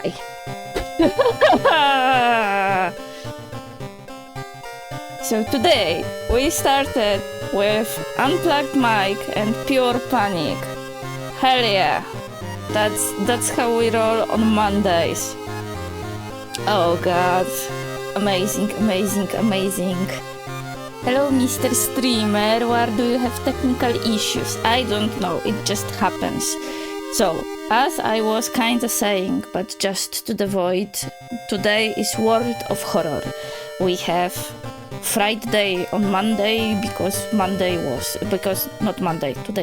die. So today we started with unplugged mic and pure panic. Hell yeah, that's how we roll on Mondays. Oh god, amazing. Hello Mr. Streamer, where do you have technical issues? I don't know, it just happens. So, as I was kinda saying, but just to the void, today is World of Horror. We have FrightDay on Monday because today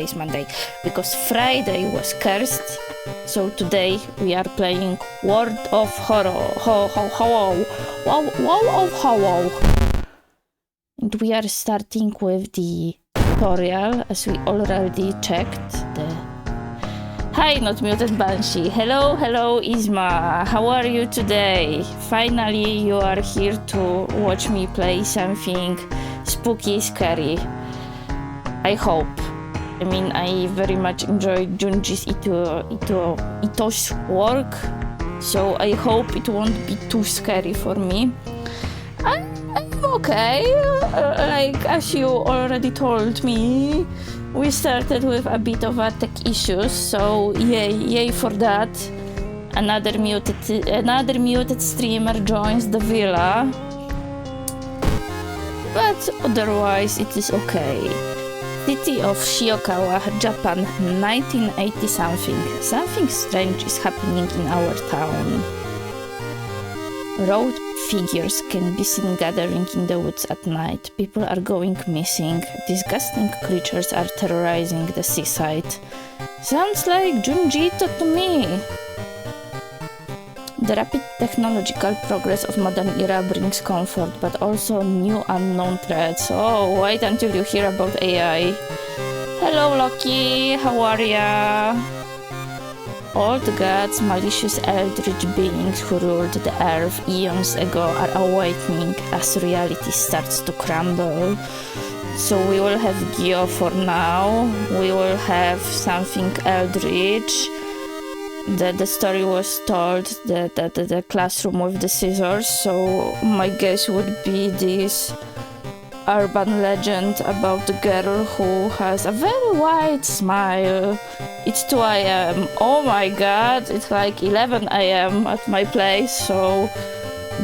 is Monday, because Friday was cursed. So today we are playing World of Horror. Wow. And we are starting with the tutorial, as we already checked. Hi, not muted Banshee. Hello, Isma. How are you today? Finally, you are here to watch me play something spooky, scary. I hope. I mean, I very much enjoyed Junji's Ito's work, so I hope it won't be too scary for me. I'm okay. Like, as you already told me, we started with a bit of tech issues, so yay for that. Another muted streamer joins the villa, but otherwise it is okay. City of Shiokawa, Japan, 1980 something. Something strange is happening in our town. Road figures can be seen gathering in the woods at night. People are going missing. Disgusting creatures are terrorizing the seaside. Sounds like Junjito to me. The rapid technological progress of modern era brings comfort, but also new unknown threats. Oh, wait until you hear about AI. Hello Loki, how are ya? Old gods, malicious eldritch beings who ruled the earth eons ago are awakening as reality starts to crumble. So we will have Gyo for now. We will have something eldritch. The story was told, the classroom with the scissors, so my guess would be this urban legend about the girl who has a very wide smile. It's 2 a.m. Oh my god, it's like 11 a.m. at my place, so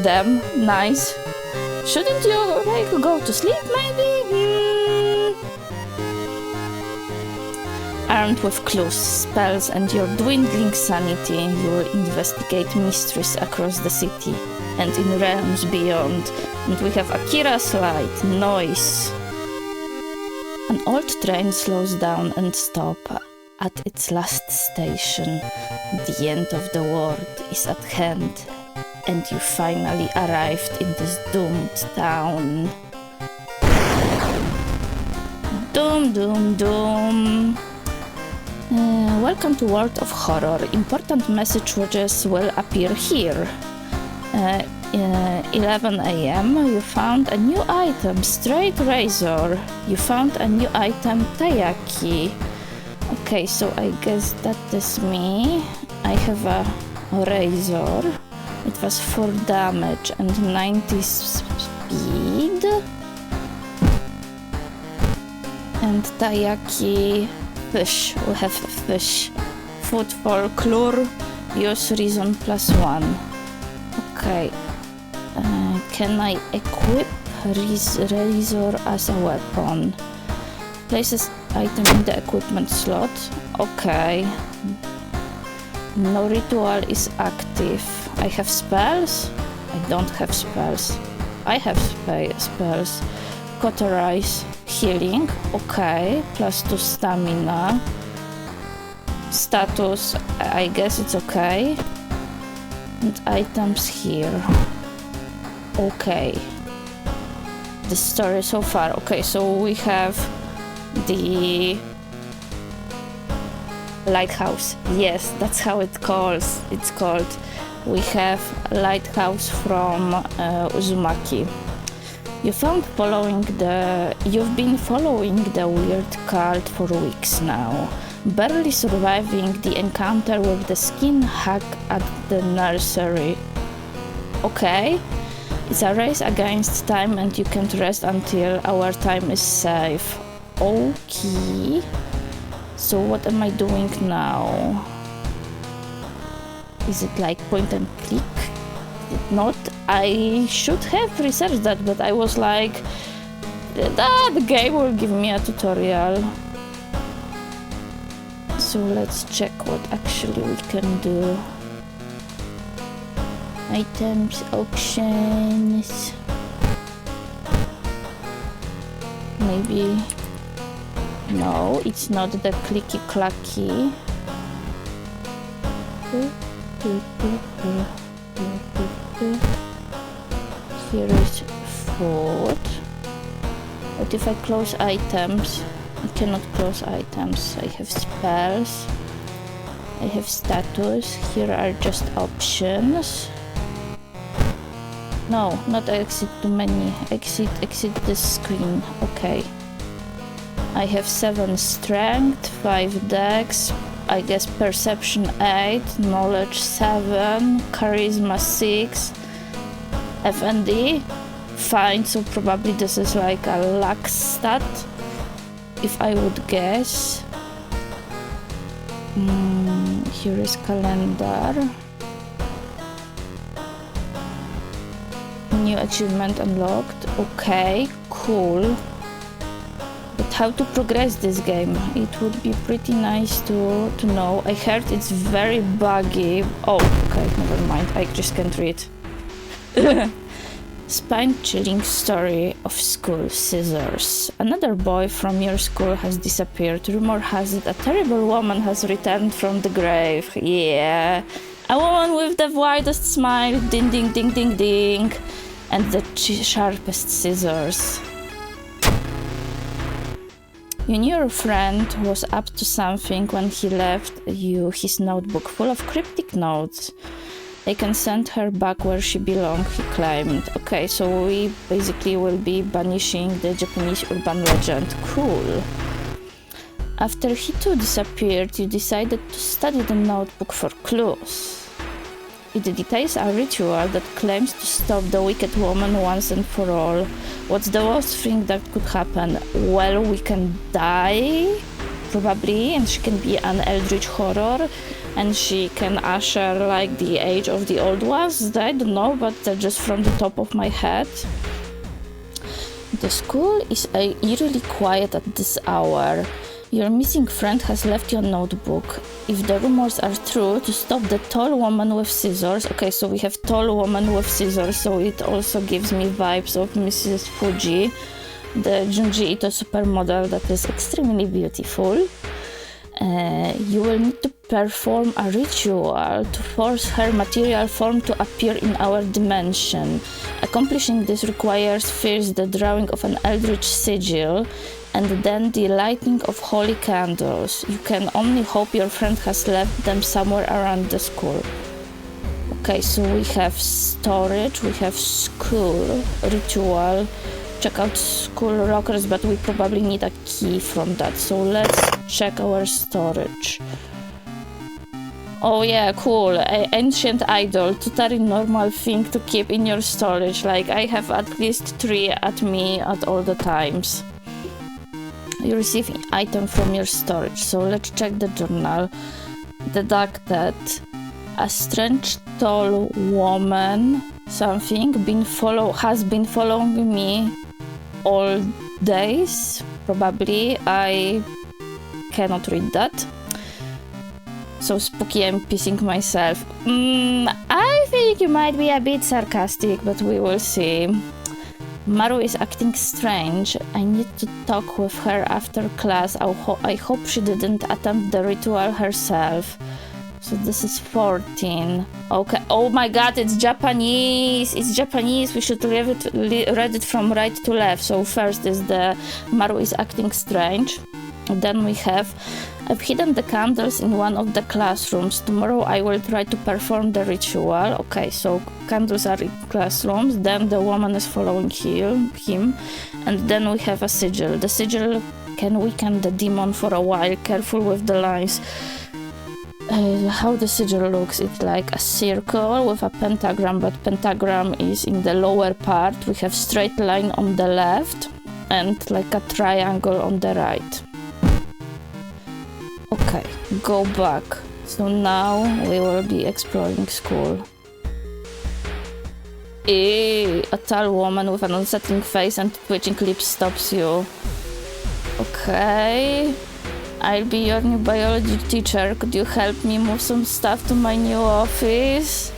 damn, nice. Shouldn't you go to sleep maybe? Armed with clues, spells, and your dwindling sanity, you will investigate mysteries across the city and in realms beyond. And we have Akira's light, noise. An old train slows down and stops at its last station. The end of the world is at hand, and you finally arrived in this doomed town. Doom. Welcome to World of Horror. Important messages will appear here. 11 a.m. You found a new item, straight razor. You found a new item, taiyaki. Okay, so I guess that is me. I have a razor. It was 4 damage and 90 speed. And taiyaki, fish. We have fish. Food for Klur. Use reason +1. Okay. Can I equip razor as a weapon? Places item in the equipment slot. Okay. No ritual is active. I have spells? I don't have spells. I have spells. Cauterize. Healing. Okay. +2 stamina. Status. I guess it's okay. And items here. Okay. The story so far. Okay, so we have the lighthouse. Yes, that's how it's called. We have lighthouse from Uzumaki. You've been following the weird cult for weeks now. barely surviving the encounter with the skin hack at the nursery. Okay, it's a race against time and you can't rest until our time is safe. Okay, so what am I doing now? Is it like point and click? Not, I should have researched that, but I was like, the game will give me a tutorial. So let's check what actually we can do. Items, options. Maybe. No, it's not the clicky clacky. Here is food. What if I close items? I cannot close items. I have spells. I have status. Here are just options. No, not exit too many. Exit this screen. Okay. I have 7 strength, 5 dex, I guess perception 8, knowledge 7, charisma 6, FND. Fine, so probably this is like a luck stat, if I would guess. Here is calendar. New achievement unlocked. Okay, cool. But how to progress this game? It would be pretty nice to know. I heard it's very buggy. Oh, okay, never mind. I just can't read. Spine-chilling story of school scissors. Another boy from your school has disappeared. Rumor has it a terrible woman has returned from the grave. Yeah. A woman with the widest smile. Ding, ding, ding, ding, ding. And the sharpest scissors. You knew your friend was up to something when he left you his notebook full of cryptic notes. They can send her back where she belongs, he claimed. Okay, so we basically will be banishing the Japanese urban legend. Cool. After he too disappeared, you decided to study the notebook for clues. It details a ritual that claims to stop the wicked woman once and for all. What's the worst thing that could happen? Well, we can die, probably, and she can be an eldritch horror, and she can usher like the age of the old ones. I don't know, but just from the top of my head. The school is eerily quiet at this hour. Your missing friend has left your notebook. If the rumors are true, to stop the tall woman with scissors. Okay, so we have tall woman with scissors, so it also gives me vibes of Mrs. Fuji, the Junji Ito supermodel that is extremely beautiful. You will need to perform a ritual to force her material form to appear in our dimension. Accomplishing this requires first the drawing of an eldritch sigil, and then the lighting of holy candles. You can only hope your friend has left them somewhere around the school. Okay, so we have storage, we have school, ritual, check out school lockers, but we probably need a key from that. So let's check our storage. Oh yeah, cool. Ancient idol, totally normal thing to keep in your storage. Like I have at least 3 at me at all the times. You receive an item from your storage, so let's check the journal. Deducted. A strange tall woman, something, has been following me all days. Probably. I cannot read that. So spooky, I'm pissing myself. I think you might be a bit sarcastic, but we will see. Maru is acting strange. I need to talk with her after class. I hope she didn't attempt the ritual herself. So this is 14. Okay. Oh my god, it's Japanese. It's Japanese. We should read it from right to left. So first is the Maru is acting strange. Then we have, I've hidden the candles in one of the classrooms. Tomorrow I will try to perform the ritual. Okay, so candles are in classrooms. Then the woman is following him. And then we have a sigil. The sigil can weaken the demon for a while. Careful with the lines. How the sigil looks, it's like a circle with a pentagram, but pentagram is in the lower part. We have straight line on the left and like a triangle on the right. Okay, go back. So now we will be exploring school. A tall woman with an unsettling face and twitching lips stops you. Okay. I'll be your new biology teacher. Could you help me move some stuff to my new office?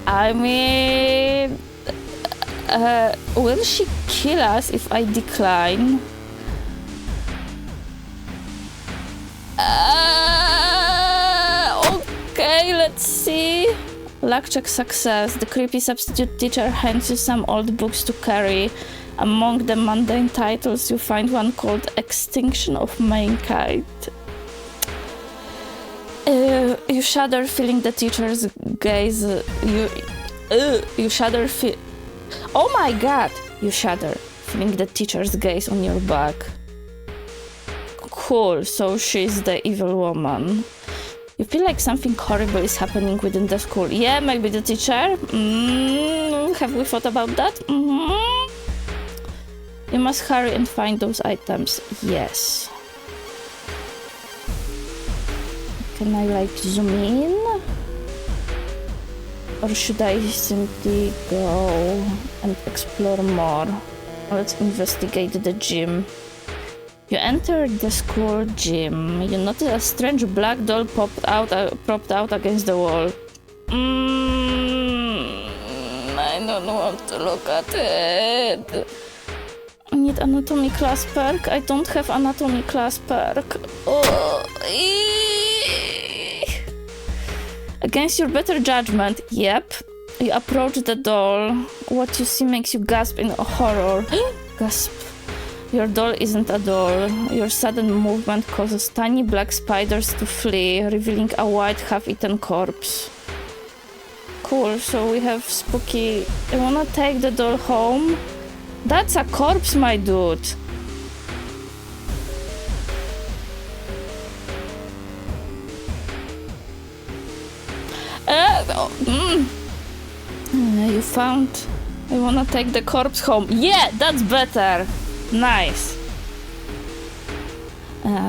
I mean... will she kill us if I decline? Okay, let's see. Luck check success. The creepy substitute teacher hands you some old books to carry. Among the mundane titles, you find one called Extinction of Mankind. You shudder, feeling the teacher's gaze. You shudder, oh my god! You shudder, feeling the teacher's gaze on your back. Cool, so she's the evil woman. You feel like something horrible is happening within the school. Yeah, maybe the teacher? Have we thought about that? You must hurry and find those items. Yes. Can I like zoom in? Or should I simply go and explore more? Let's investigate the gym. You enter the school gym. You notice a strange black doll propped out against the wall. I don't want to look at it. I need anatomy class perk. I don't have anatomy class perk. Oh. Against your better judgment, yep. You approach the doll. What you see makes you gasp in horror. Gasp. Your doll isn't a doll. Your sudden movement causes tiny black spiders to flee, revealing a white half-eaten corpse. Cool, so we have spooky... I wanna take the doll home. That's a corpse, my dude. You found... I wanna take the corpse home. Yeah, that's better. Nice.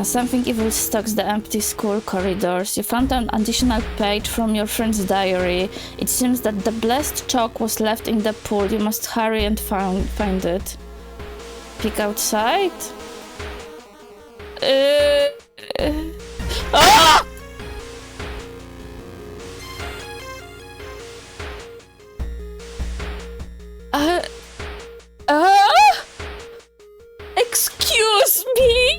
Something evil stalks the empty school corridors. You found an additional page from your friend's diary. It seems that the blessed chalk was left in the pool. You must hurry and find it. Peek outside. Ah! Excuse me?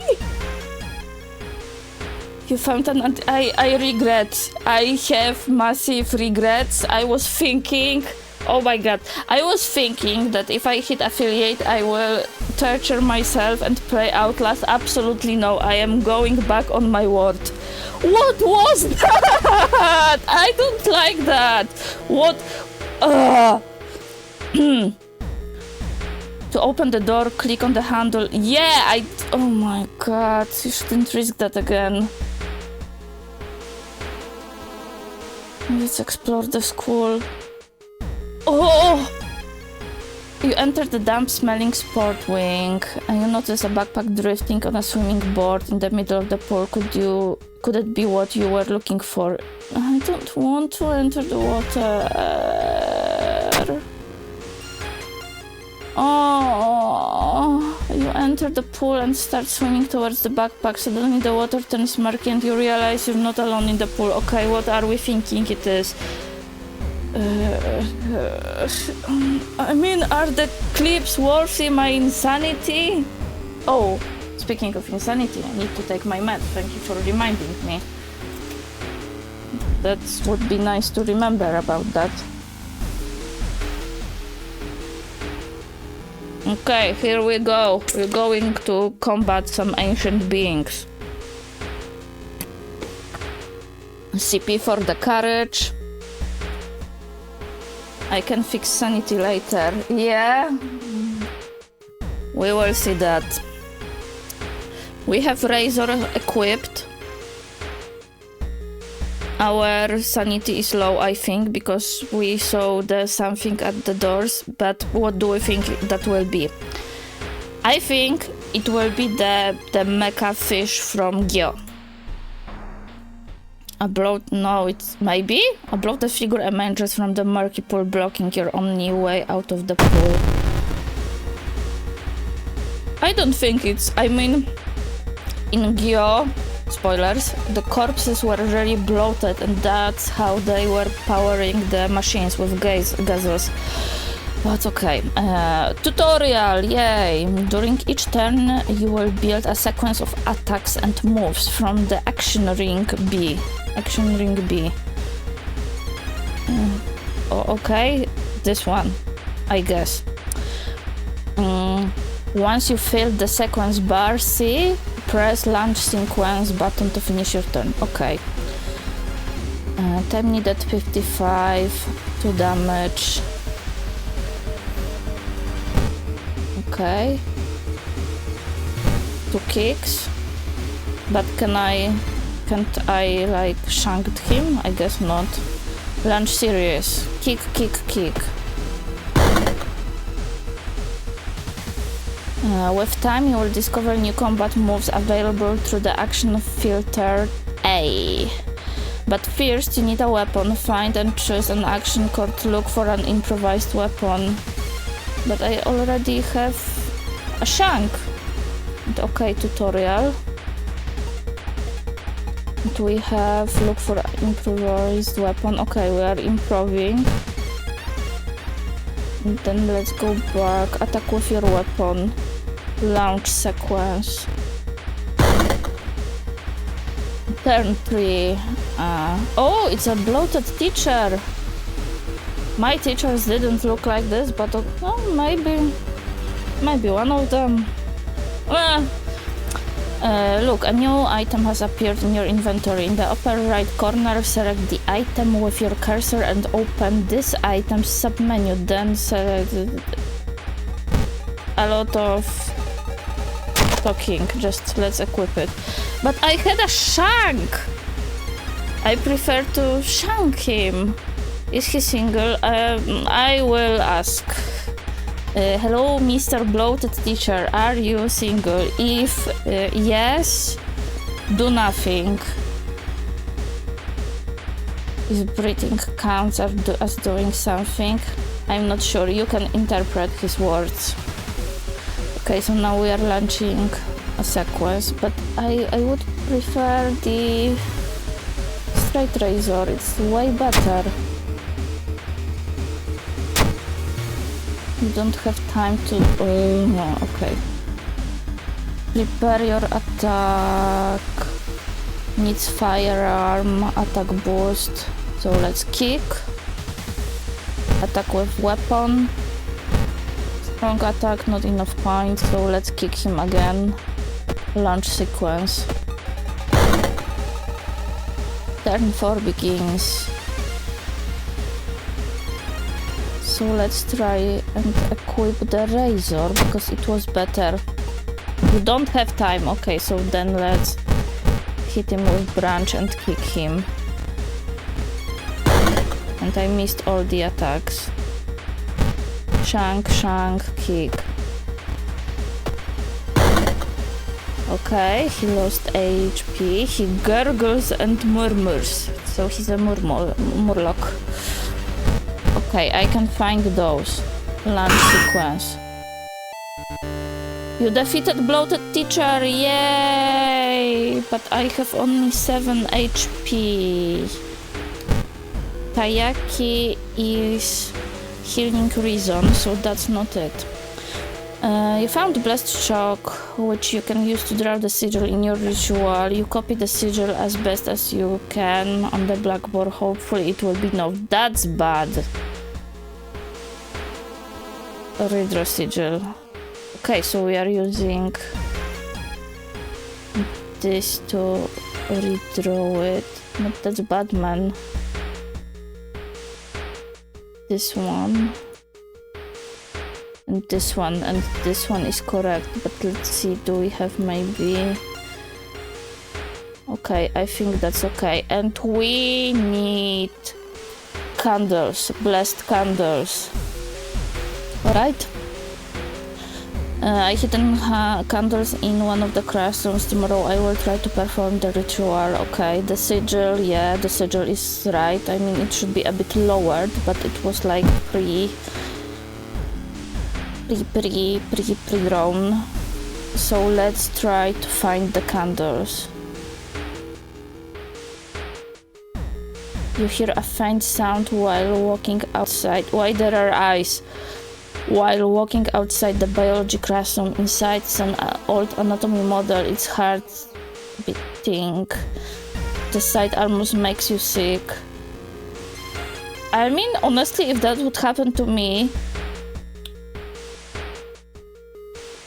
You found an... I regret. I have massive regrets. I was thinking... Oh my god. I was thinking that if I hit affiliate, I will torture myself and play Outlast. Absolutely no. I am going back on my word. What was that? I don't like that. What? To open the door, click on the handle. Yeah, oh my god, you shouldn't risk that again. Let's explore the school. Oh! You enter the damp-smelling sport wing, and you notice a backpack drifting on a swimming board in the middle of the pool. Could it be what you were looking for? I don't want to enter the water. Oh, you enter the pool and start swimming towards the backpack. Suddenly the water turns murky and you realize you're not alone in the pool. Okay, what are we thinking it is? I mean, are the clips worthy my insanity? Oh, speaking of insanity, I need to take my meds. Thank you for reminding me. That would be nice to remember about that. Okay, here we go. We're going to combat some ancient beings. CP for the courage. I can fix sanity later. Yeah. We will see that. We have razor equipped. Our sanity is low, I think, because we saw the something at the doors. But what do we think that will be? I think it will be the mecha fish from Gyo. It's maybe? A bloated figure emerges from the murky pool, blocking your only way out of the pool. I don't think I mean, in Gyo, spoilers, the corpses were really bloated, and that's how they were powering the machines with gases. But okay. Tutorial, yay! During each turn, you will build a sequence of attacks and moves from the action ring B. Okay, this one, I guess. Once you fill the sequence bar C, press launch sequence button to finish your turn. Okay. Time needed 55, 2 damage. Okay. 2 kicks. But can't I like shanked him? I guess not. Launch series. Kick. With time, you will discover new combat moves available through the action filter A. But first, you need a weapon. Find and choose an action card. Look for an improvised weapon. But I already have a shank. Okay, tutorial. And we have look for an improvised weapon. Okay, we are improving. And then let's go back. Attack with your weapon. Launch sequence. Turn 3. Oh, it's a bloated teacher. My teachers didn't look like this, but maybe one of them. Look, a new item has appeared in your inventory. In the upper right corner, select the item with your cursor and open this item's submenu. Then select a lot of talking. Just let's equip it. But I had a shank! I prefer to shank him. Is he single? I will ask. Hello, Mr. Bloated Teacher. Are you single? If yes, do nothing. Is breathing counts as doing something? I'm not sure. You can interpret his words. Okay, so now we are launching a sequence, but I would prefer the straight razor. It's way better. You don't have time to... no, okay. Prepare your attack. Needs firearm, attack boost. So let's kick. Attack with weapon. Strong attack, not enough points, so let's kick him again. Launch sequence. Turn 4 begins. So let's try and equip the razor, because it was better. You don't have time. Okay, so then let's hit him with branch and kick him. And I missed all the attacks. Shank, kick. Okay, he lost HP. He gurgles and murmurs. So he's a murloc. Okay, I can find those. Launch sequence. You defeated Bloated Teacher, yay! But I have only 7 HP. Tayaki is healing reason, so that's not it. You found Blessed Shock, which you can use to draw the sigil in your ritual. You copy the sigil as best as you can on the blackboard. Hopefully it will be enough. That's bad. Redraw sigil. Okay, so we are using this to redraw it. But that's bad, man. This one. And this one is correct, but let's see, do we have maybe Okay, I think that's okay. And we need candles, blessed candles. Alright. I hidden candles in one of the classrooms. Tomorrow I will try to perform the ritual. Okay, the sigil, yeah, the sigil is right. I mean, it should be a bit lowered, but it was like pre-drawn. So let's try to find the candles. You hear a faint sound while walking outside. Why there are eyes? While walking outside the biology classroom, inside some old anatomy model, its heart beating. The sight almost makes you sick. I mean, honestly, if that would happen to me,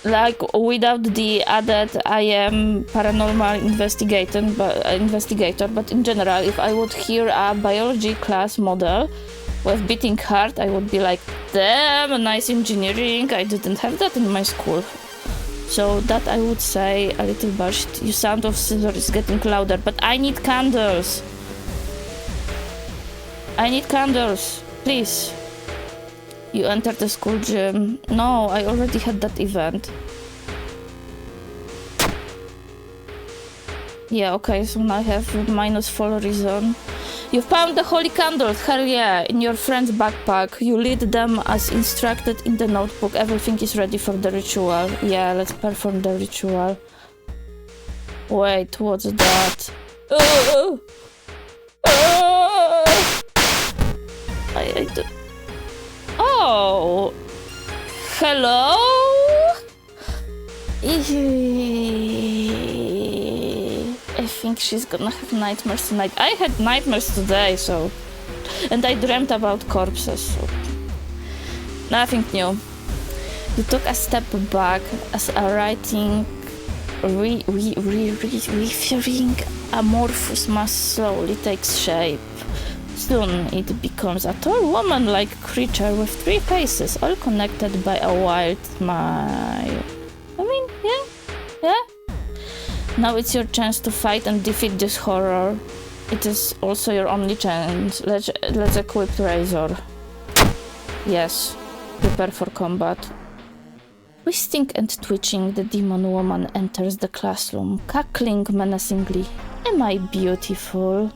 like without the added I am paranormal investigator, but in general, if I would hear a biology class model with beating heart, I would be like, damn, nice engineering, I didn't have that in my school. So that I would say a little bullshit. Your sound of scissor is getting louder, but I need candles. I need candles, please. You enter the school gym. No, I already had that event. Yeah, okay, so now I have -4 reason. You found the holy candles, hell yeah, in your friend's backpack. You lit them as instructed in the notebook. Everything is ready for the ritual. Yeah, let's perform the ritual. Wait, what's that? I do. Oh! Hello? I think she's gonna have nightmares tonight. I had nightmares today, so... And I dreamt about corpses, so... Nothing new. You took a step back as a writing... referring amorphous mass slowly takes shape. Soon it becomes a tall woman-like creature with 3 faces, all connected by a wild smile. I mean, yeah? Now it's your chance to fight and defeat this horror. It is also your only chance. Let's equip Razor. Yes, prepare for combat. Twisting and twitching, the demon woman enters the classroom, cackling menacingly. Am I beautiful?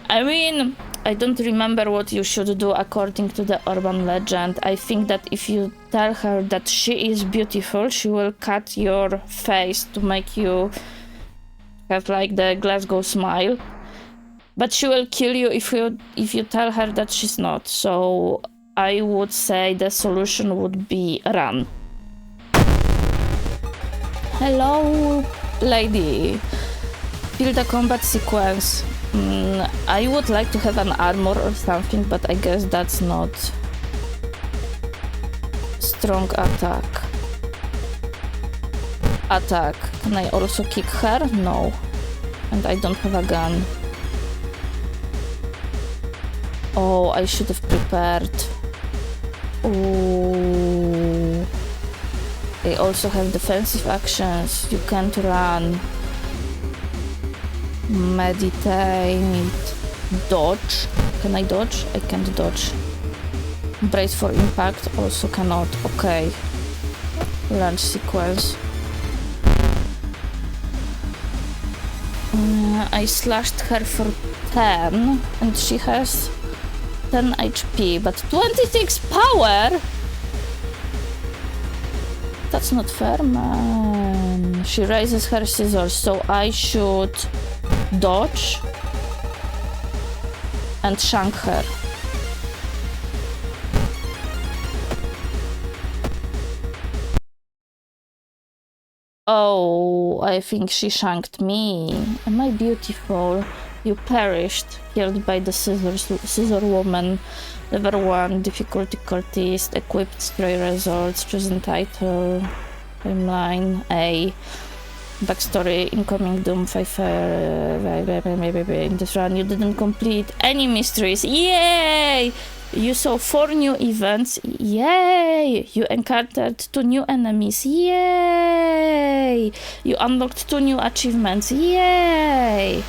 I mean, I don't remember what you should do according to the urban legend. I think that if you tell her that she is beautiful, she will cut your face to make you have like the Glasgow smile. But she will kill you if you tell her that she's not. So I would say the solution would be run. Hello, lady. Feel the combat sequence. I would like to have an armor or something, but I guess that's not strong attack. Attack. Can I also kick her? No. And I don't have a gun. Oh, I should have prepared. Oh. They also have defensive actions. You can't run. Meditate. Dodge. Can I dodge? I can't dodge. Brace for impact. Also cannot. Okay. Launch sequence. I slashed her for 10 and she has 10 HP, but 26 power? That's not fair, man. She raises her scissors, so I should dodge and shank her. Oh, I think she shanked me. Am I beautiful? You perished, killed by the scissor woman. Level 1, difficulty cultist, equipped stray results, chosen title, timeline, A. Backstory, incoming doom, 5 in this run. You didn't complete any mysteries. Yay! You saw 4 new events. Yay! You encountered 2 new enemies. Yay! You unlocked 2 new achievements. Yay!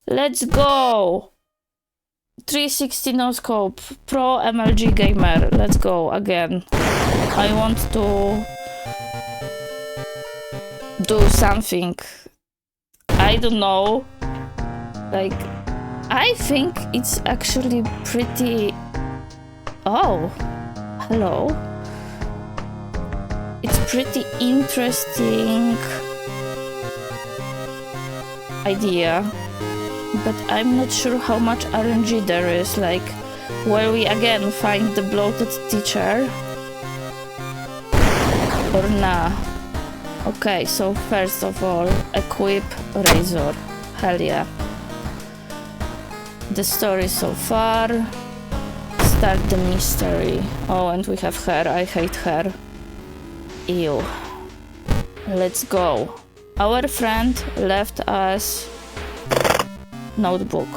Let's go! 360 no scope. Pro MLG gamer. Let's go again. I want to do something. I don't know. Like, I think it's actually pretty... Oh, hello. It's pretty interesting idea, but I'm not sure how much RNG there is. Like, will we again find the bloated teacher? Or nah? Okay, so first of all, equip Razor. Hell yeah. The story so far. Start the mystery. Oh, and we have her. I hate her. Ew. Let's go. Our friend left us notebook.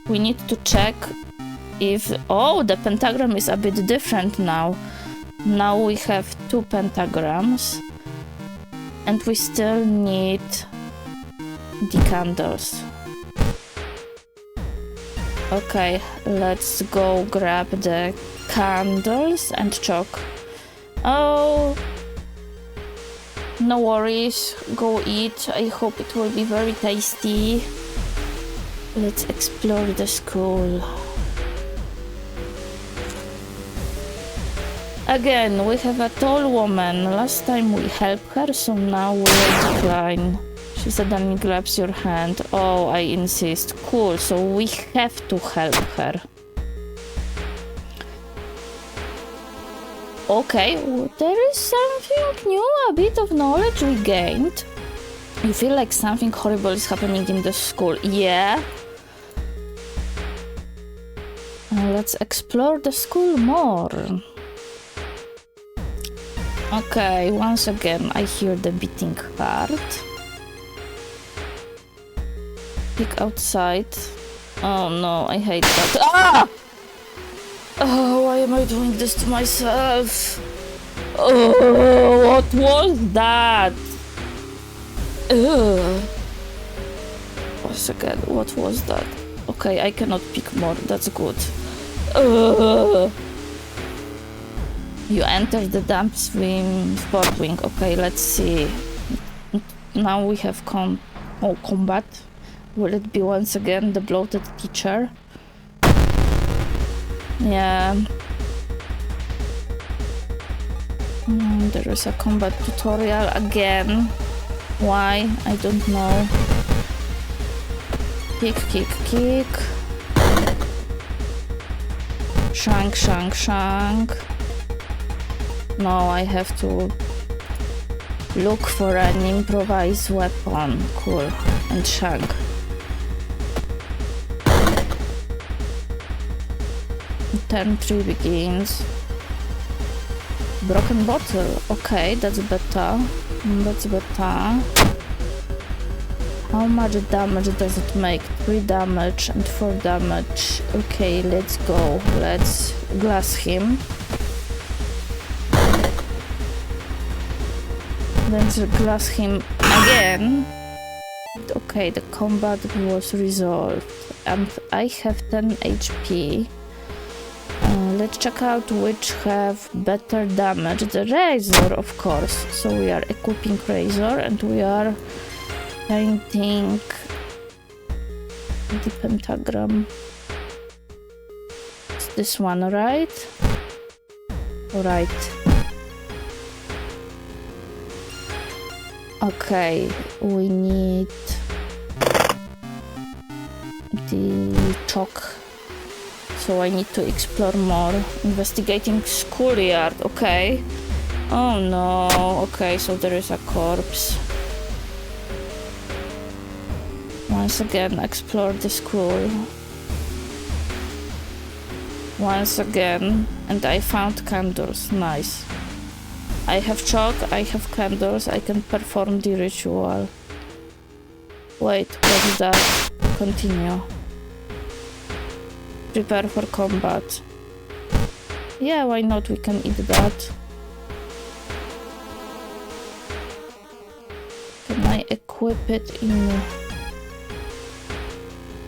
We need to check if... Oh, the pentagram is a bit different now. Now we have 2 pentagrams. And we still need the candles. Okay, let's go grab the candles and chalk. Oh, no worries, go eat. I hope it will be very tasty. Let's explore the school. Again, we have a tall woman. Last time we helped her, so now we'll decline. She suddenly grabs your hand. Oh, I insist. Cool, so we have to help her. Okay, there is something new, a bit of knowledge we gained. You feel like something horrible is happening in the school. Yeah. Let's explore the school more. Okay, once again, I hear the beating heart. Peek outside. Oh no, I hate that. Ah! Oh, why am I doing this to myself? Oh, what was that? Ugh. Once again, what was that? Okay, I cannot pick more, that's good. Ugh. You enter the damp swim sport wing. Okay, let's see. Now we have combat. Will it be once again the bloated teacher? Yeah. There is a combat tutorial again. Why? I don't know. Kick, kick, kick. Shank, shank, shank. No, I have to look for an improvised weapon. Cool. And shank. Turn 3 begins. Broken bottle. Okay, that's better. That's better. How much damage does it make? 3 damage and 4 damage. Okay, let's go. Let's glass him. Let's glass him again. Okay, the combat was resolved. And I have 10 HP. Let's check out which have better damage. The razor, of course. So we are equipping razor and we are painting the pentagram. It's this one, right? Right. Okay, we need the chalk. So I need to explore more. Investigating schoolyard, okay. Oh no, okay, so there is a corpse. Once again, explore the school. Once again, and I found candles, nice. I have chalk, I have candles, I can perform the ritual. Wait, what is that? Continue. Prepare for combat. Yeah, why not? We can eat that. Can I equip it in...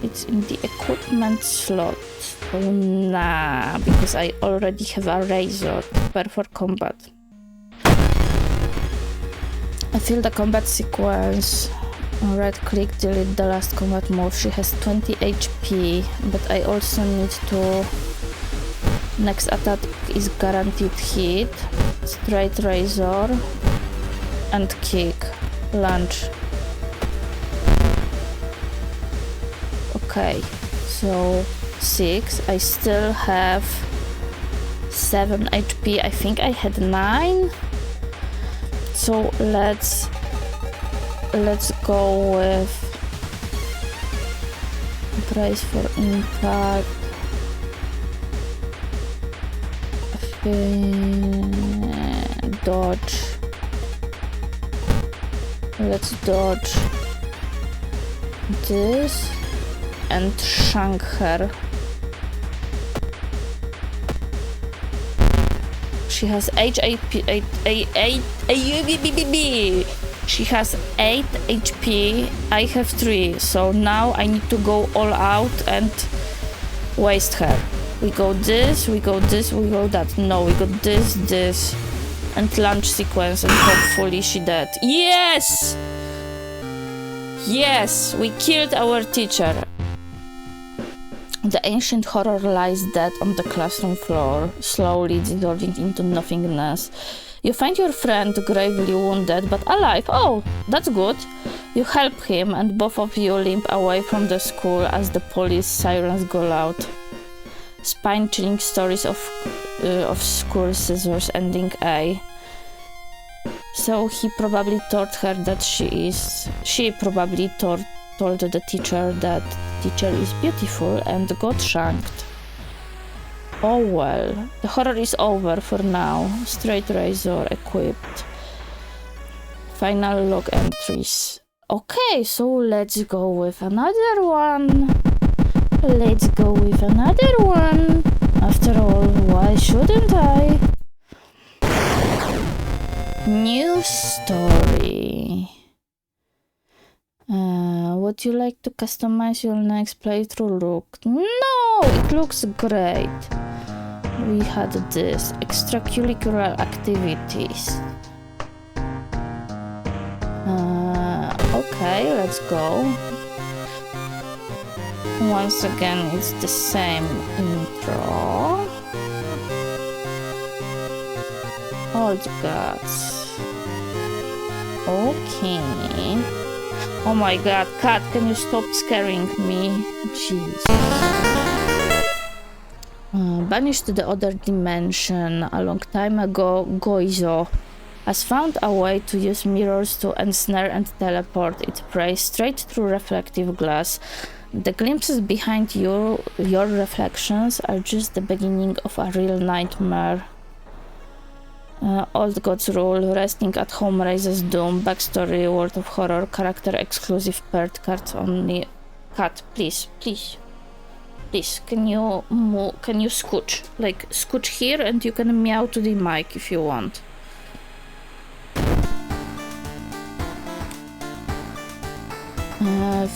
It's in the equipment slot. Oh, nah, because I already have a razor. Prepare for combat. I feel the combat sequence. Right click, delete the last combat move. She has 20 HP, but I also need to... Next attack is guaranteed hit. Straight razor. And kick. Lunge. Okay, so 6. I still have 7 HP. I think I had 9. So let's go with brace for impact. Dodge. Let's dodge this and shank her. She has 8 She has 8 HP. I have 3. So now I need to go all out and waste her. We go this, we go this, we go that. No, we got this, and launch sequence, and hopefully she dead. Yes! Yes, we killed our teacher. The ancient horror lies dead on the classroom floor, slowly dissolving into nothingness. You find your friend gravely wounded, but alive. Oh, that's good. You help him, and both of you limp away from the school as the police sirens go loud. Spine-chilling stories of school scissors ending A. So he probably told her that she probably told the teacher that teacher is beautiful and got shanked. Oh well, the horror is over for now. Straight razor equipped. Final log entries. Okay, so let's go with another one. Let's go with another one. After all, why shouldn't I? New story. Would you like to customize your next playthrough look? No, it looks great. We had this extracurricular activities. Okay, let's go. Once again, it's the same intro. Old gods. Okay. Oh my god, cat, can you stop scaring me? Jeez. Banished to the other dimension a long time ago, Goizo has found a way to use mirrors to ensnare and teleport its prey straight through reflective glass. The glimpses behind your reflections are just the beginning of a real nightmare. Old Gods rule, resting at home raises doom, backstory, world of horror, character exclusive, paired cards only. Cat, please, can you move, can you scooch? Like, scooch here and you can meow to the mic if you want.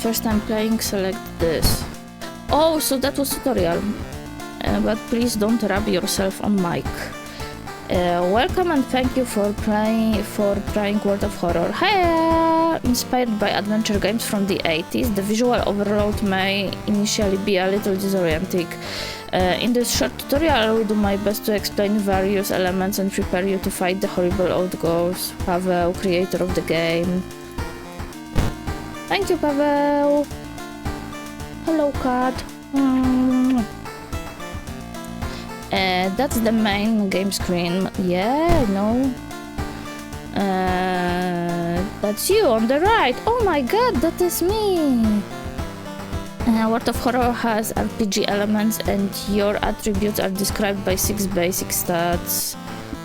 First time playing, select this. Oh, so that was tutorial. But please don't rub yourself on mic. Welcome and thank you for trying World of Horror. Hi! Inspired by adventure games from the 80s, the visual overload may initially be a little disorienting. In this short tutorial, I will do my best to explain various elements and prepare you to fight the horrible old ghosts. Paweł, creator of the game. Thank you, Paweł! Hello, cat! That's the main game screen. Yeah, no. That's you on the right. Oh my god, that is me. World of Horror has RPG elements and your attributes are described by 6 basic stats.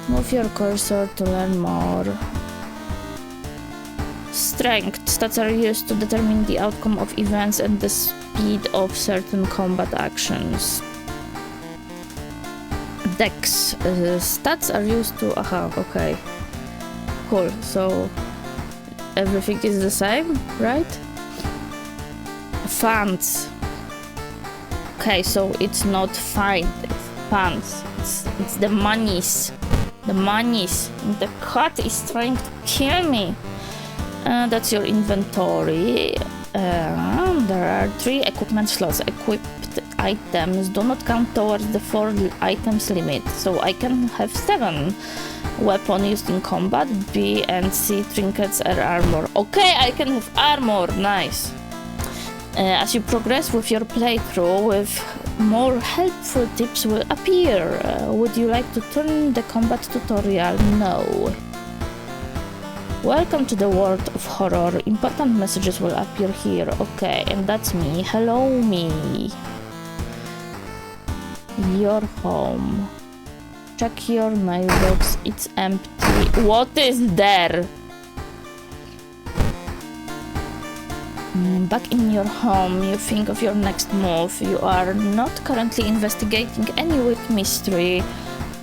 Move your cursor to learn more. Strength. Stats are used to determine the outcome of events and the speed of certain combat actions. Dex. Stats are used to... Aha, okay. Cool, so everything is the same, right? Funds. Okay, so it's not fine, it's funds. It's the monies. The monies. The cat is trying to kill me. That's your inventory. There are 3 equipment slots. Equipped items do not count towards the 4 items limit, so I can have 7. Weapon used in combat, B and C, trinkets and armor. Okay, I can have armor, nice. As you progress with your playthrough, with more helpful tips will appear. Would you like to turn the combat tutorial? No. Welcome to the world of horror. Important messages will appear here. Okay, and that's me. Hello, me. Your home. Check your mailbox. It's empty. What is there? Back in your home, you think of your next move. You are not currently investigating any weird mystery.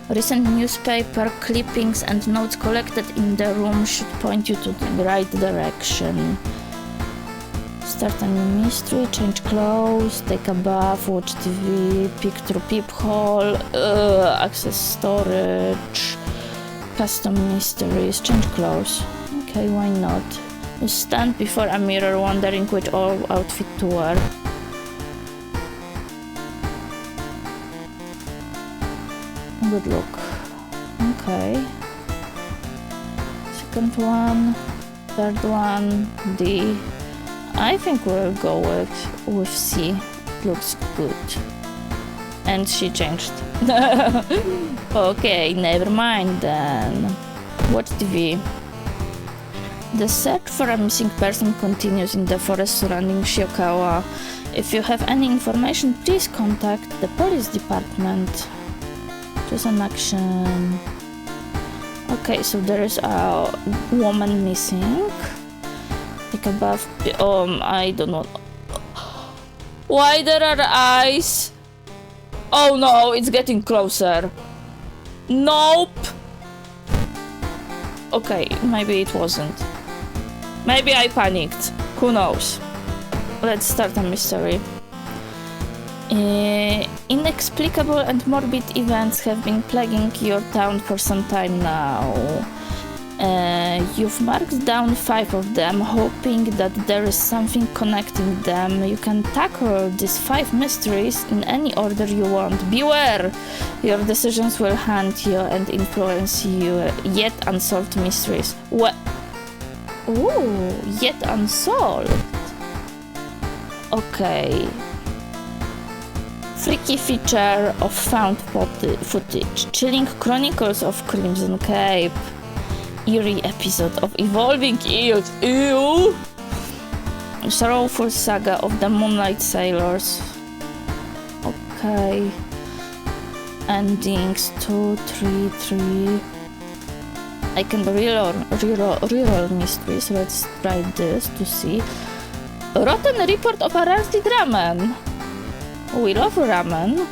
Recent newspaper clippings and notes collected in the room should point you to the right direction. Start a new mystery, change clothes, take a bath, watch TV, peek through peephole, access storage, custom mysteries, change clothes. Okay, why not? You stand before a mirror wondering which outfit to wear. Good look. Okay. Second one, third one, D. I think we'll go with C. It looks good. And she changed. Okay, never mind then. Watch TV. The search for a missing person continues in the forest surrounding Shiokawa. If you have any information, please contact the police department. Choose an action. Okay, so there is a woman missing. Like above. I don't know. Why there are eyes? Oh no, it's getting closer. Nope. Okay, maybe it wasn't. Maybe I panicked. Who knows? Let's start a mystery. Inexplicable and morbid events have been plaguing your town for some time now. You've marked down 5 of them, hoping that there is something connecting them. You can tackle these 5 mysteries in any order you want. Beware! Your decisions will haunt you and influence you. Yet unsolved mysteries. What? Ooh, yet unsolved. Okay. Freaky feature of found footage. Chilling chronicles of Crimson Cape. Eerie episode of evolving eels. Ew! Sorrowful saga of the Moonlight Sailors. Okay. Endings 2, 3, 3. I can reroll mysteries. Let's try this to see. Rotten report of a rancid ramen. We love ramen.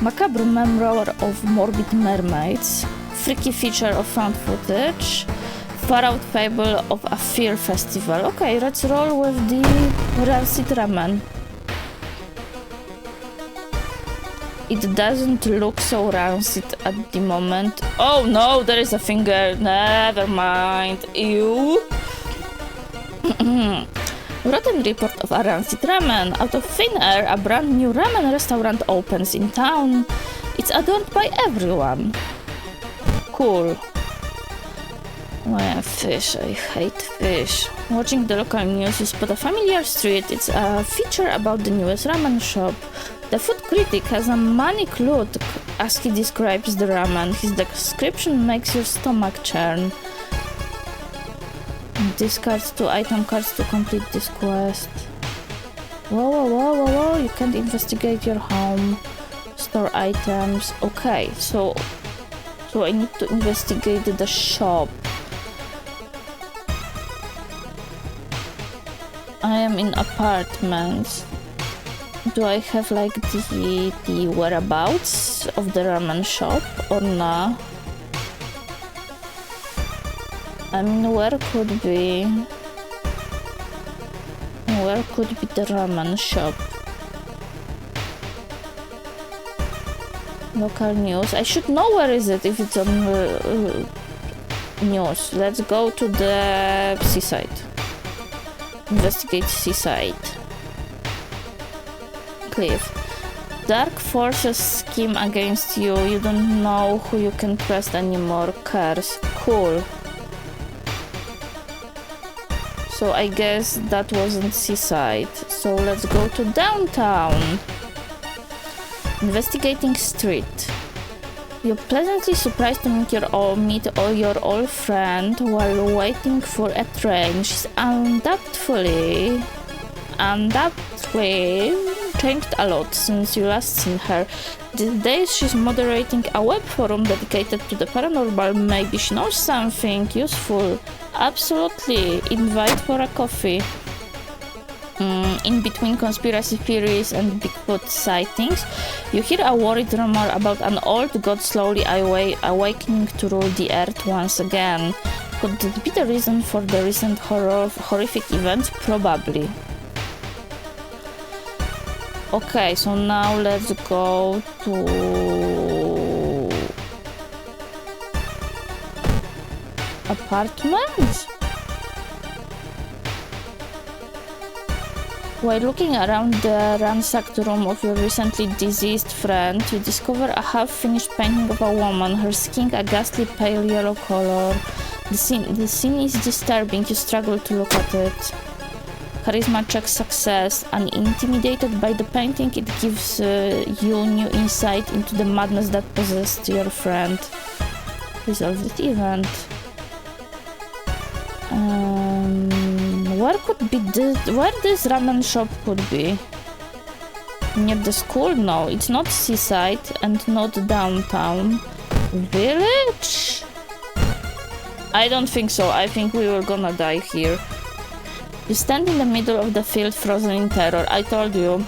Macabre memoir of morbid mermaids. Freaky feature of found footage. Far out fable of a fear festival. Okay, let's roll with the rancid ramen. It doesn't look so rancid at the moment. Oh no, there is a finger. Never mind. Ew. Rotten report of a rancid ramen. Out of thin air, a brand new ramen restaurant opens in town. It's adored by everyone. Cool. Well, fish. I hate fish. Watching the local news, you spot a familiar street. It's a feature about the newest ramen shop. The food critic has a manic look as he describes the ramen. His description makes your stomach churn. Discard 2 item cards to complete this quest. Whoa. You can't investigate your home. Store items. Okay, so I need to investigate the shop. I am in apartments. Do I have like the whereabouts of the ramen shop or not? I mean, where could be the ramen shop? Local news. I should know where is it if it's on news. Let's go to the seaside. Investigate seaside. Cliff. Dark forces scheme against you. You don't know who you can trust anymore. Curse. Cool. So I guess that wasn't seaside. So let's go to downtown. Investigating street. You're pleasantly surprised to meet your old friend while waiting for a train. She's undoubtedly changed a lot since you last seen her. These days she's moderating a web forum dedicated to the paranormal. Maybe she knows something useful. Absolutely. Invite for a coffee. In between conspiracy theories and Bigfoot sightings, you hear a worried rumor about an old god slowly awakening to rule the earth once again. Could that be the reason for the recent horrific events? Probably. Okay, so now let's go to apartments. While looking around the ransacked room of your recently deceased friend, you discover a half-finished painting of a woman, her skin a ghastly pale yellow color. The scene is disturbing, you struggle to look at it. Charisma check success. Unintimidated by the painting, it gives you new insight into the madness that possessed your friend. Resolve the event. Where this ramen shop could be? Near the school? No, it's not seaside and not downtown. Village? I don't think so. I think we were gonna die here. You stand in the middle of the field, frozen in terror. I told you.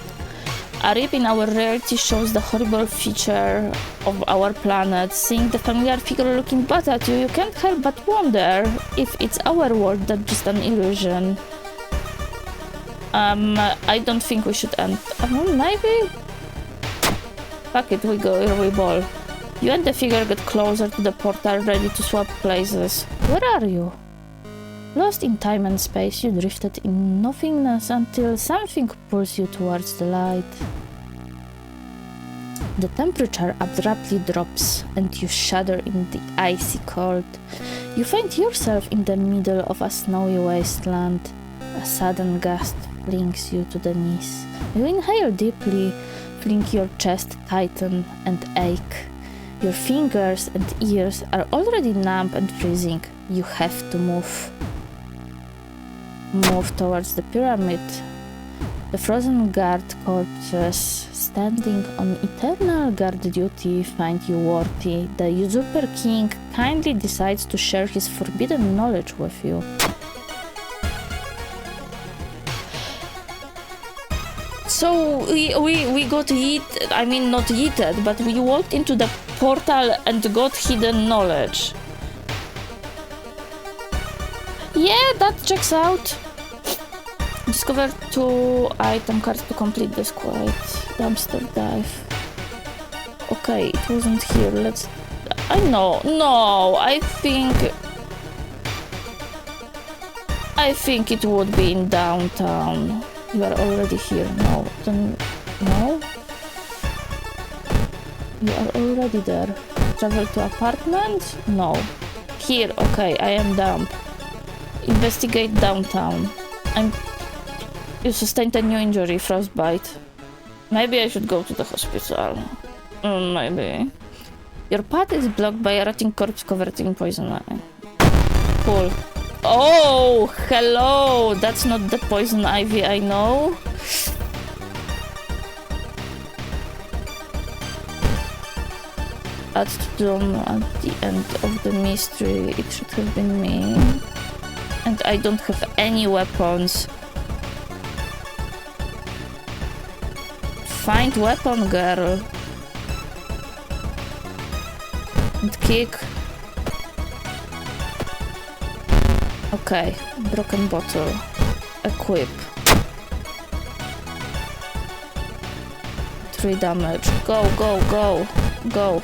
A rip in our reality shows the horrible feature of our planet. Seeing the familiar figure looking back at you, you can't help but wonder if it's our world that's just an illusion. I don't think we should end. Maybe? Fuck it, we ball. You and the figure get closer to the portal, ready to swap places. Where are you? Lost in time and space, you drifted in nothingness until something pulls you towards the light. The temperature abruptly drops and you shudder in the icy cold. You find yourself in the middle of a snowy wasteland. A sudden gust flings you to the knees. You inhale deeply, feeling your chest tighten and ache. Your fingers and ears are already numb and freezing. You have to move towards the pyramid. The frozen guard corpses standing on eternal guard duty find you worthy. The usurper king kindly decides to share his forbidden knowledge with you. So we got not yeeted, but we walked into the portal and got hidden knowledge. Yeah, that checks out. Discover 2 item cards to complete this quest. Dumpster dive. Okay, it wasn't here. I think it would be in downtown. You are already here. No. You are already there. Travel to apartment? No. Here, okay, I am dumb. Investigate downtown. You sustained a new injury, frostbite. Maybe I should go to the hospital. Maybe. Your path is blocked by a rotting corpse covered in poison ivy. Cool. Oh, hello! That's not the poison ivy I know. Add to them at the end of the mystery. It should have been me. And I don't have any weapons. Find weapon, girl. And kick. Okay, broken bottle. Equip. 3 damage. Go, go, go, go.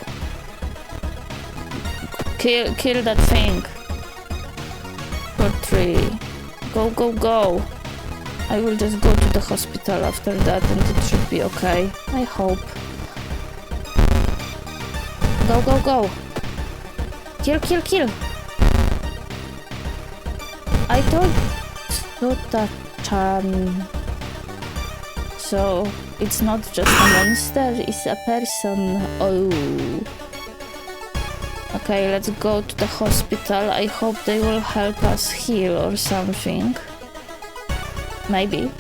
Kill that thing. For 3. Go, go, go. I will just go to the hospital after that and it should be okay. I hope. Go, go, go. Kill, kill, kill. I told Dota-chan. So it's not just a monster, it's a person. Oh. Okay, let's go to the hospital. I hope they will help us heal or something. Maybe.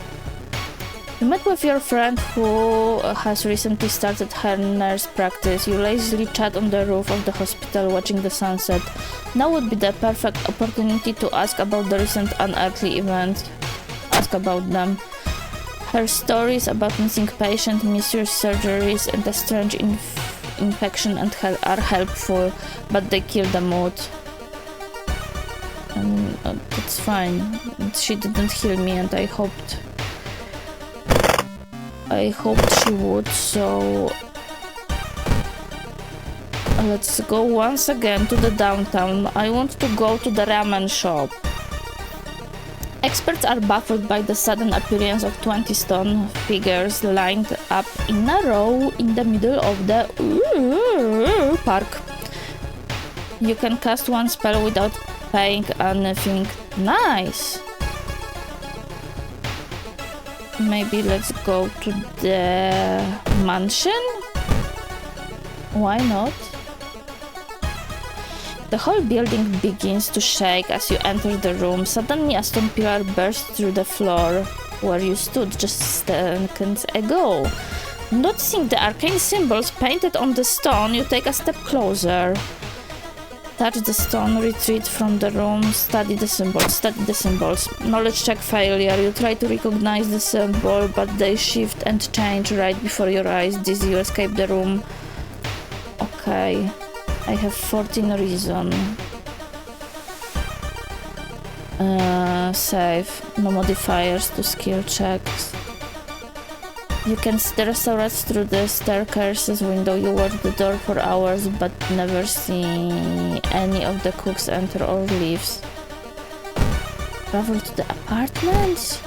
You met with your friend who has recently started her nurse practice. You lazily chat on the roof of the hospital watching the sunset. Now would be the perfect opportunity to ask about the recent unearthly events. Ask about them. Her stories about missing patients, misuse surgeries, and a strange infection and are helpful, but they kill the mood. And that's fine. She didn't heal me, and I hoped she would, so let's go once again to the downtown. I want to go to the ramen shop. Experts are baffled by the sudden appearance of 20 stone figures lined up in a row in the middle of the park. You can cast one spell without paying anything. Nice! Maybe let's go to the mansion? Why not? The whole building begins to shake as you enter the room. Suddenly a stone pillar bursts through the floor where you stood just seconds ago. Noticing the arcane symbols painted on the stone, you take a step closer. Touch the stone, retreat from the room, study the symbols. Knowledge check failure. You try to recognize the symbol, but they shift and change right before your eyes. Dizzy, you escape the room. Okay. I have 14 reason. Save. No modifiers to skill checks. You can see the restaurants through the staircases window. You watch the door for hours but never see any of the cooks enter or leave. Travel to the apartments?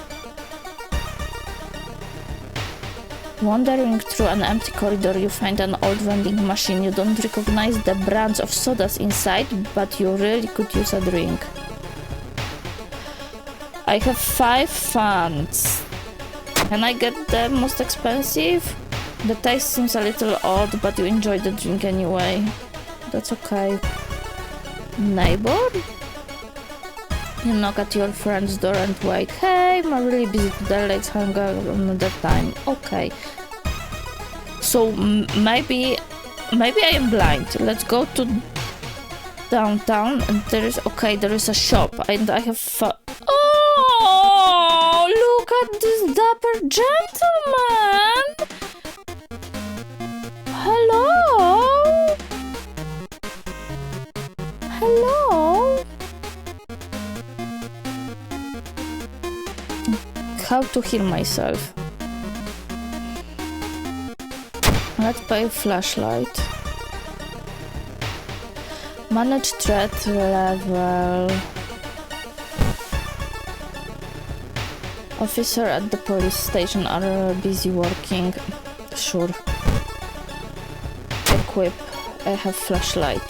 Wandering through an empty corridor, you find an old vending machine. You don't recognize the brands of sodas inside, but you really could use a drink. I have 5 funds. Can I get the most expensive? The taste seems a little odd, but you enjoy the drink anyway. That's okay. Neighbor? You knock at your friend's door and wait. Hey, I'm really busy today, let's hang out another time. Okay. So maybe I am blind. Let's go to downtown and there is a shop and I have oh, look at this dapper gentleman. Hello. Hello. How to heal myself. Let's buy a flashlight. Manage threat level. Officer at the police station are busy working. Sure. Equip. I have flashlight.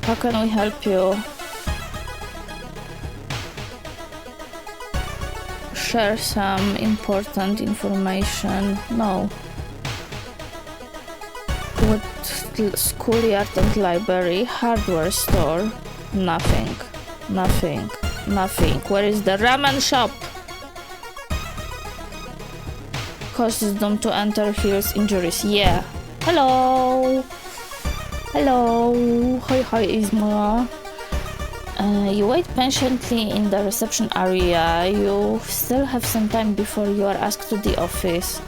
How can we help you? Share some important information. No. What schoolyard and library? Hardware store? Nothing. Nothing. Nothing. Where is the ramen shop? Causes them to enter, heals injuries. Yeah. Hello. Hello. Hi, Isma. You wait patiently in the reception area. You still have some time before you are asked to the office.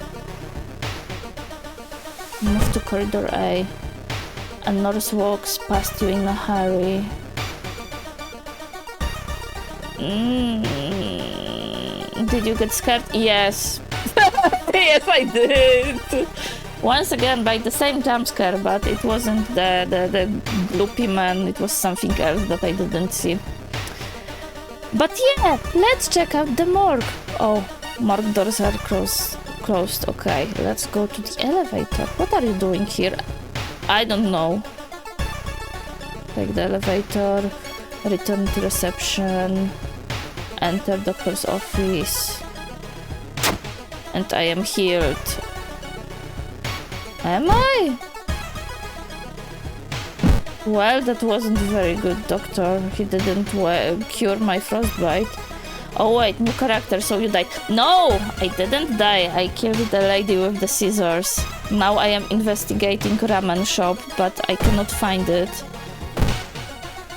Move to corridor A. A nurse walks past you in a hurry. Did you get scared? Yes. Yes, I did. Once again by the same jump scare, but it wasn't the gloopy man. It was something else that I didn't see. But yeah, let's check out the morgue. Oh, morgue doors are closed. Okay, let's go to the elevator. What are you doing here? I don't know. Take the elevator, return to reception, enter doctor's office, and I am healed. Am I? Well, that wasn't very good, doctor. He didn't cure my frostbite. Oh wait, new character, so you died. No! I didn't die. I killed the lady with the scissors. Now I am investigating ramen shop, but I cannot find it.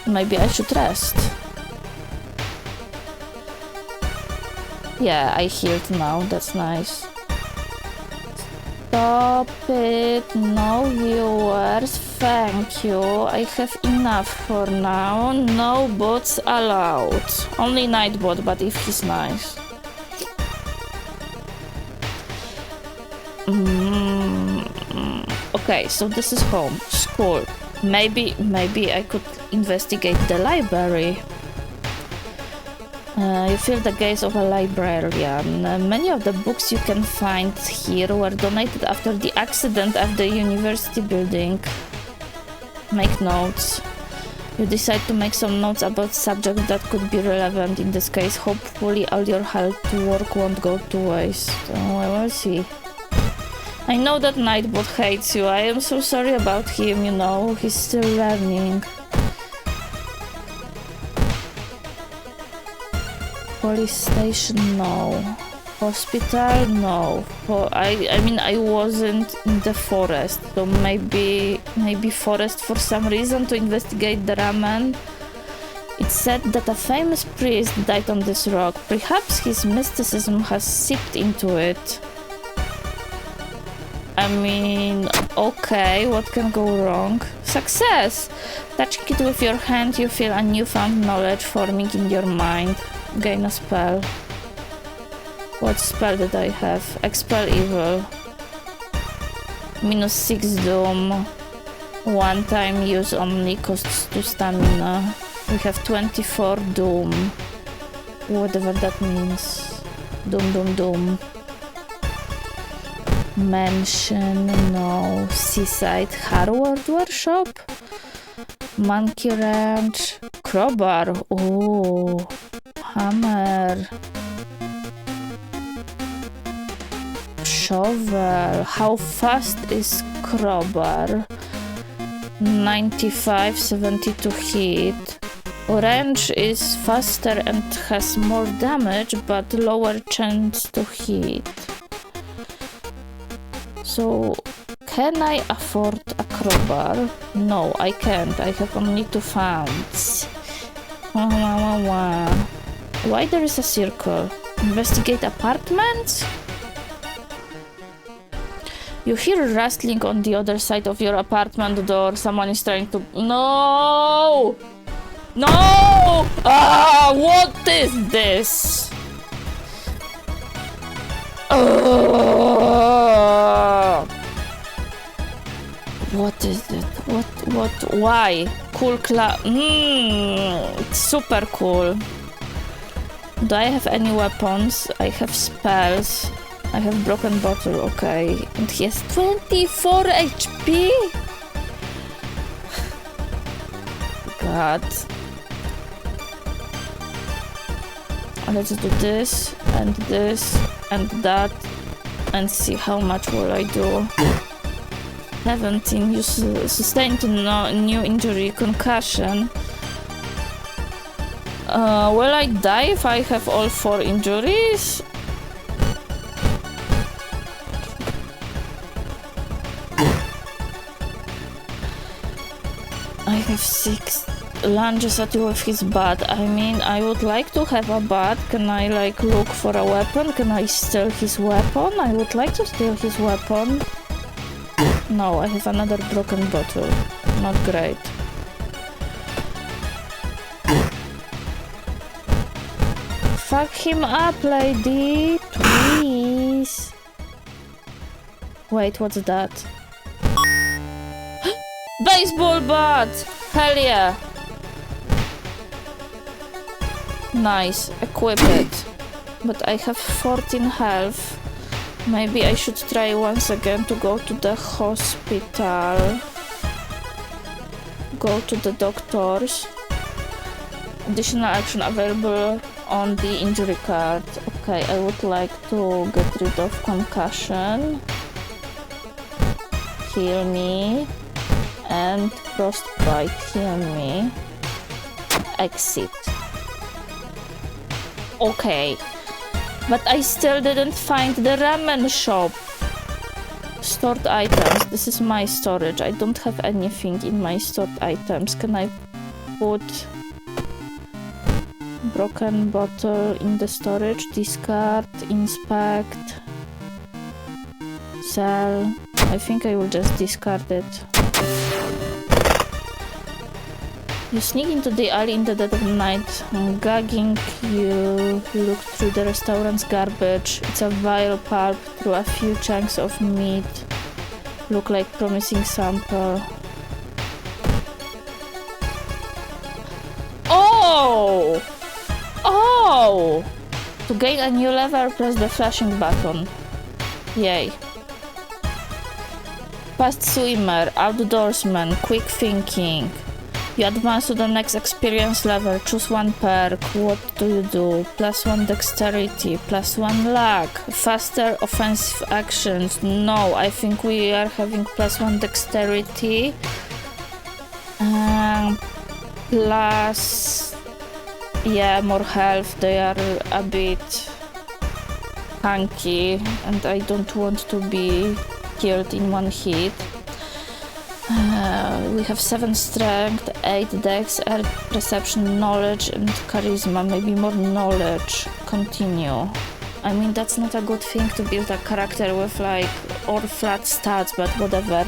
Maybe I should rest. Yeah, I healed now. That's nice. Stop it. No viewers. Thank you. I have enough for now. No bots allowed. Only Nightbot, but if he's nice. Okay, so this is home. School. Maybe I could investigate the library. You feel the gaze of a librarian. Many of the books you can find here were donated after the accident at the university building. Make notes. You decide to make some notes about subjects that could be relevant in this case. Hopefully all your hard work won't go to waste. Oh, I will see. I know that Nightbot hates you. I am so sorry about him, you know. He's still learning. Police station, no. Hospital, no. I mean, I wasn't in the forest, so maybe forest for some reason to investigate the ramen. It's said that a famous priest died on this rock. Perhaps his mysticism has seeped into it. I mean, okay, what can go wrong? Success! Touching it with your hand, you feel a newfound knowledge forming in your mind. Gain a spell. What spell did I have? Expel evil. -6 doom. One time use only, costs 2 stamina. We have 24 doom. Whatever that means. Doom. Mansion, no. Seaside Harvard workshop. Monkey Ranch. Crowbar. Ooh. Hammer. Shovel. How fast is crowbar? 95, 72 hit. Orange is faster and has more damage, but lower chance to hit. So, can I afford a crowbar? No, I can't. I have only 2 funds. Why there is a circle? Investigate apartments? You hear rustling on the other side of your apartment door. Someone is trying to... No! No! Ah, what is this? What is it? Why? Cool it's super cool. Do I have any weapons? I have spells. I have broken bottle, okay. And he has 24 HP? God. Let's do this, and that, and see how much will I do. 17, you sustained new injury, concussion. Will I die if I have all 4 injuries? I have 6 lunges at you with his bat. I mean, I would like to have a bat. Can I, like, look for a weapon? Can I steal his weapon? I would like to steal his weapon. No, I have another broken bottle. Not great. Fuck him up, lady! Please! Wait, what's that? Baseball bat! Hell yeah! Nice, equip it. But I have 14 health. Maybe I should try once again to go to the hospital. Go to the doctors. Additional action available on the injury card. Okay, I would like to get rid of concussion. Heal me. And frostbite, heal me. Exit. Okay. But I still didn't find the ramen shop. Stored items. This is my storage. I don't have anything in my stored items. Can I put broken bottle in the storage? Discard, inspect, sell. I think I will just discard it. You sneak into the alley in the dead of night, gagging. You look through the restaurant's garbage. It's a vile pulp through a few chunks of meat. Look like promising sample. Oh! Oh! To gain a new level, press the flashing button. Yay. Fast swimmer, outdoorsman, quick thinking. You advance to the next experience level. Choose one perk. What do you do? +1 dexterity, +1 luck. Faster offensive actions. No, I think we are having +1 dexterity. Plus... yeah, more health. They are a bit hanky and I don't want to be killed in one hit. We have 7 strength, 8 dex, 8 perception, knowledge and charisma. Maybe more knowledge. Continue. I mean, that's not a good thing to build a character with like or flat stats, but whatever.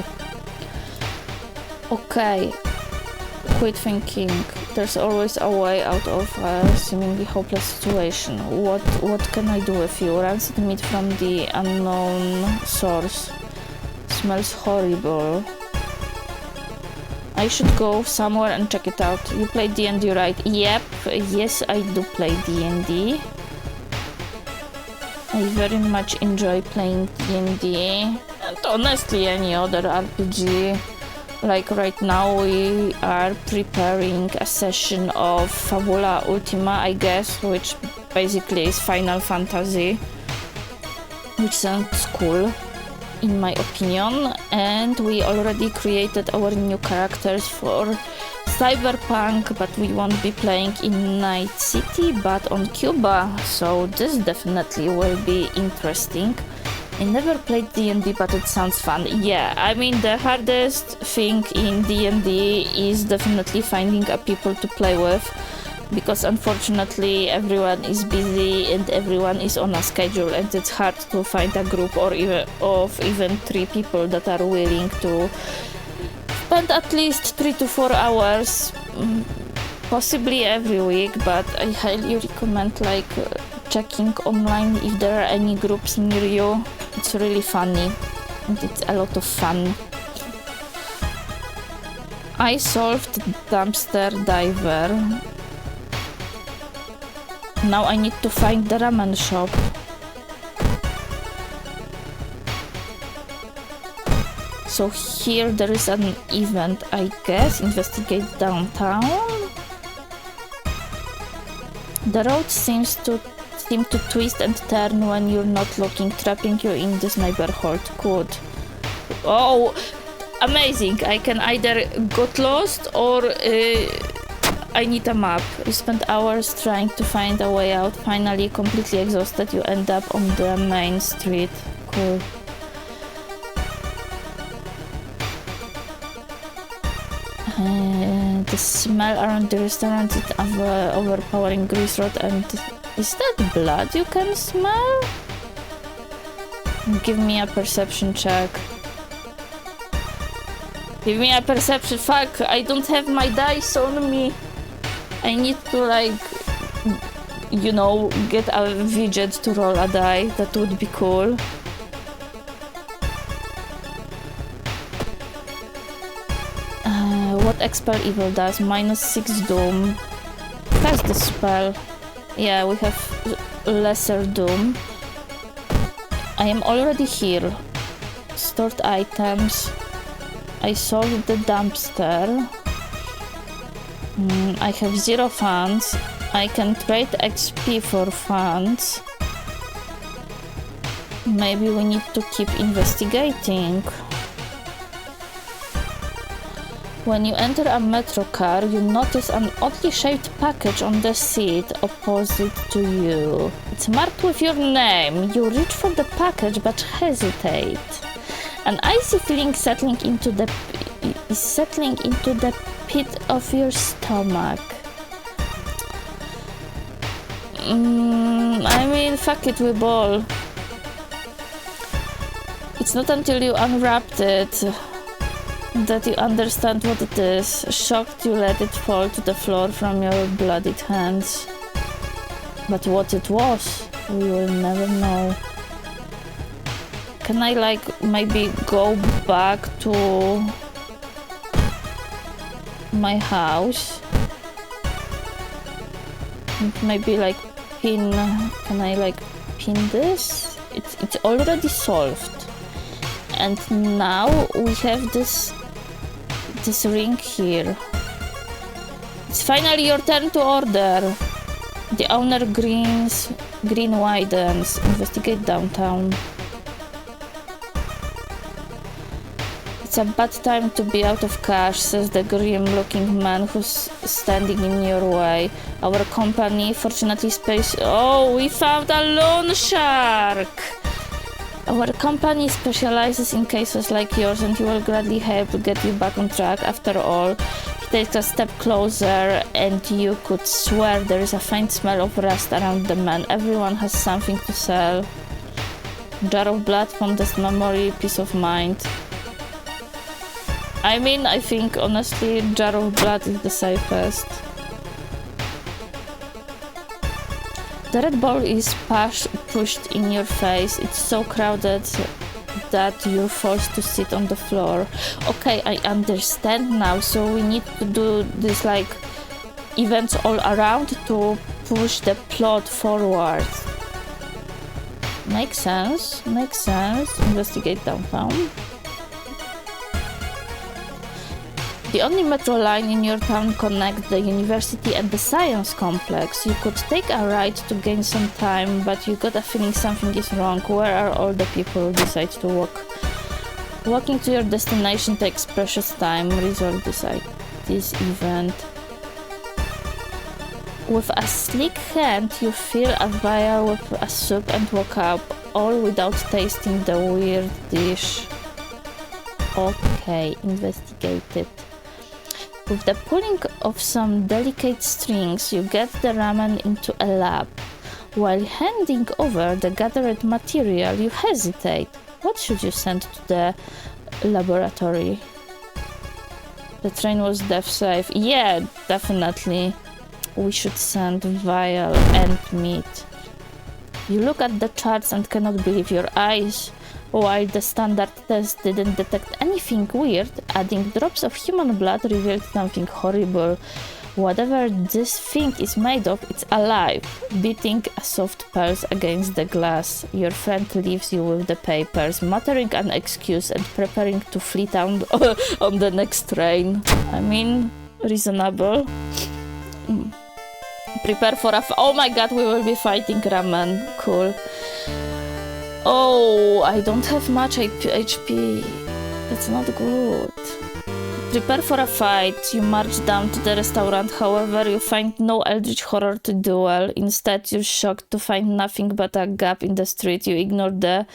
Okay. Quit thinking. There's always a way out of a seemingly hopeless situation. What can I do with you? Rancid meat from the unknown source. Smells horrible. I should go somewhere and check it out. You play D&D, right? Yep. Yes, I do play D&D. I very much enjoy playing D&D. And honestly, any other RPG. Like right now we are preparing a session of Fabula Ultima, I guess, which basically is Final Fantasy. Which sounds cool, in my opinion. And we already created our new characters for Cyberpunk, but we won't be playing in Night City, but on Cuba. So this definitely will be interesting. I never played D&D, but it sounds fun. Yeah, I mean, the hardest thing in D&D is definitely finding a people to play with, because unfortunately everyone is busy and everyone is on a schedule, and it's hard to find a group or even 3 people that are willing to spend at least 3 to 4 hours, possibly every week. But I highly recommend like checking online if there are any groups near you. It's really funny and it's a lot of fun. I solved dumpster diver. Now I need to find the ramen shop. So here there is an event, I guess. Investigate downtown. The road seem to twist and turn when you're not looking, trapping you in this neighborhood. Good. Oh, amazing! I can either got lost or I need a map. You spend hours trying to find a way out. Finally, completely exhausted, you end up on the main street. Cool. The smell around the restaurant is overpowering. Grease rot, and is that blood you can smell? Give me a perception check. Give me a perception. Fuck, I don't have my dice on me. I need to, like, you know, get a widget to roll a die. That would be cool. What Expel Evil does? -6 Doom. Cast the spell. Yeah, we have lesser Doom. I am already here. Stored items. I sold the dumpster. I have 0 funds. I can trade XP for funds. Maybe we need to keep investigating. When you enter a metro car, you notice an oddly shaped package on the seat opposite to you. It's marked with your name. You reach for the package but hesitate. An icy feeling settling into the pit of your stomach. I mean, fuck it, we ball. It's not until you unwrapped it that you understand what it is. Shocked, you let it fall to the floor from your bloodied hands. But what it was, we will never know. Can I, like, maybe go back to my house? Maybe, like, pin... Can I, like, pin this? It's already solved. And now we have this ring here. It's finally your turn to order. The owner green widens. Investigate downtown. It's a bad time to be out of cash, says the grim-looking man who's standing in your way. Our company, fortunately, Oh, we found a loan shark! Our company specializes in cases like yours and we will gladly help get you back on track. After all, he takes a step closer and you could swear there is a faint smell of rust around the man. Everyone has something to sell. Jar of blood, fondest memory, peace of mind. I mean, I think honestly, jar of blood is the safest. The Red Bull is pushed in your face. It's so crowded that you're forced to sit on the floor. Okay, I understand now. So we need to do this, like, events all around to push the plot forward. Makes sense. Makes sense. Investigate downtown. The only metro line in your town connects the university and the science complex. You could take a ride to gain some time, but you got a feeling something is wrong. Where are all the people who decide to walk? Walking to your destination takes precious time. Resolve this event. With a sleek hand, you fill a vial with a soup and walk up, all without tasting the weird dish. Okay, investigate it. With the pulling of some delicate strings, you get the ramen into a lab. While handing over the gathered material, you hesitate. What should you send to the laboratory? The train was death safe. Yeah, definitely. We should send vial and meat. You look at the charts and cannot believe your eyes. While the standard test didn't detect anything weird, adding drops of human blood revealed something horrible. Whatever this thing is made of, it's alive, beating a soft pulse against the glass. Your friend leaves you with the papers, muttering an excuse and preparing to flee town on the next train. I mean, reasonable. Prepare for oh my god, we will be fighting ramen. Cool. Oh, I don't have much HP. That's not good. Prepare for a fight. You march down to the restaurant. However, you find no eldritch horror to duel. Instead, you're shocked to find nothing but a gap in the street. You ignore the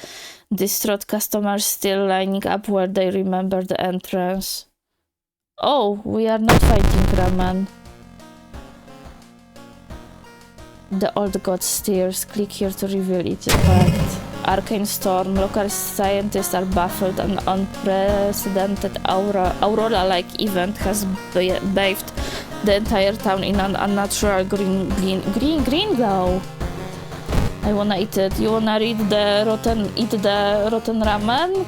distraught customers still lining up where they remember the entrance. Oh, we are not fighting ramen. The old god steers. Click here to reveal its effect. arcane storm. Local scientists are baffled. An unprecedented aurora-like event has bathed the entire town in an unnatural green glow. I wanna eat it. You wanna eat the rotten ramen?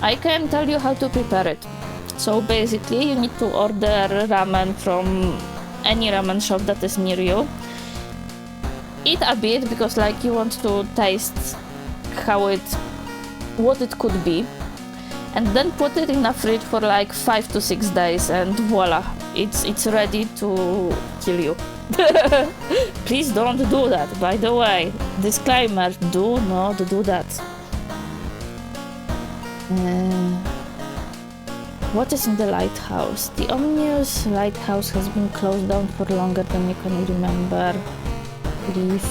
I can tell you how to prepare it. So basically, you need to order ramen from any ramen shop that is near you. Eat a bit because like you want to taste what it could be, and then put it in the fridge for like 5 to 6 days, and voila, it's ready to kill you. Please don't do that, by the way. Disclaimer, do not do that. What is in the lighthouse? The ominous lighthouse has been closed down for longer than you can remember. Leave.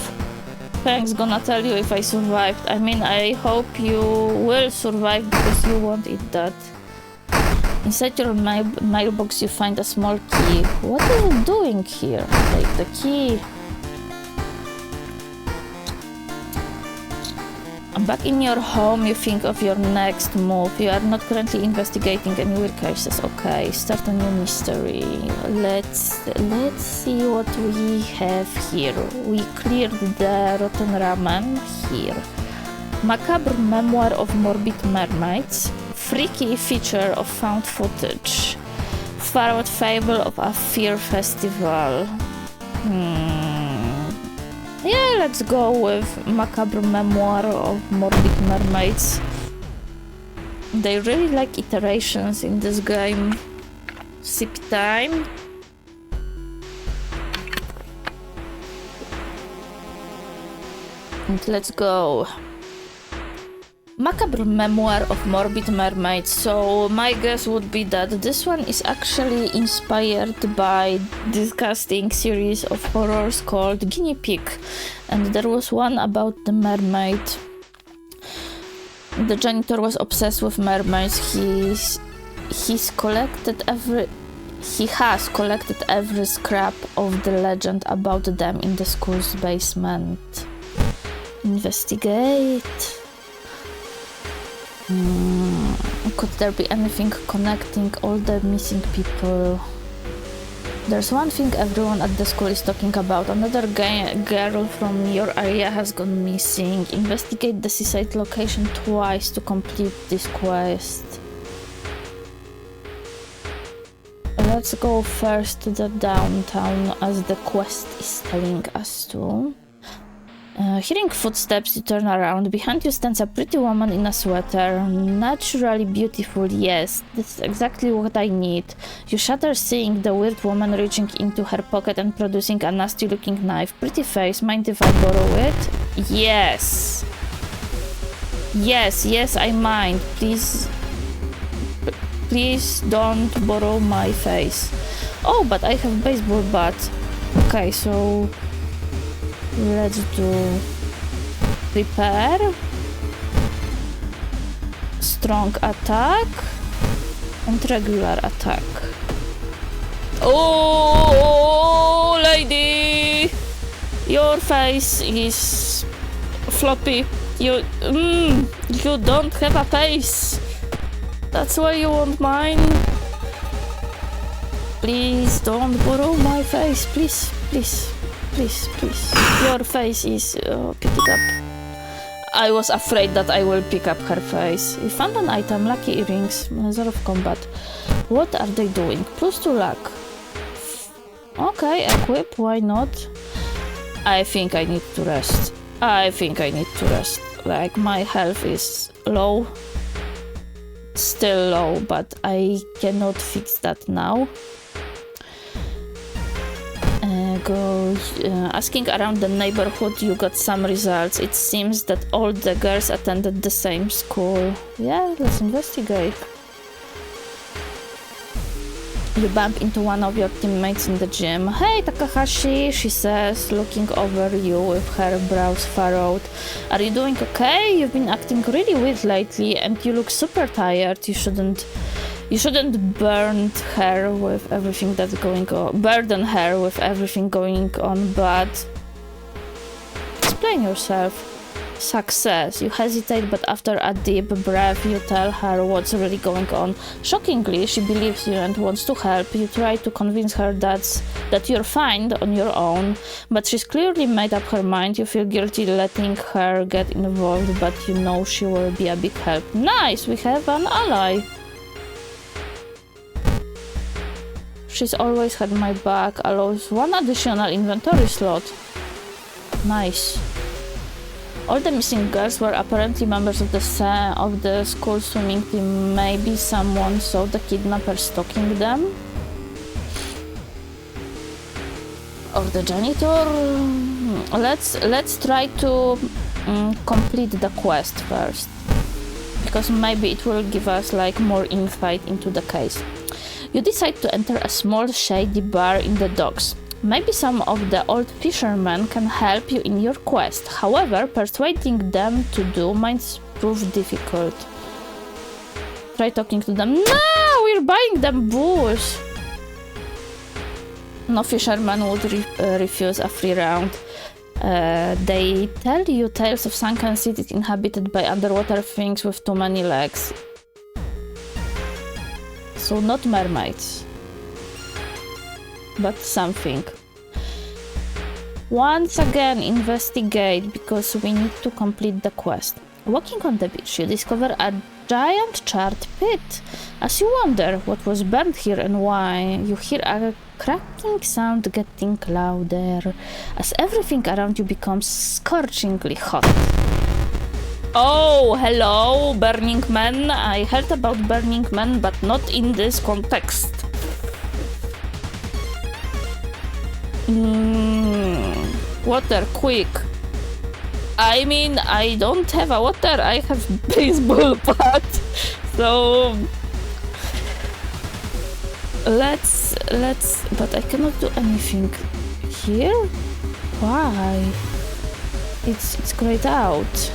Thanks, gonna tell you if I survived. I mean, I hope you will survive because you won't eat that. Inside your mailbox you find a small key. What are you doing here? Take the key. Back in your home, you think of your next move. You are not currently investigating any weird cases. Okay, start a new mystery. Let's see what we have here. We cleared the rotten ramen here. Macabre memoir of morbid mermaids. Freaky feature of found footage. Far-out fable of a fear festival. Yeah, let's go with Macabre Memoir of Morbid Mermaids. They really like iterations in this game. Sip time. And let's go. Macabre Memoir of Morbid Mermaids. So my guess would be that this one is actually inspired by disgusting series of horrors called Guinea Pig, and there was one about the mermaid. The janitor was obsessed with mermaids. He has collected every scrap of the legend about them in the school's basement. Investigate. Could there be anything connecting all the missing people? There's one thing everyone at the school is talking about. Another girl from your area has gone missing. Investigate the seaside location twice to complete this quest. Let's go first to the downtown as the quest is telling us to. Hearing footsteps, you turn around. Behind you stands a pretty woman in a sweater. Naturally beautiful, yes, this is exactly what I need. You shudder seeing the weird woman reaching into her pocket and producing a nasty looking knife. Pretty face, mind if I borrow it? Yes. Yes, I mind. Please don't borrow my face. Oh, but I have baseball bat. Okay, so let's do prepare, strong attack, and regular attack. Oh, lady! Your face is floppy. You don't have a face. That's why you want mine. Please don't borrow my face. Please. Your face is pick it up. I was afraid that I will pick up her face. You found an item, lucky earrings, Master of Combat. What are they doing? +2 luck. Okay, equip, why not? I think I need to rest. Like, my health is low. Still low, but I cannot fix that now. Asking around the neighborhood, you got some results. It seems that all the girls attended the same school. Yeah, let's investigate. You bump into one of your teammates in the gym. Hey, Takahashi, she says, looking over you with her brows furrowed. Are you doing okay? You've been acting really weird lately and you look super tired. You shouldn't burden her with everything going on, but explain yourself. Success. You hesitate, but after a deep breath, you tell her what's really going on. Shockingly, she believes you and wants to help. You try to convince her that you're fine on your own, but she's clearly made up her mind. You feel guilty letting her get involved, but you know she will be a big help. Nice, we have an ally. She's always had my back. Allows 1 additional inventory slot. Nice. All the missing girls were apparently members of the school swimming team. Maybe someone saw the kidnapper stalking them? Or the janitor? Let's try to complete the quest first, because maybe it will give us like more insight into the case. You decide to enter a small shady bar in the docks. Maybe some of the old fishermen can help you in your quest. However, persuading them to do might prove difficult. Try talking to them. No, we're buying them booze. No fisherman would refuse a free round. They tell you tales of sunken cities inhabited by underwater things with too many legs. So not mermaids, but something. Once again, investigate, because we need to complete the quest. Walking on the beach, you discover a giant charred pit. As you wonder what was burned here and why, you hear a cracking sound getting louder as everything around you becomes scorchingly hot. Oh, hello, Burning Man. I heard about Burning Man, but not in this context. Water, quick. I mean, I don't have a water, I have baseball bat. So let's, but I cannot do anything here. Why? It's grayed out.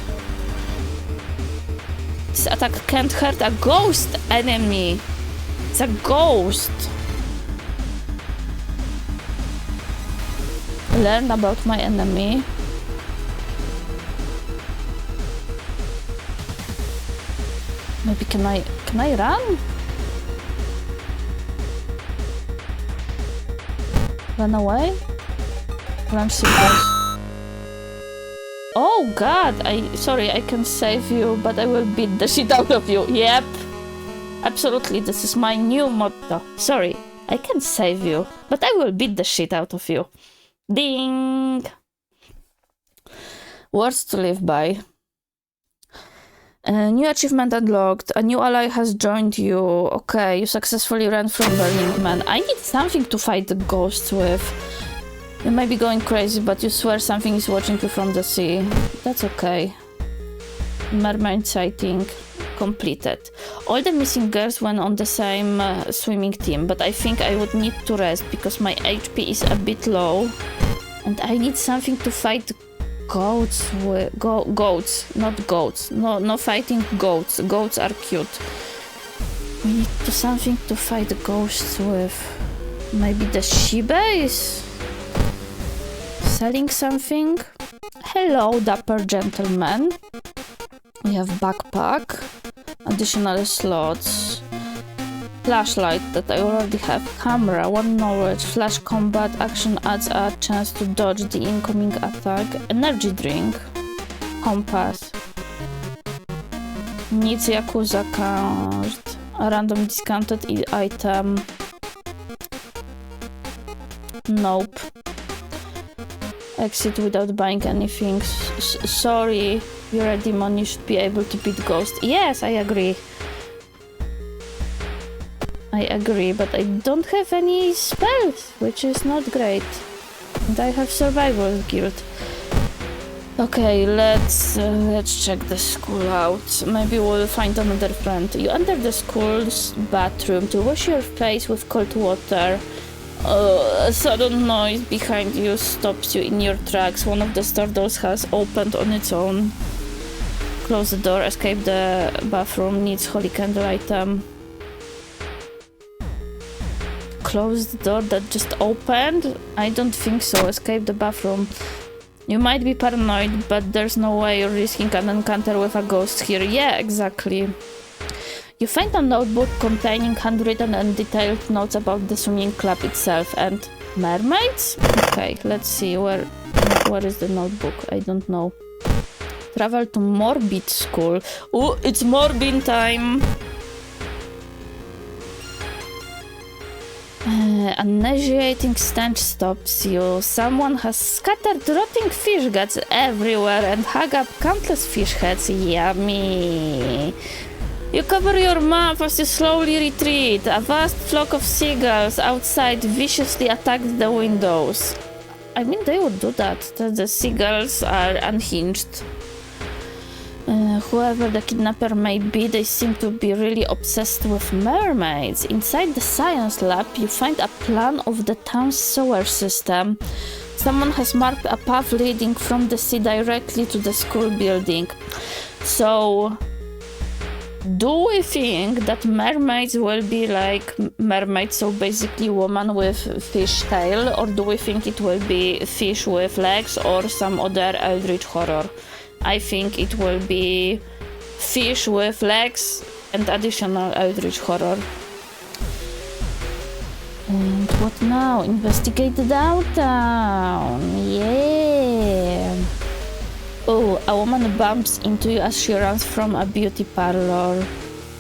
This attack can't hurt a ghost enemy. It's a ghost. Learn about my enemy. Maybe can I run? Run away? Run signals. Oh god, sorry, I can save you, but I will beat the shit out of you. Yep. Absolutely, this is my new motto. Sorry, I can save you, but I will beat the shit out of you. Ding! Words to live by. New achievement unlocked. A new ally has joined you. Okay, you successfully ran from Burning Man. I need something to fight the ghosts with. You may be going crazy, but you swear something is watching you from the sea. That's okay. Mermaid sighting completed. All the missing girls went on the same swimming team, but I think I would need to rest because my HP is a bit low. And I need something to fight goats with. Goats, not goats. No fighting goats. Goats are cute. We need something to fight ghosts with. Maybe the Shibais? Selling something? Hello, dapper gentleman. We have backpack, additional slots, flashlight that I already have, camera, 1 knowledge, flash combat, action adds a chance to dodge the incoming attack, energy drink, compass, needs Yakuza card, a random discounted item, nope. Exit without buying anything. Sorry, you're a demon, you should be able to beat ghosts. Yes, I agree. But I don't have any spells, which is not great. And I have survival guild. Okay, let's check the school out. Maybe we'll find another friend. You enter the school's bathroom to wash your face with cold water. A sudden noise behind you stops you in your tracks. One of the store doors has opened on its own. Close the door, escape the bathroom, needs holy candle item. Close the door that just opened? I don't think so. Escape the bathroom. You might be paranoid, but there's no way you're risking an encounter with a ghost here. Yeah, exactly. You find a notebook containing handwritten and detailed notes about the swimming club itself and mermaids? Okay, let's see, where is the notebook? I don't know. Travel to Morbid School. Oh, it's Morbid time! A nauseating stench stops you. Someone has scattered rotting fish guts everywhere and hung up countless fish heads. Yummy! You cover your mouth as you slowly retreat. A vast flock of seagulls outside viciously attack the windows. I mean, they would do that. The seagulls are unhinged. Whoever the kidnapper may be, they seem to be really obsessed with mermaids. Inside the science lab, you find a plan of the town's sewer system. Someone has marked a path leading from the sea directly to the school building. So, do we think that mermaids will be like mermaids, so basically woman with fish tail, or do we think it will be fish with legs or some other eldritch horror? I think it will be fish with legs and additional eldritch horror. And what now? Investigate the downtown. Yeah. Oh, a woman bumps into you as she runs from a beauty parlor.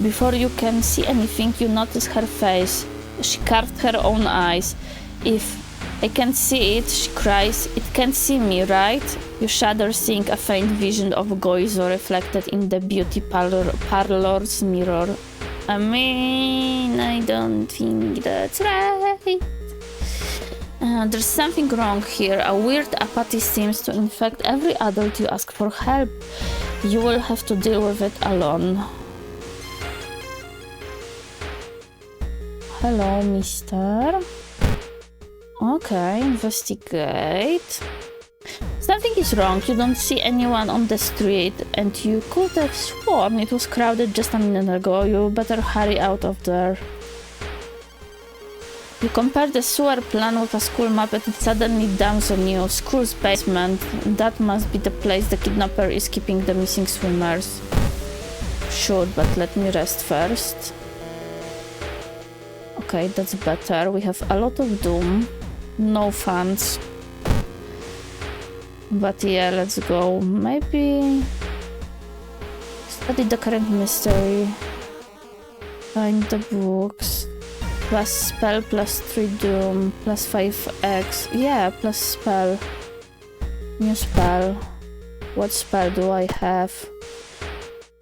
Before you can see anything, you notice her face. She carved her own eyes. If I can't see it, she cries. It can't see me, right? You shudder, seeing a faint vision of Goizo reflected in the beauty parlor's mirror. I mean, I don't think that's right. There's something wrong here. A weird apathy seems to infect every adult you ask for help. You will have to deal with it alone. Hello, mister. Okay, investigate. Something is wrong. You don't see anyone on the street, and you could have sworn it was crowded just a minute ago. You better hurry out of there. You compare the sewer plan with a school map and it suddenly dawns on you. School's basement. That must be the place the kidnapper is keeping the missing swimmers. Should, but let me rest first. Okay, that's better. We have a lot of doom. No funds. But yeah, let's go. Maybe study the current mystery. Find the books. Plus spell, plus 3 doom, plus 5x. Yeah, plus spell. New spell. What spell do I have?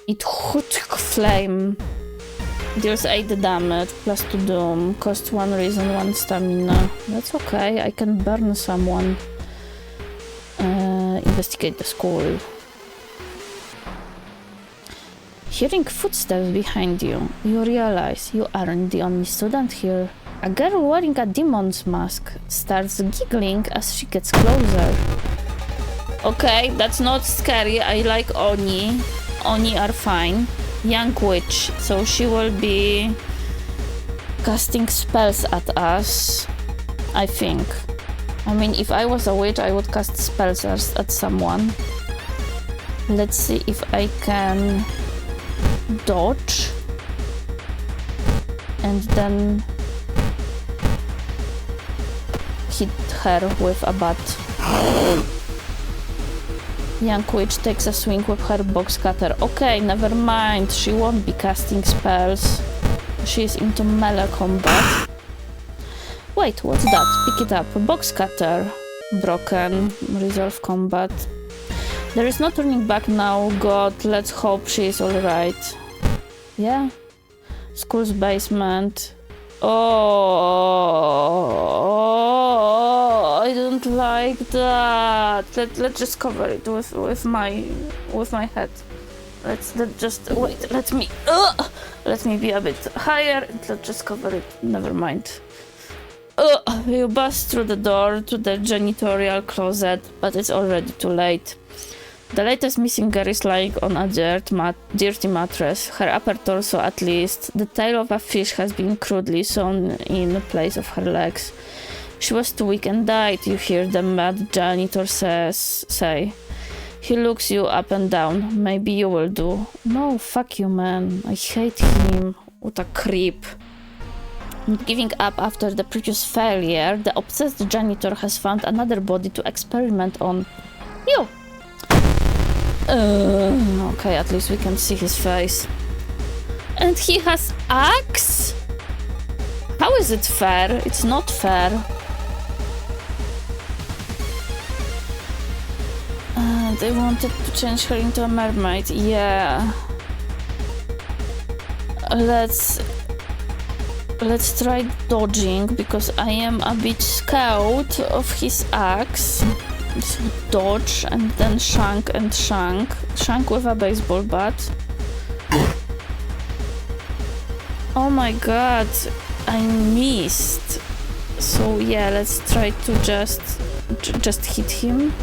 It Hut Flame. Deals 8 damage, plus 2 doom. Costs 1 reason, 1 stamina. That's okay, I can burn someone. Investigate the school. Hearing footsteps behind you, you realize you aren't the only student here. A girl wearing a demon's mask starts giggling as she gets closer. Okay, that's not scary. I like Oni. Oni are fine. Young witch, so she will be casting spells at us, I think. I mean, if I was a witch, I would cast spells at someone. Let's see if I can dodge and then hit her with a bat. Young witch takes a swing with her box cutter. Okay, never mind, she won't be casting spells. She's into melee combat. Wait, what's that? Pick it up. Box cutter. Broken. Resolve combat. There is no turning back now. God, let's hope she is alright. Yeah. School's basement. Oh, I don't like that. Let's just cover it with my head. Let's just wait. Let me be a bit higher. Let's just cover it. Never mind. You bust through the door to the janitorial closet, but it's already too late. The latest missing girl is lying on a dirty mattress, her upper torso at least. The tail of a fish has been crudely sewn in place of her legs. She was too weak and died, you hear the mad janitor say. He looks you up and down. Maybe you will do. No, fuck you, man. I hate him. What a creep. Not giving up after the previous failure, the obsessed janitor has found another body to experiment on. You! Okay, at least we can see his face. And he has axe? How is it fair? It's not fair. They wanted to change her into a mermaid. Yeah. Let's try dodging, because I am a bit scared of his axe. So dodge and then shank and shank. Shank with a baseball bat. Oh my god, I missed. So yeah, let's try to just hit him.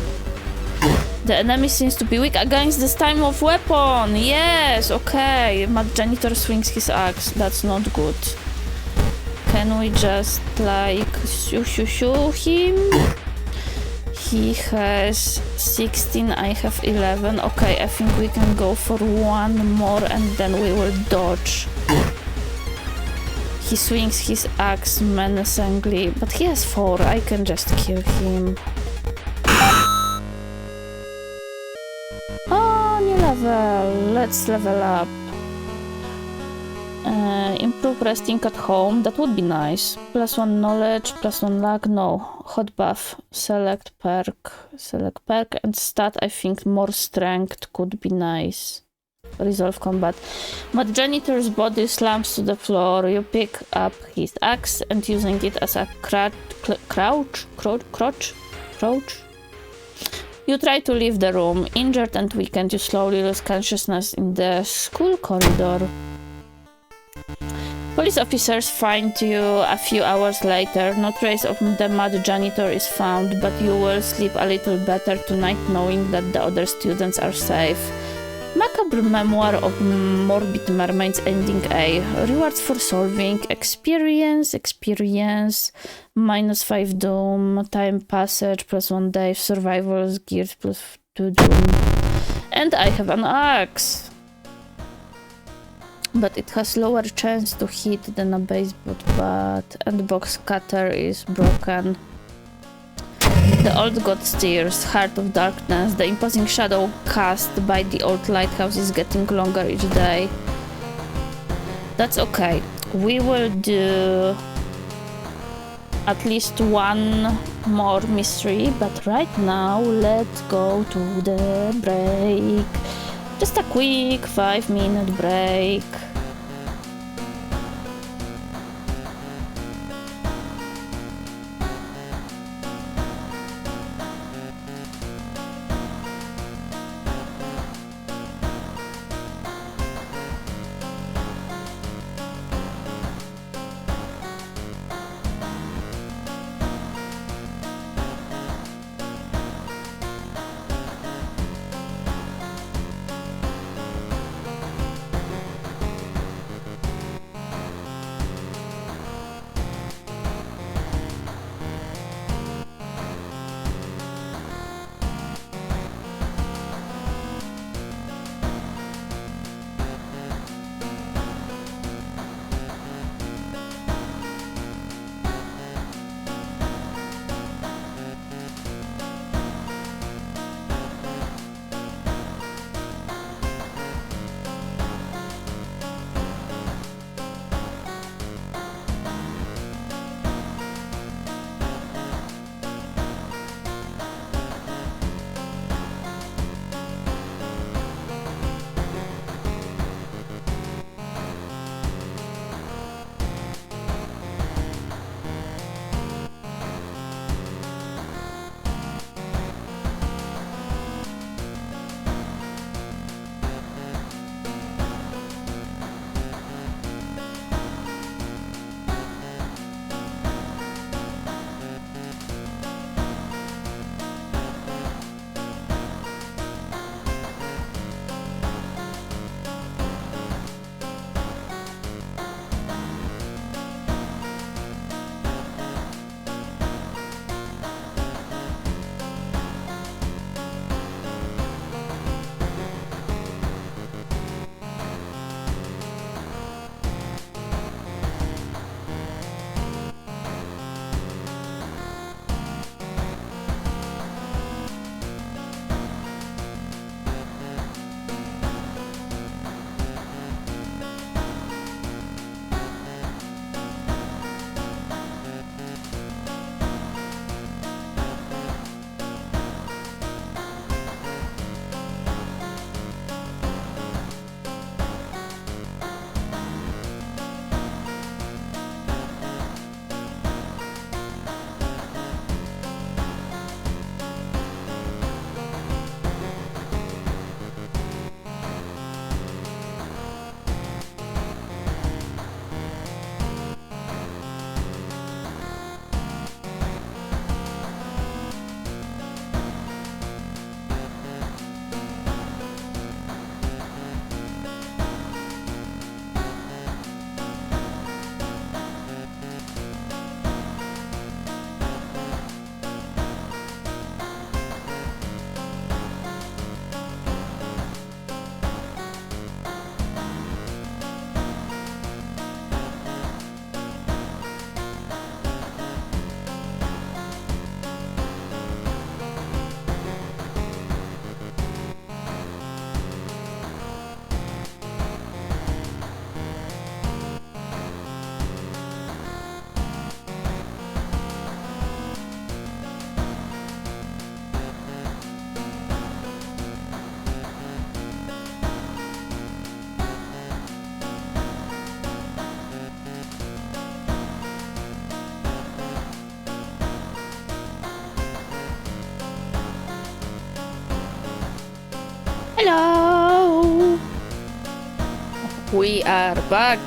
The enemy seems to be weak against this type of weapon. Yes, okay. Mad janitor swings his axe. That's not good. Can we just like shoo him? He has 16, I have 11. Okay, I think we can go for one more and then we will dodge. He swings his axe menacingly, but he has 4. I can just kill him. Oh, new level. Let's level up. Improve resting at home. That would be nice. +1 knowledge, +1 luck. No. Hot buff. Select perk. Select perk and stat. I think more strength could be nice. Resolve combat. Mad janitor's body slumps to the floor. You pick up his axe and using it as a crouch. You try to leave the room. Injured and weakened, you slowly lose consciousness in the school corridor. Police officers find you a few hours later. No trace of the mad janitor is found, but you will sleep a little better tonight knowing that the other students are safe. Macabre memoir of morbid mermaids ending A. Rewards for solving. Experience. -5 doom. Time passage +1 day. Survival's gears +2 doom. And I have an axe. But it has lower chance to hit than a baseball bat. And the box cutter is broken. The old god steers, Heart of Darkness. The imposing shadow cast by the old lighthouse is getting longer each day. That's okay. We will do at least one more mystery, but right now let's go to the break. Just a quick 5-minute break. Hello! We are back.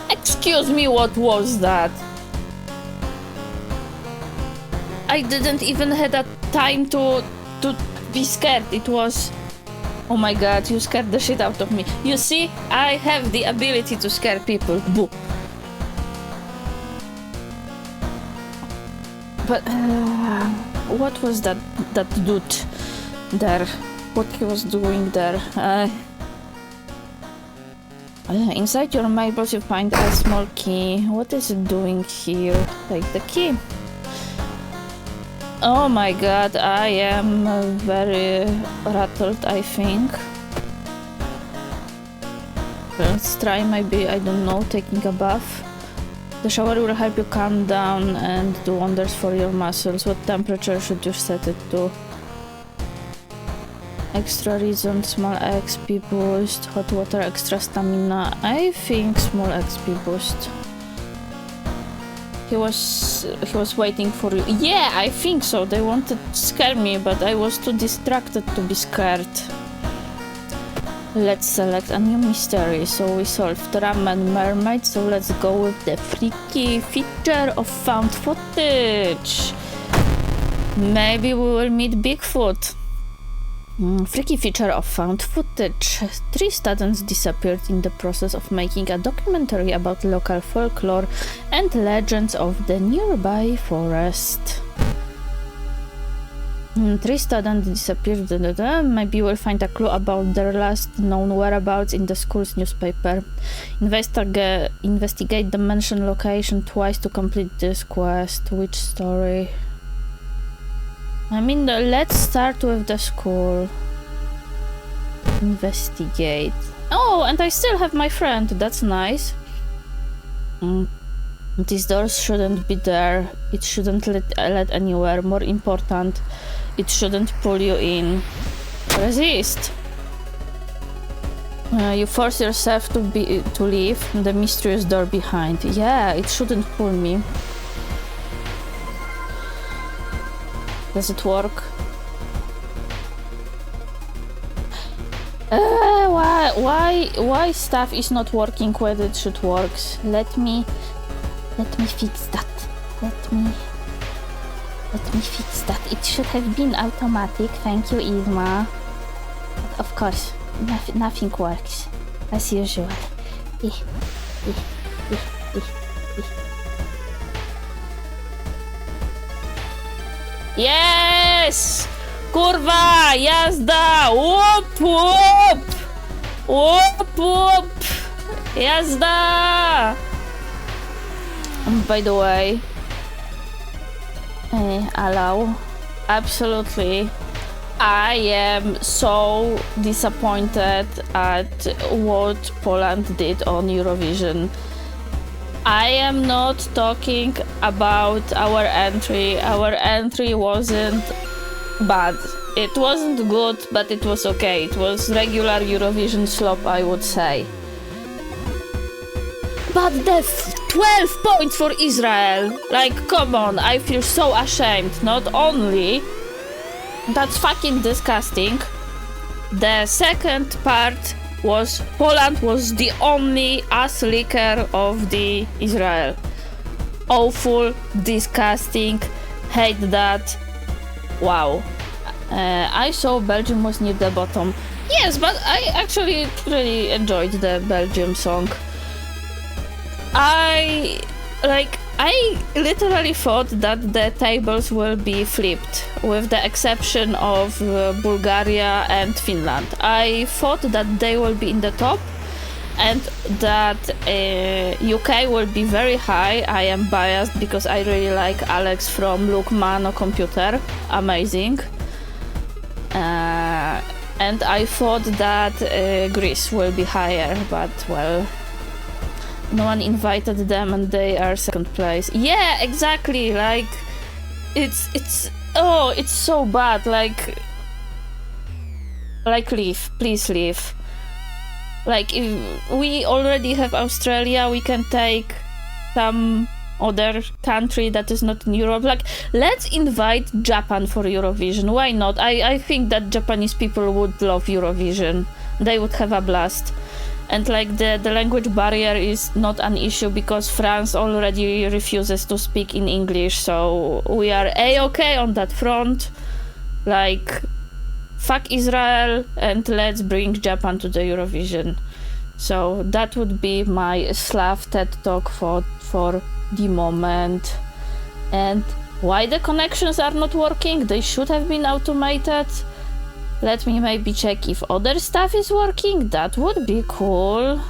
Excuse me, what was that? I didn't even had a time to be scared. It was... Oh my god, you scared the shit out of me. You see, I have the ability to scare people. Boo. But what was that dude there? What he was doing there? Inside your mailbox you find a small key. What is it doing here? Take the key. Oh my god, I am very rattled, I think. Let's try maybe, I don't know, taking a bath. The shower will help you calm down and do wonders for your muscles. What temperature should you set it to? Extra reason, small XP boost, hot water, extra stamina. I think small XP boost. He was waiting for you. Yeah, I think so. They wanted to scare me, but I was too distracted to be scared. Let's select a new mystery. So we solved ramen mermaid, so let's go with the freaky feature of found footage. Maybe we will meet Bigfoot. Freaky feature of found footage. 3 students disappeared in the process of making a documentary about local folklore and legends of the nearby forest. 3 students disappeared. Maybe we'll find a clue about their last known whereabouts in the school's newspaper. Investigate the mentioned location twice to complete this quest. Which story? I mean, let's start with the school. Investigate. Oh, and I still have my friend. That's nice. These doors shouldn't be there. It shouldn't let anywhere. More important, it shouldn't pull you in. Resist. You force yourself to leave the mysterious door behind. Yeah, it shouldn't pull me. Does it work? Why stuff is not working when it should work? Let me fix that. Let me fix that. It should have been automatic. Thank you, Irma. But of course, nothing works as usual. Yes! Kurwa! Jazda! Łup, łup! Łup, łup! Jazda! By the way, allow. Absolutely. I am so disappointed at what Poland did on Eurovision. I am not talking about our entry. Our entry wasn't bad. It wasn't good, but it was okay. It was regular Eurovision slop, I would say. But the 12 points for Israel! Like, come on, I feel so ashamed. Not only... That's fucking disgusting. The second part was Poland was the only ass licker of the Israel. Awful, disgusting, hate that. Wow. I saw Belgium was near the bottom. Yes, but I actually really enjoyed the Belgium song. I literally thought that the tables will be flipped, with the exception of Bulgaria and Finland. I thought that they will be in the top and that UK will be very high. I am biased because I really like Alex from Look Mano Computer. Amazing. And I thought that Greece will be higher, but well... No one invited them and they are second place. Yeah, exactly, like... It's so bad, like leave, please leave. Like, if we already have Australia, we can take some other country that is not in Europe. Like, let's invite Japan for Eurovision. Why not? I think that Japanese people would love Eurovision. They would have a blast. And like the language barrier is not an issue because France already refuses to speak in English, so we are a-okay on that front. Like, fuck Israel and let's bring Japan to the Eurovision. So that would be my Slav TED Talk for the moment. And why the connections are not working? They should have been automated. Let me maybe check if other stuff is working. That would be cool.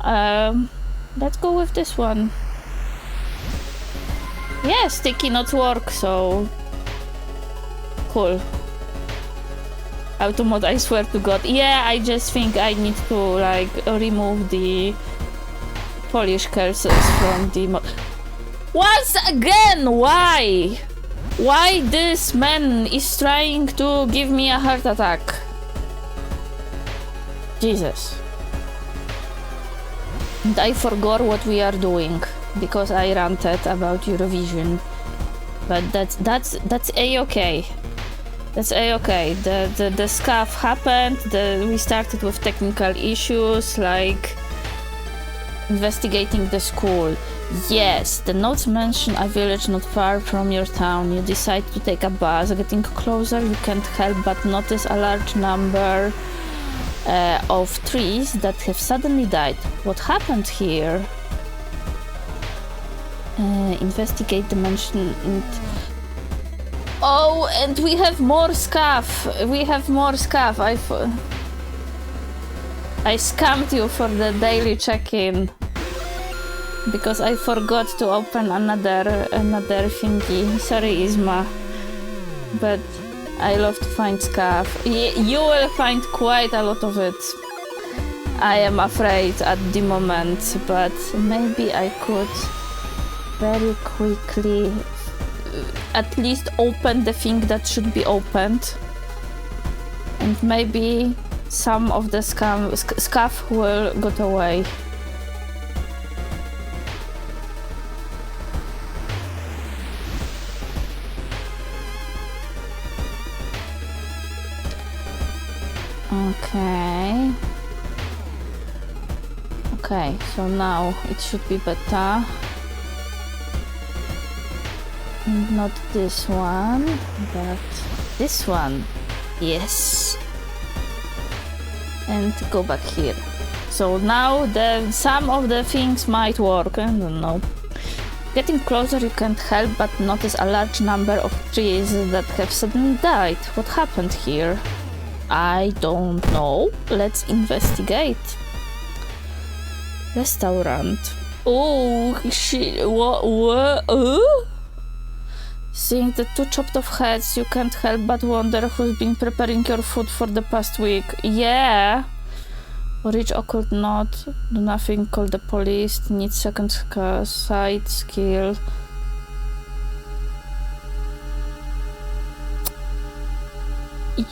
Let's go with this one. Yeah, sticky notes work, so cool. Automod, I swear to God. Yeah, I just think I need to like remove the Polish curses from the mod. Once again, why? Why this man is trying to give me a heart attack? Jesus. And I forgot what we are doing because I ranted about Eurovision. But that's a-okay. That's a-okay. The scuff happened. We started with technical issues like investigating the school. Yes, the notes mention a village not far from your town. You decide to take a bus. Getting closer, you can't help but notice a large number of trees that have suddenly died. What happened here? Investigate the mentioned... Oh, and we have more scuff. We have more scuff. I scammed you for the daily check-in. Because I forgot to open another thingy. Sorry, Isma. But I love to find scuff. You will find quite a lot of it. I am afraid at the moment, but maybe I could very quickly at least open the thing that should be opened. And maybe some of the scuff will go away. Okay, so now it should be better. And not this one, but this one. Yes. And go back here. So now some of the things might work, I don't know. Getting closer, you can't help but notice a large number of trees that have suddenly died. What happened here? I don't know. Let's investigate. Restaurant. Oh, what? Seeing the two chopped off heads, you can't help but wonder who's been preparing your food for the past week. Yeah. Reach occult note. Do nothing. Call the police. Need second sight skill.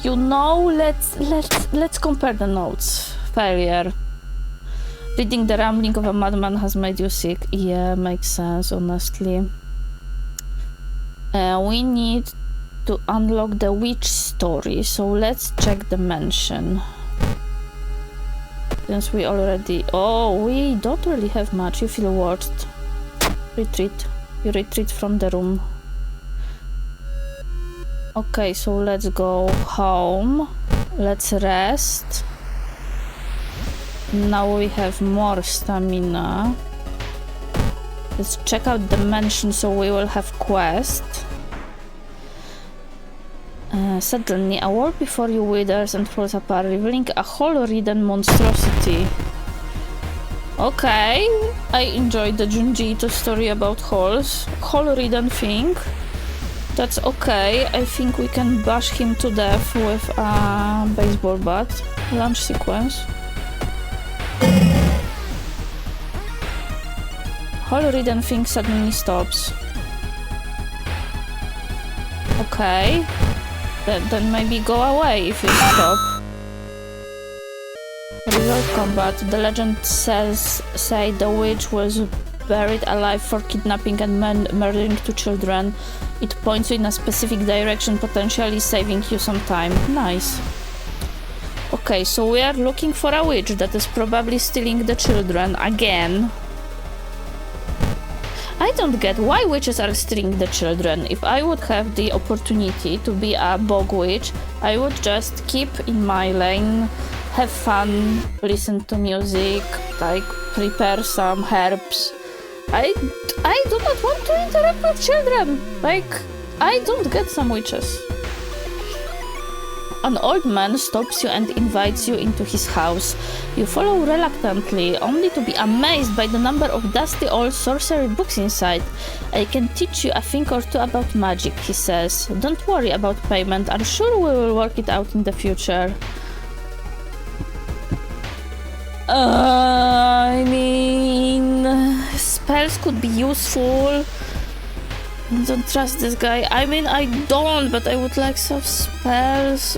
You know, let's compare the notes. Failure. Reading the rambling of a madman has made you sick. Yeah, makes sense, honestly. We need to unlock the witch story, so let's check the mansion. Since we already... Oh, we don't really have much. You feel worst. Retreat. You retreat from the room. Okay, so let's go home. Let's rest. Now we have more stamina. Let's check out the mansion so we will have quest. Suddenly, a wall before you withers and falls apart, revealing a hole-ridden monstrosity. Okay, I enjoyed the Junji Ito story about holes. Hole-ridden thing. That's okay. I think we can bash him to death with a baseball bat. Launch sequence. Hole-ridden thing suddenly stops. Okay. Then maybe go away if you stop. Resolve combat. The legend say the witch was buried alive for kidnapping and murdering 2 children. It points you in a specific direction, potentially saving you some time. Nice. Okay, so we are looking for a witch that is probably stealing the children again. I don't get why witches are stealing the children. If I would have the opportunity to be a bog witch, I would just keep in my lane, have fun, listen to music, like prepare some herbs. I do not want to interact with children. Like, I don't get some witches. An old man stops you and invites you into his house. You follow reluctantly, only to be amazed by the number of dusty old sorcery books inside. I can teach you a thing or two about magic, he says. Don't worry about payment, I'm sure we will work it out in the future. I mean, spells could be useful. Don't trust this guy. I mean, I don't, but I would like some spells.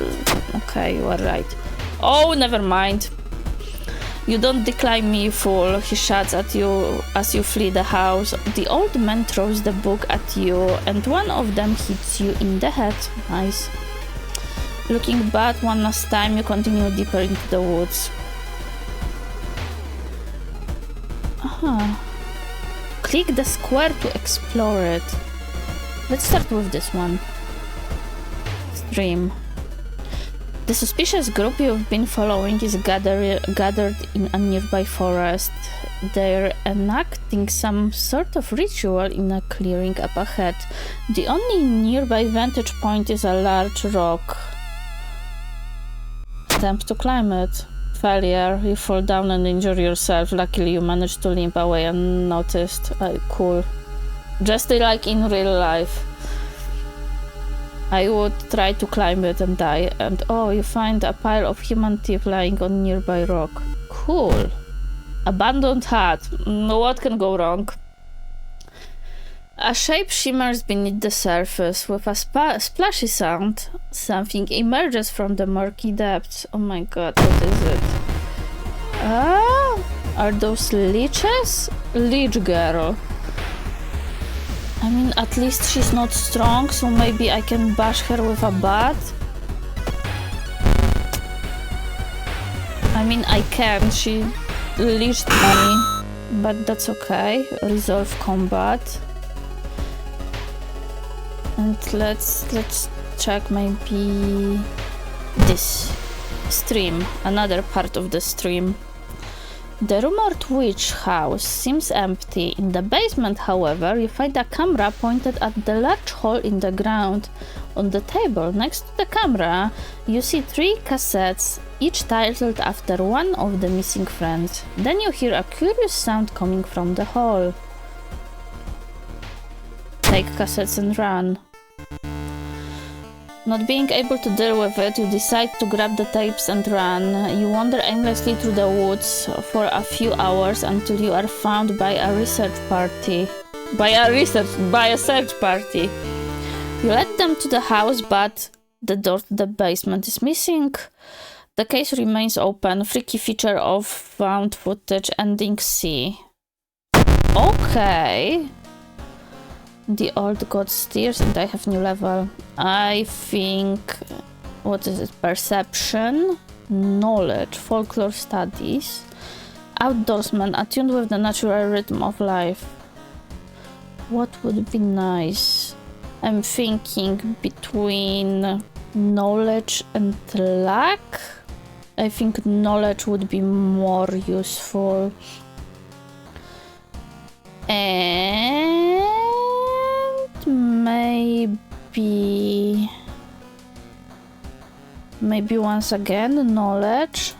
Okay, you are right. Oh, never mind. You don't decline me, fool, he shouts at you as you flee the house. The old man throws the book at you, and one of them hits you in the head. Nice. Looking back one last time, you continue deeper into the woods. Click the square to explore it. Let's start with this one. Stream. The suspicious group you've been following is gathered in a nearby forest. They're enacting some sort of ritual in a clearing up ahead. The only nearby vantage point is a large rock. Attempt to climb it. Failure. You fall down and injure yourself. Luckily you managed to limp away unnoticed. Cool. Just like in real life. I would try to climb it and die. And oh, you find a pile of human teeth lying on nearby rock. Cool. Abandoned hut. What can go wrong? A shape shimmers beneath the surface. With a splashy sound, something emerges from the murky depths. Oh my god, what is it? Ah, are those leeches? Leech girl. I mean, at least she's not strong, so maybe I can bash her with a bat. I mean, I can. She leashed me, but that's okay. Resolve combat. And let's check maybe this stream, another part of the stream. The rumored witch house seems empty. In the basement, however, you find a camera pointed at the large hole in the ground. On the table next to the camera, you see 3 cassettes, each titled after one of the missing friends. Then you hear a curious sound coming from the hole. Take cassettes and run. Not being able to deal with it, you decide to grab the tapes and run. You wander aimlessly through the woods for a few hours until you are found by a search party. You led them to the house, but the door to the basement is missing. The case remains open. Freaky feature of found footage ending C. Okay. The old god steers and I have new level. I think, what is it? Perception, knowledge, folklore studies, outdoorsman, attuned with the natural rhythm of life. What would be nice? I'm thinking between knowledge and luck. I think knowledge would be more useful. And maybe once again knowledge,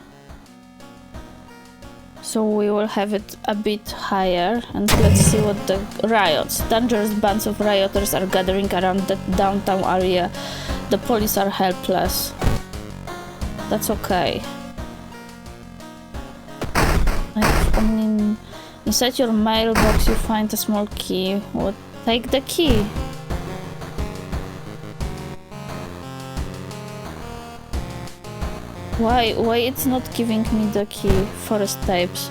so we will have it a bit higher. And let's see what the riots. Dangerous bands of rioters are gathering around the downtown area. The police are helpless. That's okay. Inside your mailbox you find a small key. What? Take the key. Why it's not giving me the key? Forest tapes.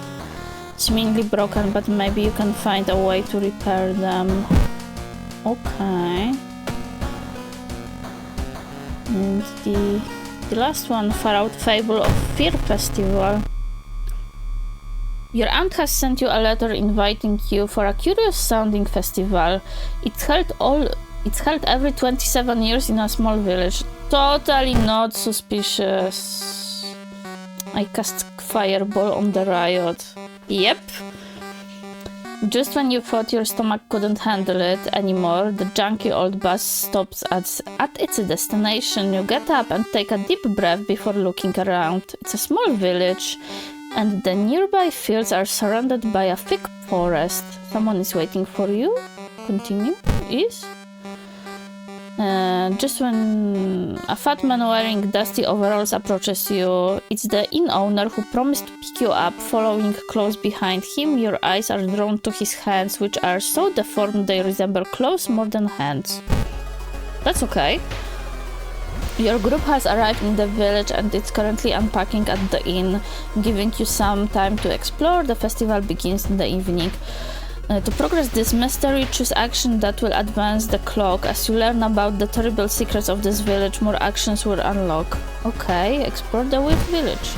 seemingly broken, but maybe you can find a way to repair them. Okay. And the last one, Far Out Fable of Fear Festival. Your aunt has sent you a letter inviting you for a curious-sounding festival. It's held every 27 years in a small village. Totally not suspicious. I cast Fireball on the riot. Yep. Just when you thought your stomach couldn't handle it anymore, the junky old bus stops at its destination. You get up and take a deep breath before looking around. It's a small village, and the nearby fields are surrounded by a thick forest. Someone is waiting for you. Continue. Is? Just when a fat man wearing dusty overalls approaches you, it's the inn owner who promised to pick you up. Following close behind him, your eyes are drawn to his hands, which are so deformed they resemble claws more than hands. That's okay. Your group has arrived in the village and it's currently unpacking at the inn, giving you some time to explore. The festival begins in the evening. To progress this mystery, choose action that will advance the clock. As you learn about the terrible secrets of this village, more actions will unlock. Okay, explore the weird village.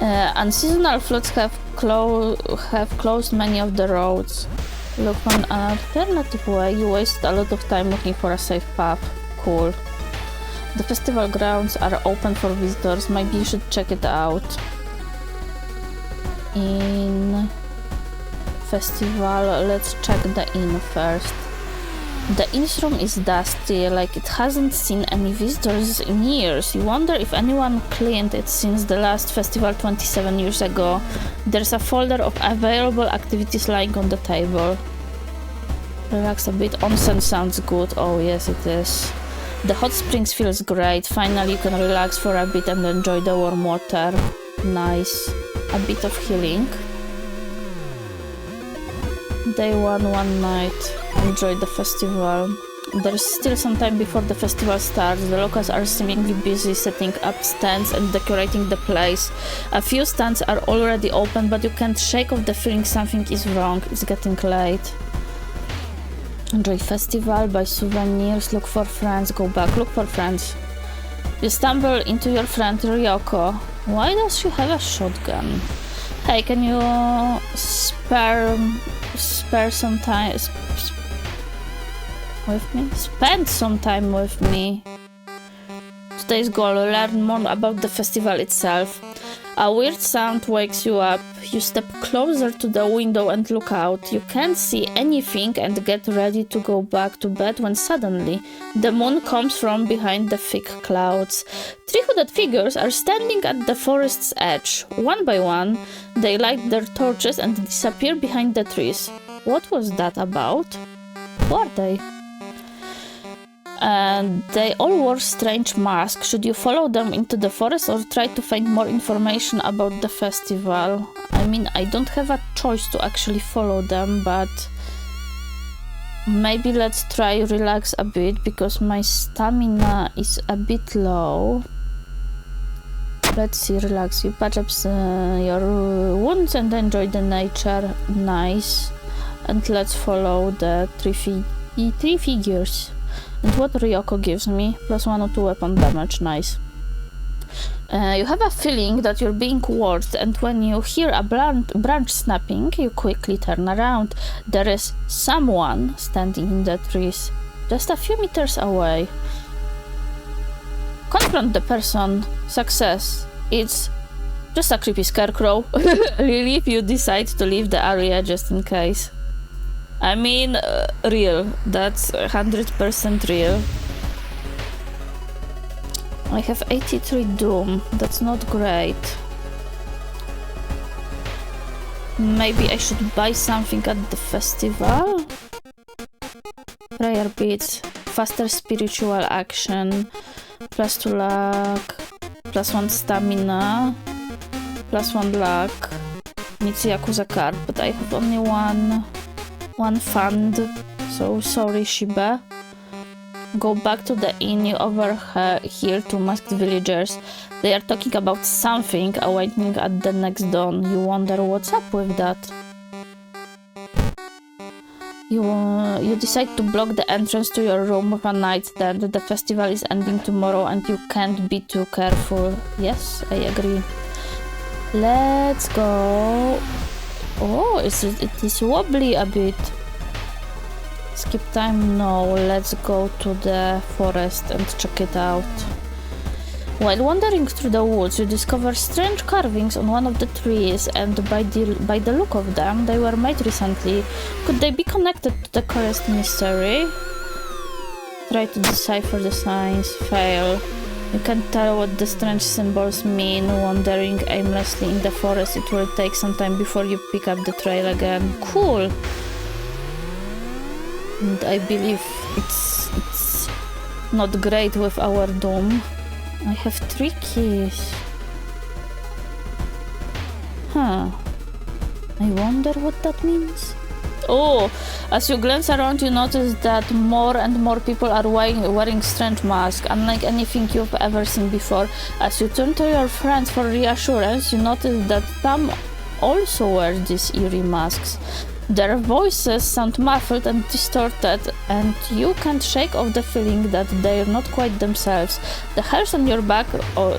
Unseasonal floods have closed many of the roads. Look for an alternative way. You wasted a lot of time looking for a safe path. Cool. The festival grounds are open for visitors. Maybe you should check it out. Inn festival. Let's check the inn first. The inn's room is dusty, like it hasn't seen any visitors in years. You wonder if anyone cleaned it since the last festival 27 years ago. There's a folder of available activities lying on the table. Relax a bit. Onsen sounds good. Oh yes, it is. The hot springs feels great. Finally you can relax for a bit and enjoy the warm water. Nice. A bit of healing. Day 1, one night. Enjoy the festival. There's still some time before the festival starts. The locals are seemingly busy setting up stands and decorating the place. A few stands are already open, but you can't shake off the feeling something is wrong. It's getting late. Enjoy festival, buy souvenirs, look for friends, go back, look for friends. You stumble into your friend Ryoko. Why does she have a shotgun? Hey, can you spare some time with me? Spend some time with me. Today's goal: learn more about the festival itself. A weird sound wakes you up. You step closer to the window and look out. You can't see anything and get ready to go back to bed when suddenly the moon comes from behind the thick clouds. 3 hooded figures are standing at the forest's edge. One by one, they light their torches and disappear behind the trees. What was that about? Who are they? And they all wore strange masks. Should you follow them into the forest or try to find more information about the festival? I mean, I don't have a choice to actually follow them, but maybe let's try relax a bit because my stamina is a bit low. Let's see, relax. You patch up your wounds and enjoy the nature. Nice. And let's follow the three figures. And what Ryoko gives me, +1 or 2 weapon damage, nice. You have a feeling that you're being watched, and when you hear a branch snapping, you quickly turn around. There is someone standing in the trees, just a few meters away. Confront the person. Success. It's just a creepy scarecrow. Really, if you decide to leave the area just in case. I mean, real. That's 100% real. I have 83 Doom. That's not great. Maybe I should buy something at the festival? Prayer beads. Faster spiritual action. +2 luck. +1 stamina. +1 luck. Needs Yakuza card, but I have only one fund, so sorry Shiba. Go back to the inn. You overhear two masked villagers. They are talking about something, awaiting at the next dawn. You wonder what's up with that. You decide to block the entrance to your room with a nightstand. The festival is ending tomorrow and you can't be too careful. Yes, I agree. Let's go. Oh, it is wobbly a bit. Skip time? No, let's go to the forest and check it out. While wandering through the woods, you discover strange carvings on one of the trees, and by the look of them, they were made recently. Could they be connected to the cursed mystery? Try to decipher the signs. Fail. You can't tell what the strange symbols mean. Wandering aimlessly in the forest, it will take some time before you pick up the trail again. Cool! And I believe it's not great with our doom. I have 3 keys. Huh. I wonder what that means. Oh, as you glance around, you notice that more and more people are wearing strange masks, unlike anything you've ever seen before. As you turn to your friends for reassurance, you notice that some also wear these eerie masks. Their voices sound muffled and distorted, and you can't shake off the feeling that they're not quite themselves. The hairs on your back, or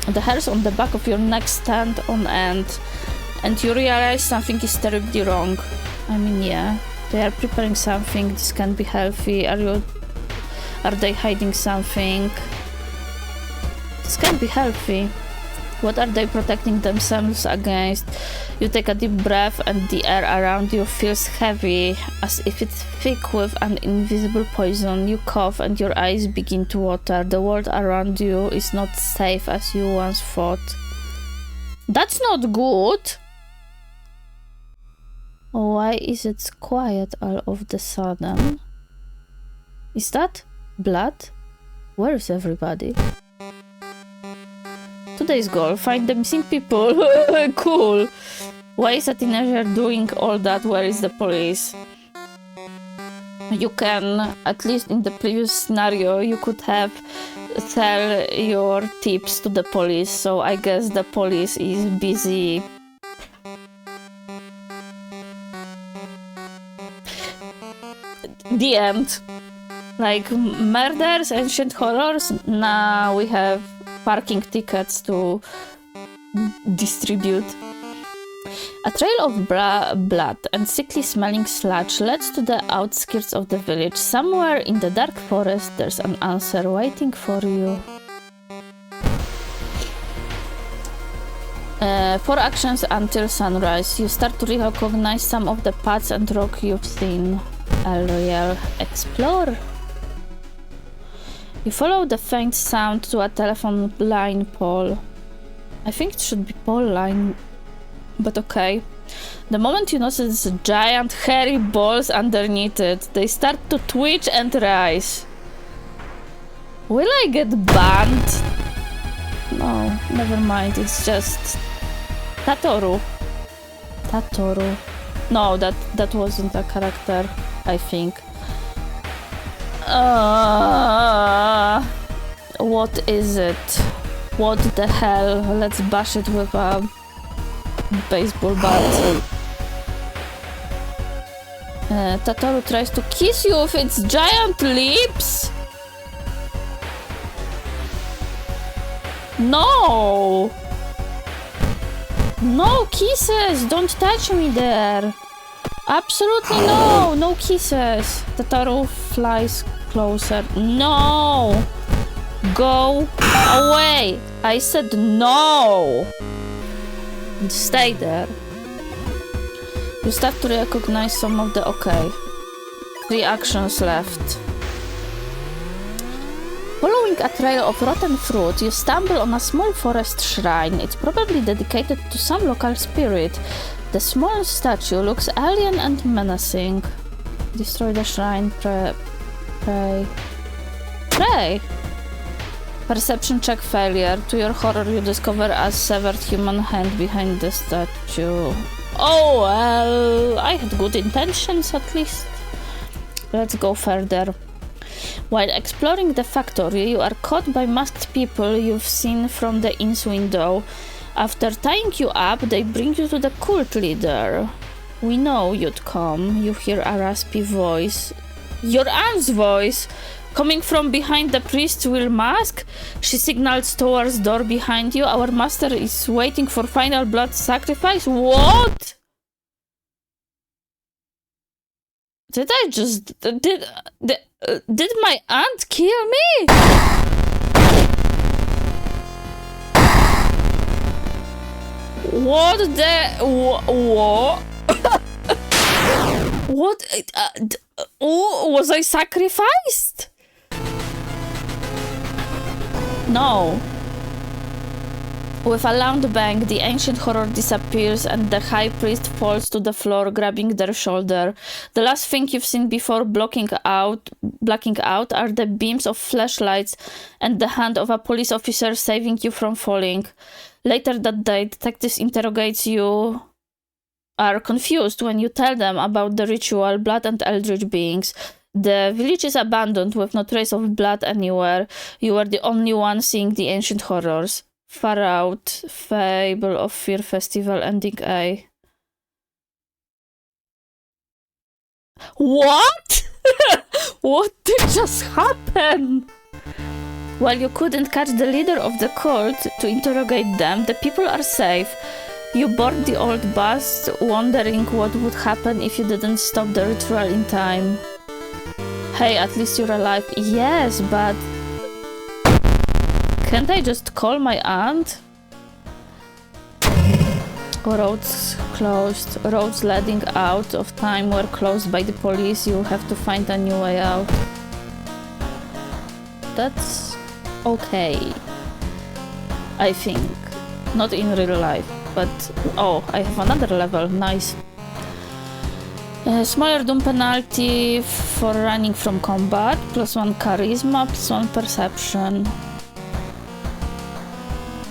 the hairs on the back of your neck stand on end, and you realize something is terribly wrong. I mean, yeah, they are preparing something. This can't be healthy. Are they hiding something? This can't be healthy. What are they protecting themselves against? You take a deep breath and the air around you feels heavy, as if it's thick with an invisible poison. You cough and your eyes begin to water. The world around you is not safe as you once thought. That's not good! Why is it quiet all of the sudden? Is that blood? Where is everybody? Today's goal, find the missing people. Cool. Why is a teenager doing all that? Where is the police? You can, at least in the previous scenario, you could have tell your tips to the police, so I guess the police is busy. The end. Like murders, ancient horrors, now we have parking tickets to distribute. A trail of blood and sickly smelling sludge leads to the outskirts of the village. Somewhere in the dark forest there's an answer waiting for you. 4 actions until sunrise. You start to recognize some of the paths and rock you've seen. Royal Explore. You follow the faint sound to a telephone line pole. I think it should be pole line, but okay. The moment you notice giant hairy balls underneath it, they start to twitch and rise. Will I get banned? No, never mind, it's just Tatoru. Tatoru. No, that wasn't a character, I think. What is it? What the hell? Let's bash it with a baseball bat. Tatoru tries to kiss you with its giant lips? No! No kisses! Don't touch me there! Absolutely no! No kisses! Tataru flies closer. No! Go away! I said no! Stay there. You start to recognize some of the... Okay. 3 actions left. Following a trail of rotten fruit, you stumble on a small forest shrine. It's probably dedicated to some local spirit. The small statue looks alien and menacing. Destroy the shrine. Pray. Perception check failure. To your horror, you discover a severed human hand behind the statue. Oh, well, I had good intentions at least. Let's go further. While exploring the factory, you are caught by masked people you've seen from the inn's window. After tying you up, they bring you to the cult leader. We know you'd come. You hear a raspy voice. Your aunt's voice! Coming from behind the priest's wheel mask, she signals towards door behind you. Our master is waiting for final blood sacrifice. What? Did I just... Did my aunt kill me? What the... What? What? Oh, was I sacrificed? No. With a loud bang, the ancient horror disappears and the high priest falls to the floor, grabbing their shoulder. The last thing you've seen before blacking out are the beams of flashlights and the hand of a police officer saving you from falling. Later that day, detectives interrogate you. Are confused when you tell them about the ritual, blood and eldritch beings. The village is abandoned with no trace of blood anywhere. You are the only one seeing the ancient horrors. Far Out, Fable of Fear Festival, Ending A. What? What did just happen? While you couldn't catch the leader of the cult to interrogate them, the people are safe. You board the old bus, wondering what would happen if you didn't stop the ritual in time. Hey, at least you're alive. Yes, but... Can't I just call my aunt? Roads closed. Roads leading out of time were closed by the police. You have to find a new way out. That's... okay. I think. Not in real life. But, oh, I have another level, nice. Smaller doom penalty for running from combat, +1 charisma, +1 perception.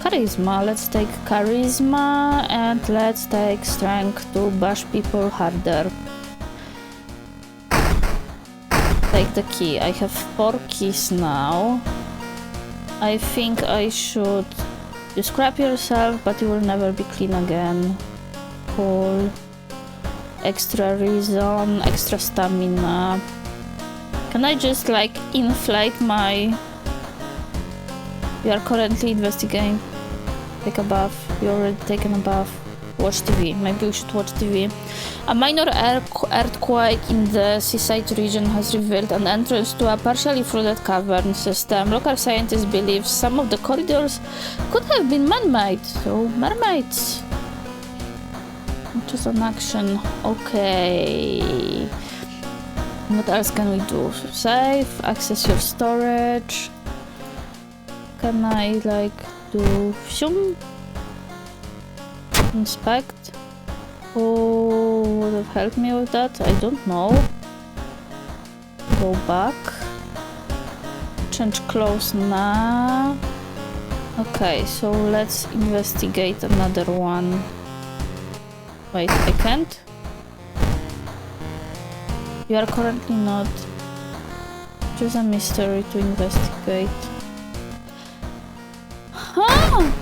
Charisma, let's take charisma and let's take strength to bash people harder. Take the key, I have 4 keys now. I think I should... You scrap yourself, but you will never be clean again. Cool. Extra reason, extra stamina. Can I just like inflate my... You are currently investigating. Take a bath. You already taken a bath. Watch TV. Maybe we should watch TV. A minor earthquake in the seaside region has revealed an entrance to a partially flooded cavern system. Local scientists believe some of the corridors could have been man-made, so mermaids. Just an action. Okay. What else can we do? Save, access your storage. Can I like do zoom? Inspect. Oh, would have helped me with that? I don't know. Go back. Change clothes now. Okay, so let's investigate another one. Wait, I can't? You are currently not. Just a mystery to investigate. Huh!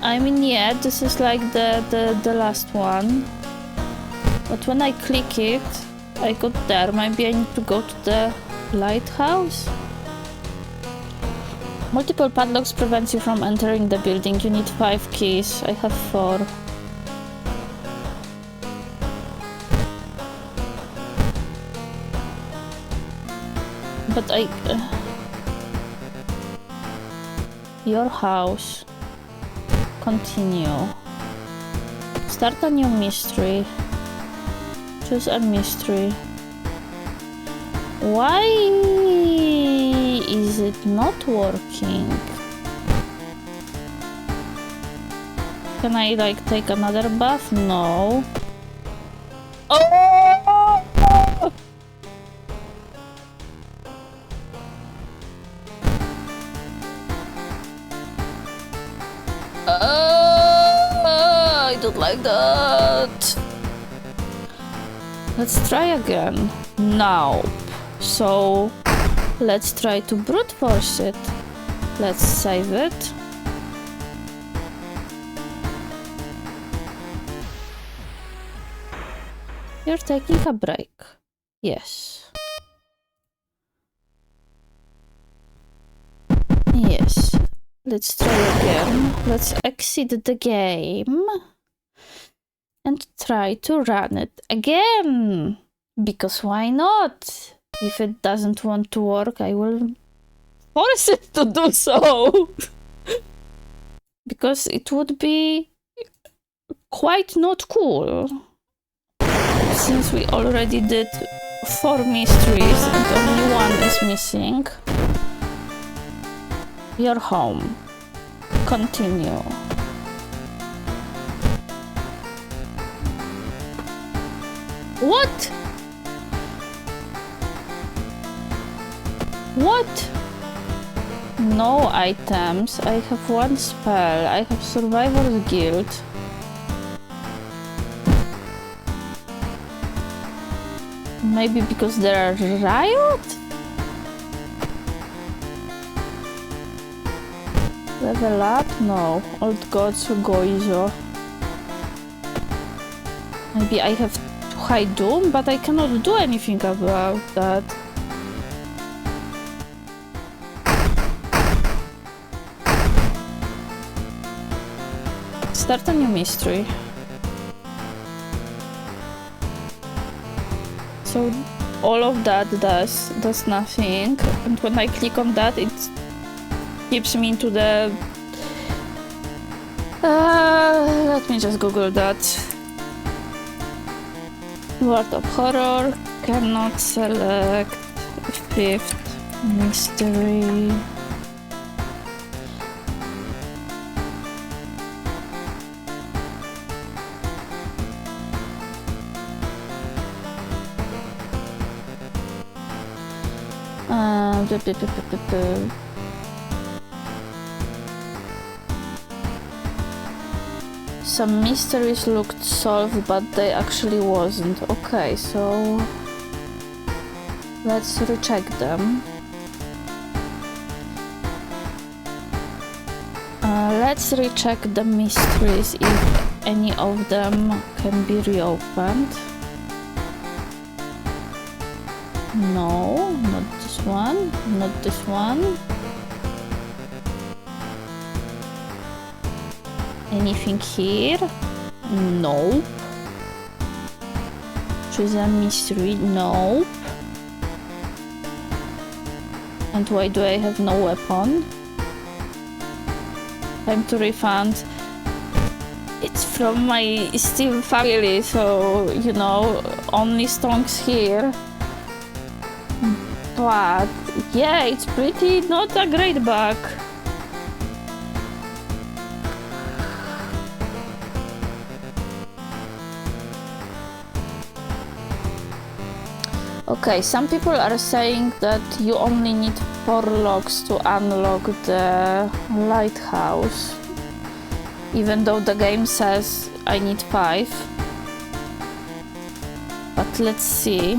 I mean, yeah, this is like the last one. But when I click it, I got there. Maybe I need to go to the lighthouse? Multiple padlocks prevents you from entering the building. You need 5 keys. I have 4. But I... Your house. Continue. Start a new mystery. Choose a mystery. Why is it not working? Can I like take another bath? No. Oh! I don't like that. Let's try again. Nope. So let's try to brute force it. Let's save it. You're taking a break. Yes. Yes. Let's try again. Let's exit the game and try to run it again. Because why not? If it doesn't want to work, I will force it to do so. Because it would be quite not cool. Since we already did 4 mysteries and only 1 is missing. You're home. Continue. What? What? No items. I have 1 spell. I have Survivor's Guild. Maybe because they're riot? Level up? No. Old gods Goizo. Maybe I have to high doom, but I cannot do anything about that. Start a new mystery. So all of that does nothing, and when I click on that, it keeps me into the... let me just Google that. World of Horror, cannot select 5th mystery. Some mysteries looked solved, but they actually wasn't. Okay, so let's recheck them. Let's recheck the mysteries if any of them can be reopened. No, not this one, not this one. Anything here? Nope. Choose a mystery? Nope. And why do I have no weapon? Time to refund. It's from my Steam family, so, you know, only stones here. But yeah, it's pretty not a great bug. Okay, some people are saying that you only need 4 locks to unlock the lighthouse, even though the game says I need 5. But let's see.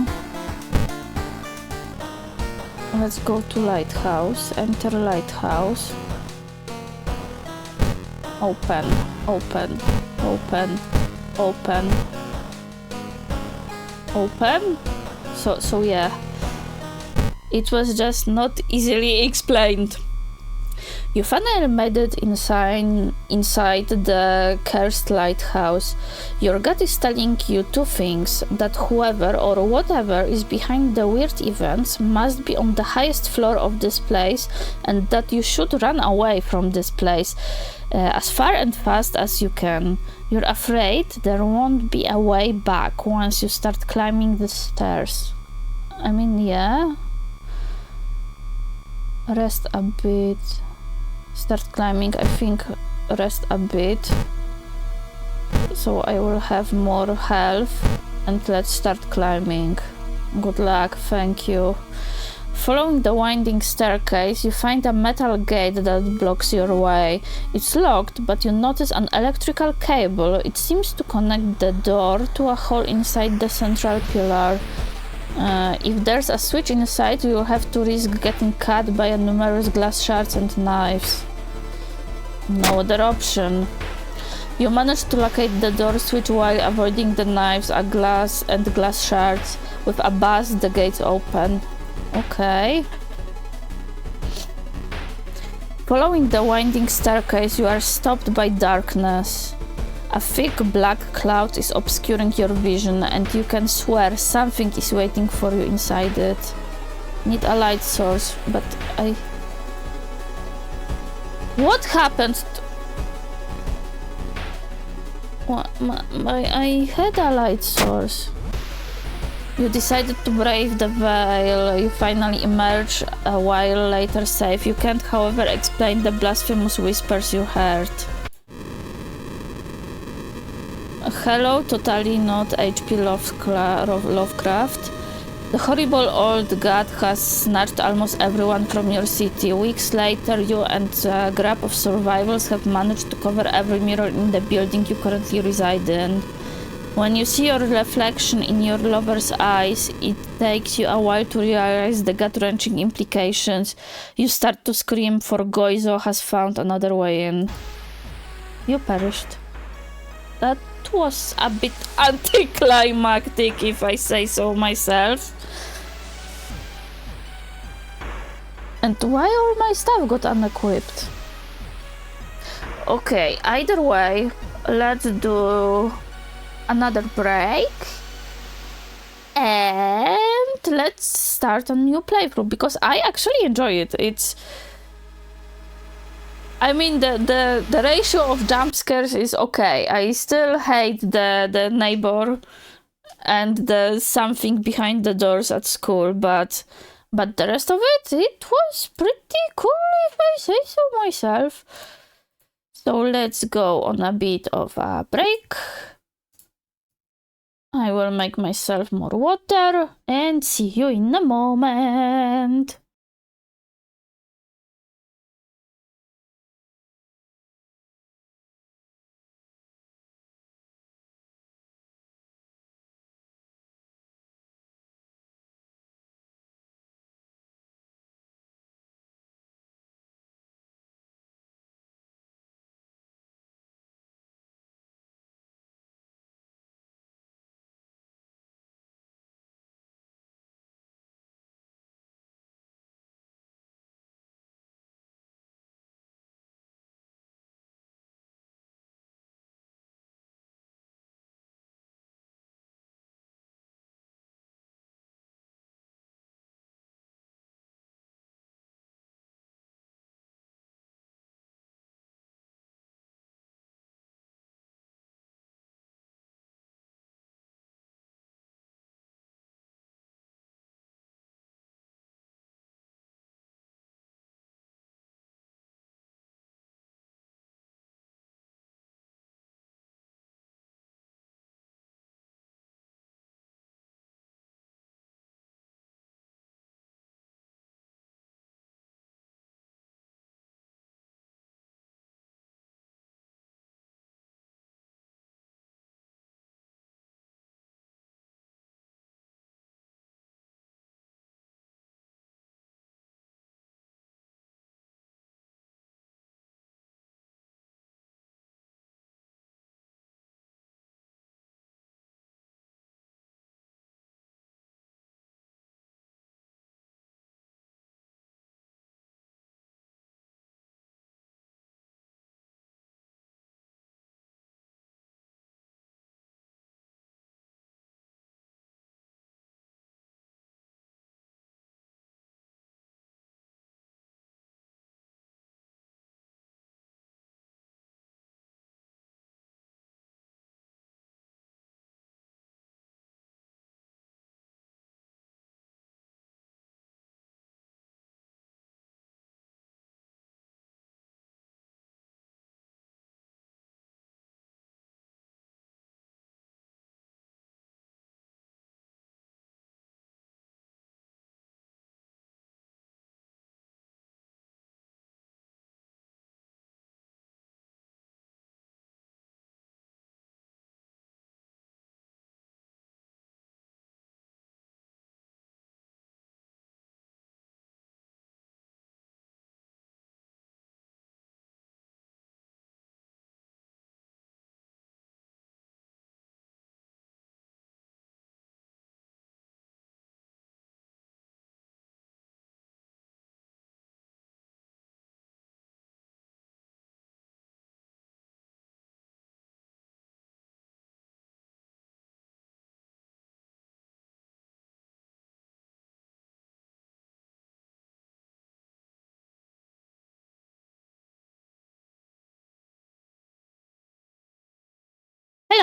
Let's go to lighthouse, enter lighthouse. Open, open, open, open, open. So yeah, it was just not easily explained. You finally made it inside the cursed lighthouse. Your gut is telling you 2 things: that whoever or whatever is behind the weird events must be on the highest floor of this place, and that you should run away from this place as far and fast as you can. You're afraid there won't be a way back once you start climbing the stairs. I mean, yeah. Rest a bit. Start climbing, I think. Rest a bit. So I will have more health. And let's start climbing. Good luck, thank you. Following the winding staircase, you find a metal gate that blocks your way. It's locked, but you notice an electrical cable. It seems to connect the door to a hole inside the central pillar. If there's a switch inside, you will have to risk getting cut by numerous glass shards and knives. No other option. You manage to locate the door switch while avoiding the knives, glass shards. With a buzz, the gates open. Okay. Following the winding staircase, you are stopped by darkness. A thick black cloud is obscuring your vision, and you can swear something is waiting for you inside it. Need a light source, but What happened? I had a light source. You decided to brave the veil. You finally emerge a while later safe. You can't, however, explain the blasphemous whispers you heard. Hello, totally not H.P. Lovecraft. The horrible old god has snatched almost everyone from your city. Weeks later, you and a group of survivors have managed to cover every mirror in the building you currently reside in. When you see your reflection in your lover's eyes, it takes you a while to realize the gut-wrenching implications. You start to scream, for Goizo has found another way in. You perished. That was a bit anticlimactic, if I say so myself. And why all my stuff got unequipped? Okay, either way, let's do another break. And let's start a new playthrough, because I actually enjoy it. I mean, the ratio of jump scares is okay. I still hate the neighbor and the something behind the doors at school, but the rest of it was pretty cool, if I say so myself. So let's go on a bit of a break. I will make myself more water and see you in a moment.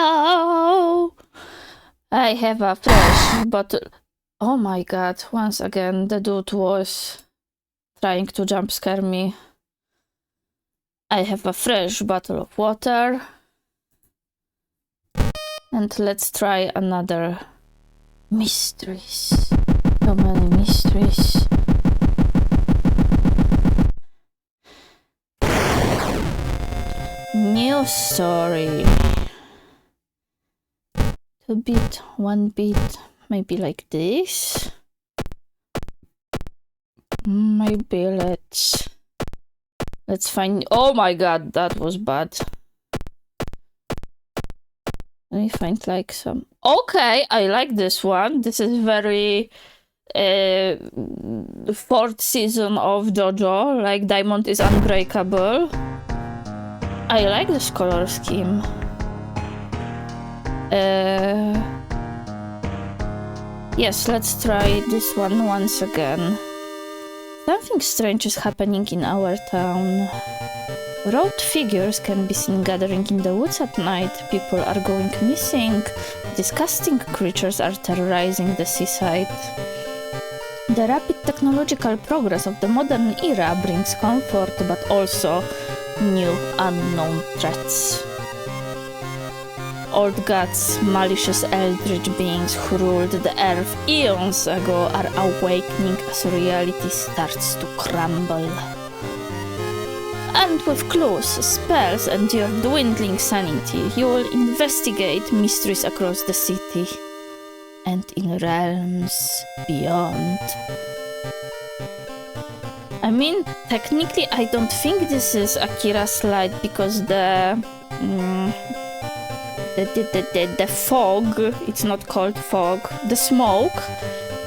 Hello! I have a fresh bottle. Oh my god, once again, the dude was trying to jump scare me. I have a fresh bottle of water. And let's try another mysteries. So many mysteries. New story. 2 bit, 1 bit, maybe like this. Maybe let's find. Oh my god, that was bad. Let me find like some. Okay, I like this one. This is very 4th season of JoJo. Like Diamond is unbreakable. I like this color scheme. Yes, let's try this one once again. Something strange is happening in our town. Robed figures can be seen gathering in the woods at night. People are going missing. Disgusting creatures are terrorizing the seaside. The rapid technological progress of the modern era brings comfort, but also new unknown threats. Old gods, malicious eldritch beings who ruled the earth eons ago, are awakening as reality starts to crumble. And with clues, spells, and your dwindling sanity, you will investigate mysteries across the city and in realms beyond. I mean, technically, I don't think this is Akira's slide because the fog, it's not called fog, the smoke,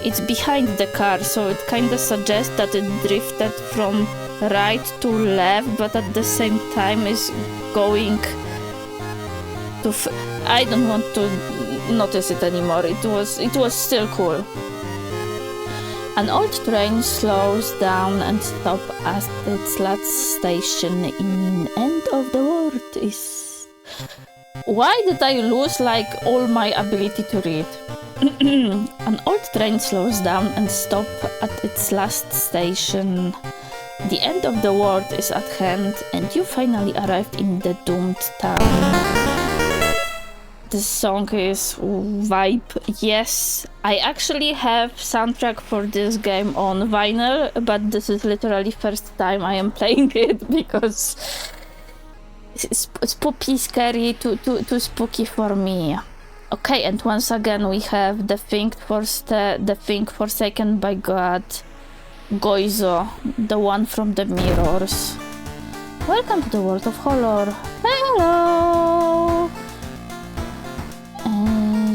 it's behind the car, so it kind of suggests that it drifted from right to left, but at the same time is going to I don't want to notice it anymore. It was still cool. An old train slows down and stops at its last station in end of the world is... Why did I lose like all my ability to read? An old train slows down and stops at its last station. The end of the world is at hand and you finally arrived in the doomed town. This song is vibe. Yes, I actually have soundtrack for this game on vinyl, but this is literally first time I am playing it because it's spooky, scary, too spooky for me. Okay, and once again we have the thing forsaken by God, Goizo, the one from the mirrors. Welcome to the world of horror. Hello.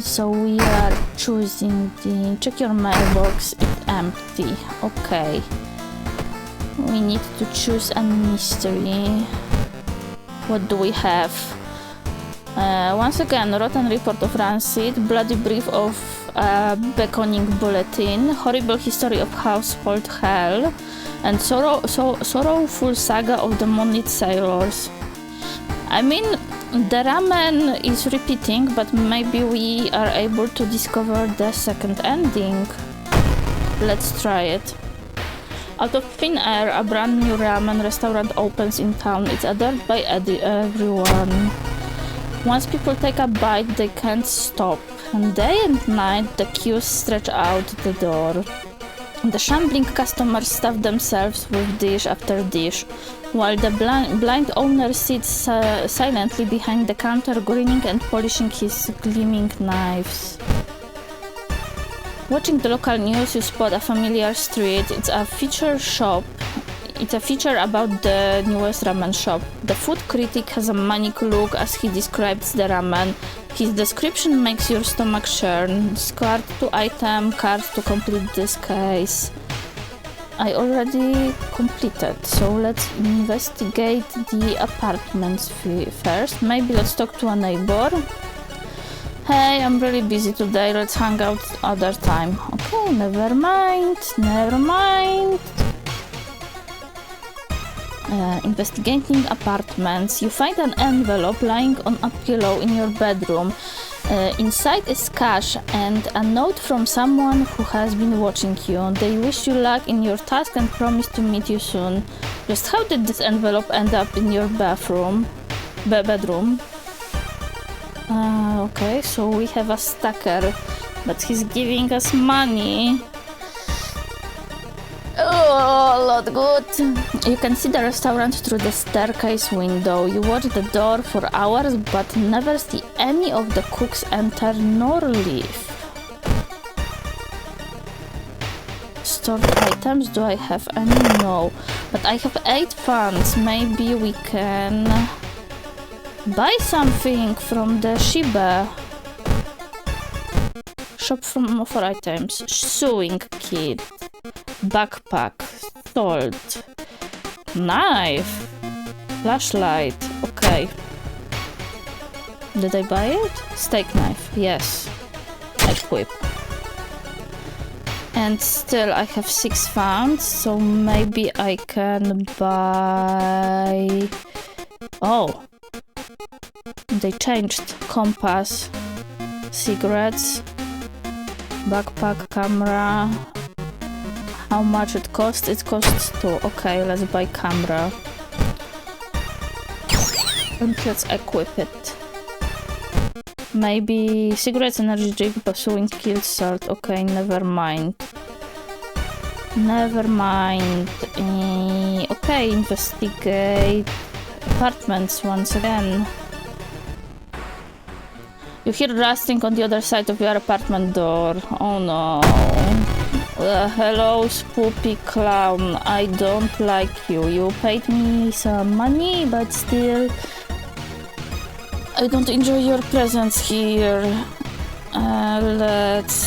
So we are choosing the... Check your mailbox, it's empty. Okay. We need to choose a mystery. What do we have? Once again, rotten report of Rancid, bloody brief of beckoning bulletin, horrible history of household hell, and sorrowful saga of the moneyed sailors. I mean, the ramen is repeating, but maybe we are able to discover the second ending. Let's try it. Out of thin air, a brand new ramen restaurant opens in town. It's adored by everyone. Once people take a bite, they can't stop. And day and night, the queues stretch out the door. The shambling customers stuff themselves with dish after dish, while the blind owner sits silently behind the counter, grinning and polishing his gleaming knives. Watching the local news, you spot a familiar street. It's a feature shop. It's a feature about the newest ramen shop. The food critic has a manic look as he describes the ramen. His description makes your stomach churn. Discard to item, card to complete this case. I already completed, so let's investigate the apartments first. Maybe let's talk to a neighbor. Hey, I'm really busy today, let's hang out other time. Okay, never mind. Investigating apartments. You find an envelope lying on a pillow in your bedroom. Inside is cash and a note from someone who has been watching you. They wish you luck in your task and promise to meet you soon. Just how did this envelope end up in your bedroom? Okay, so we have a stacker, but he's giving us money. Oh, not good. You can see the restaurant through the staircase window. You watch the door for hours, but never see any of the cooks enter nor leave. Stored items, do I have any? No. But I have 8 funds. Maybe we can buy something from the Shiba. Shop for items. Sewing kit. Backpack. Salt. Knife. Flashlight. Okay. Did I buy it? Steak knife. Yes. Equip. And still I have 6 funds, so maybe I can buy... Oh! They changed. Compass. Cigarettes. Backpack, camera. How much it costs? It costs 2. Okay, let's buy camera. And let's equip it. Maybe cigarettes, energy drink, pursuing kill salt. Okay, never mind. Never mind. Okay, investigate apartments once again. You hear rustling on the other side of your apartment door. Oh no. Hello, spoopy clown. I don't like you. You paid me some money, but still... I don't enjoy your presence here. Let's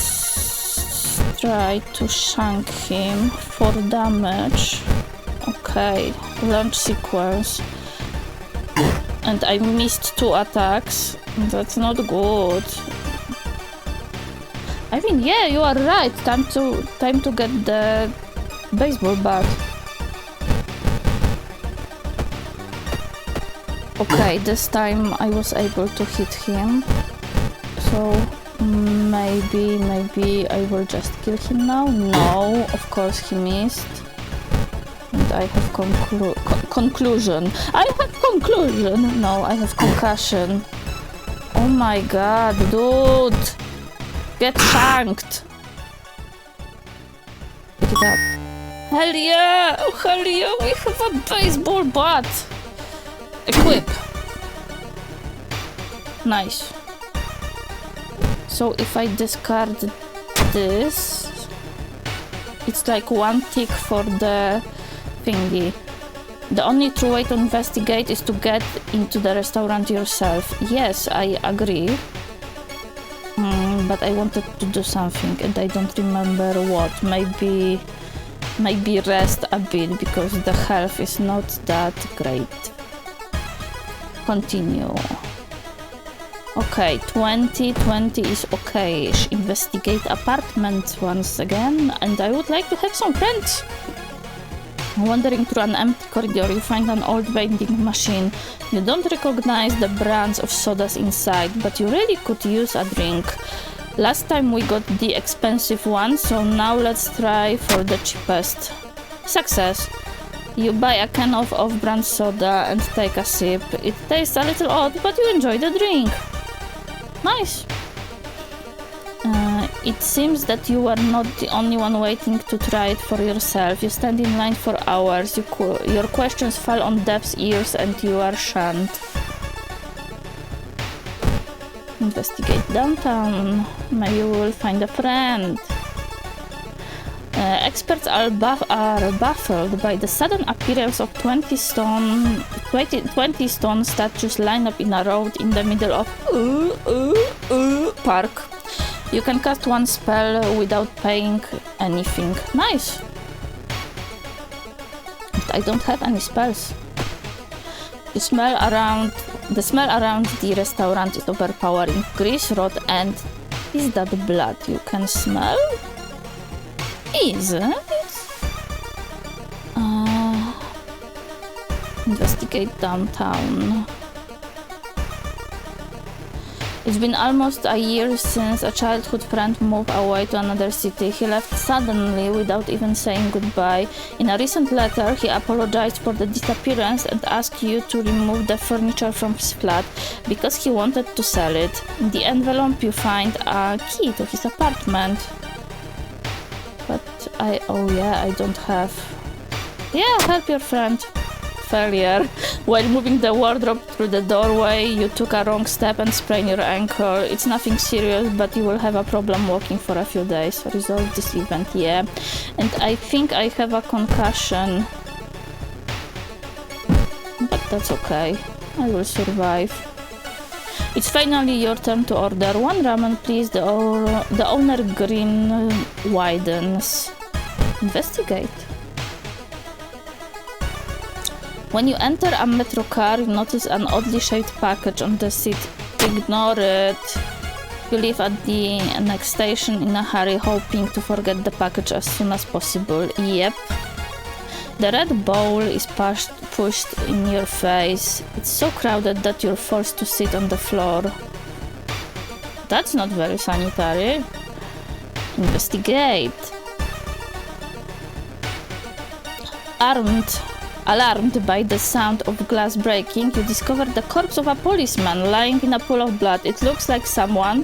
try to shank him for damage. Okay, launch sequence. And I missed 2 attacks. That's not good. I mean, yeah, you are right. Time to get the baseball bat. Okay, this time I was able to hit him. So maybe I will just kill him now. No, of course he missed. And I have conclusion. I have conclusion. No, I have concussion. Oh my god, dude! Get shanked! Pick it up. Hell yeah! Oh hell yeah, we have a baseball bat! Equip! Nice. So if I discard this, it's like 1 tick for the thingy. The only true way to investigate is to get into the restaurant yourself. Yes, I agree. But I wanted to do something and I don't remember what. Maybe rest a bit because the health is not that great. Continue. Okay, 20 is okay-ish. Investigate apartments once again, and I would like to have some friends. Wandering through an empty corridor, you find an old vending machine. You don't recognize the brands of sodas inside, but you really could use a drink. Last time we got the expensive one, so now let's try for the cheapest. Success! You buy a can of off-brand soda and take a sip. It tastes a little odd, but you enjoy the drink. Nice! It seems that you are not the only one waiting to try it for yourself. You stand in line for hours, your questions fall on deaf ears and you are shunned. Investigate downtown. Maybe you will find a friend. Experts are baffled by the sudden appearance of 20 stone statues lined up in a row in the middle of park. You can cast 1 spell without paying anything. Nice! But I don't have any spells. The smell around the restaurant is overpowering. Grease, rot, and is that blood you can smell? Is it? Investigate downtown. It's been almost a year since a childhood friend moved away to another city. He left suddenly without even saying goodbye. In a recent letter, he apologized for the disappearance and asked you to remove the furniture from his flat because he wanted to sell it. In the envelope, you find a key to his apartment. But I don't have. Yeah, help your friend. Failure. While moving the wardrobe through the doorway, you took a wrong step and sprained your ankle. It's nothing serious, but you will have a problem walking for a few days. Resolve this event, yeah. And I think I have a concussion. But that's okay. I will survive. It's finally your turn to order. One ramen, please. The owner grin widens. Investigate. When you enter a metro car, you notice an oddly shaped package on the seat. Ignore it. You leave at the next station in a hurry, hoping to forget the package as soon as possible. Yep. The red bowl is pushed in your face. It's so crowded that you're forced to sit on the floor. That's not very sanitary. Investigate. Alarmed by the sound of glass breaking, you discover the corpse of a policeman lying in a pool of blood. It looks like someone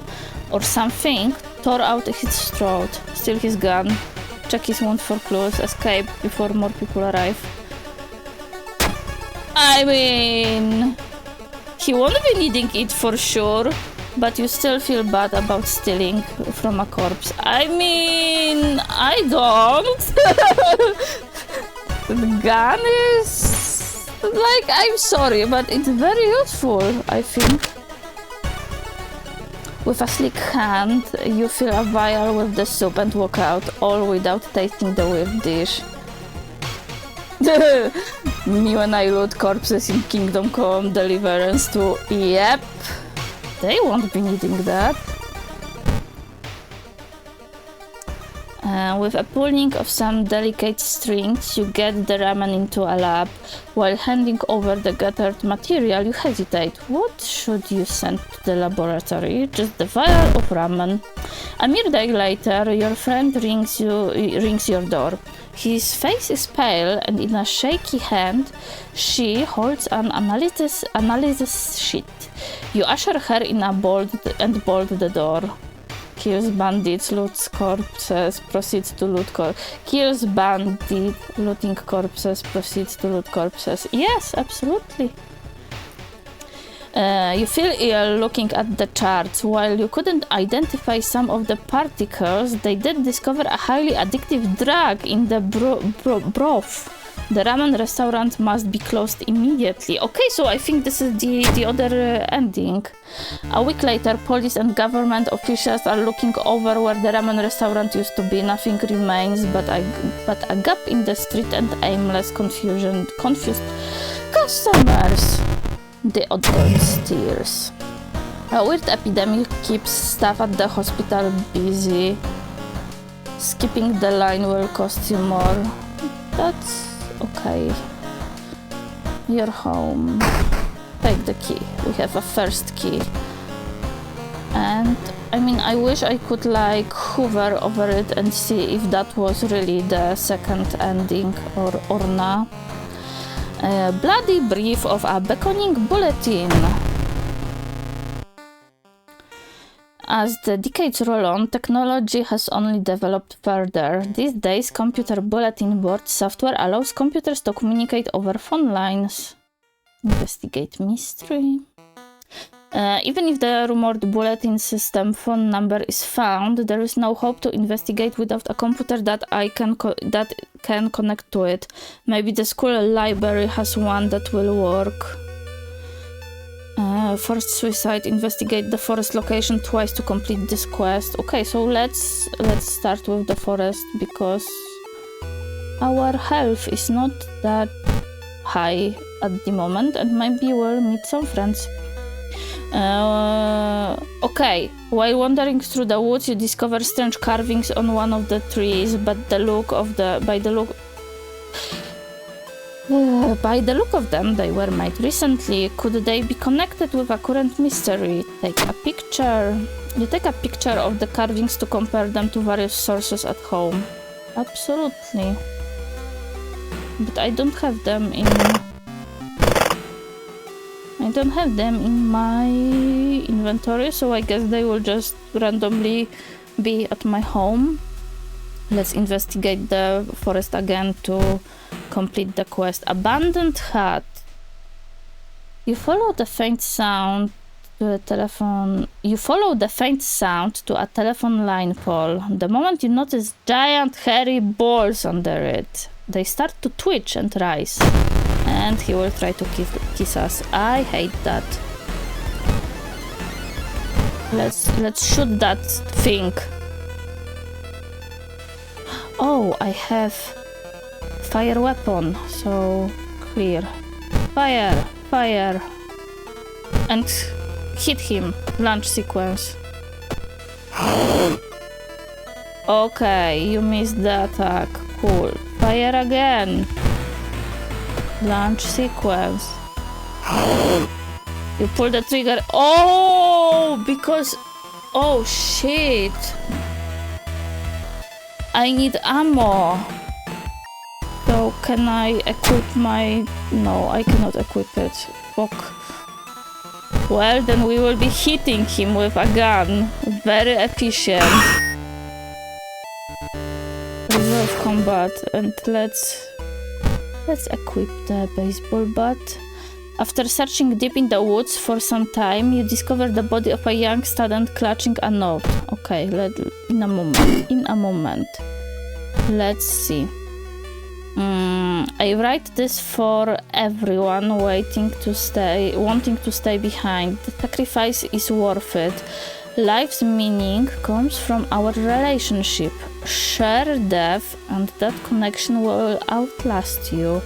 or something tore out his throat. Steal his gun. Check his wound for clues. Escape before more people arrive. I mean, he won't be needing it for sure, but you still feel bad about stealing from a corpse. I mean, I don't. The gun is like, I'm sorry, but it's very useful, I think. With a sleek hand, you fill a vial with the soup and walk out, all without tasting the weird dish. Me when I loot corpses in Kingdom Come Deliverance 2. Yep, they won't be needing that. With a pulling of some delicate strings, you get the ramen into a lab. While handing over the gathered material, you hesitate. What should you send to the laboratory? Just the vial of ramen. A mere day later, your friend rings your door. His face is pale, and in a shaky hand, she holds an analysis sheet. You usher her in and bolt the door. Kills bandits, loots corpses, proceeds to loot kills bandit, looting corpses, proceeds to loot corpses. Yes, absolutely. You feel ill looking at the charts. While you couldn't identify some of the particles, they did discover a highly addictive drug in the broth. The ramen restaurant must be closed immediately. Okay, so I think this is the other ending. A week later, police and government officials are looking over where the ramen restaurant used to be. Nothing remains but a gap in the street and aimless confused customers. The odd stares. A weird epidemic keeps staff at the hospital busy. Skipping the line will cost you more. That's okay. You're home. Take the key. We have a first key. And I mean, I wish I could like hover over it and see if that was really the second ending or not. A bloody brief of a beckoning bulletin. As the decades roll on, technology has only developed further. These days, computer bulletin board software allows computers to communicate over phone lines. Investigate mystery. Even if the rumored bulletin system phone number is found, there is no hope to investigate without a computer that can connect to it. Maybe the school library has one that will work. Forced suicide. Investigate the forest location twice to complete this quest. Okay, so let's start with the forest because our health is not that high at the moment, and maybe we'll meet some friends. Okay, while wandering through the woods, you discover strange carvings on one of the trees, but by the look By the look of them, they were made recently. Could they be connected with a current mystery? Take a picture. You take a picture of the carvings to compare them to various sources at home. Absolutely. But I don't have them in... I don't have them in my inventory, so I guess they will just randomly be at my home. Let's investigate the forest again to complete the quest. Abandoned hut. You follow the faint sound to a telephone. You follow the faint sound to a telephone line pole. The moment you notice giant hairy balls under it, they start to twitch and rise. And he will try to kiss us. I hate that. Let's shoot that thing. Oh, I have fire weapon, so clear. Fire, fire. And hit him. Launch sequence. Okay, you missed the attack. Cool. Fire again. Launch sequence. You pull the trigger. Oh, because... Oh, shit. I need ammo. So can I equip my... No, I cannot equip it. Fuck. Well, then we will be hitting him with a gun. Very efficient. Resolve combat. And let's equip the baseball bat. After searching deep in the woods for some time, you discover the body of a young student clutching a note. Okay, in a moment. Let's see. I write this for everyone wanting to stay behind. The sacrifice is worth it. Life's meaning comes from our relationship. Share death, and that connection will outlast you.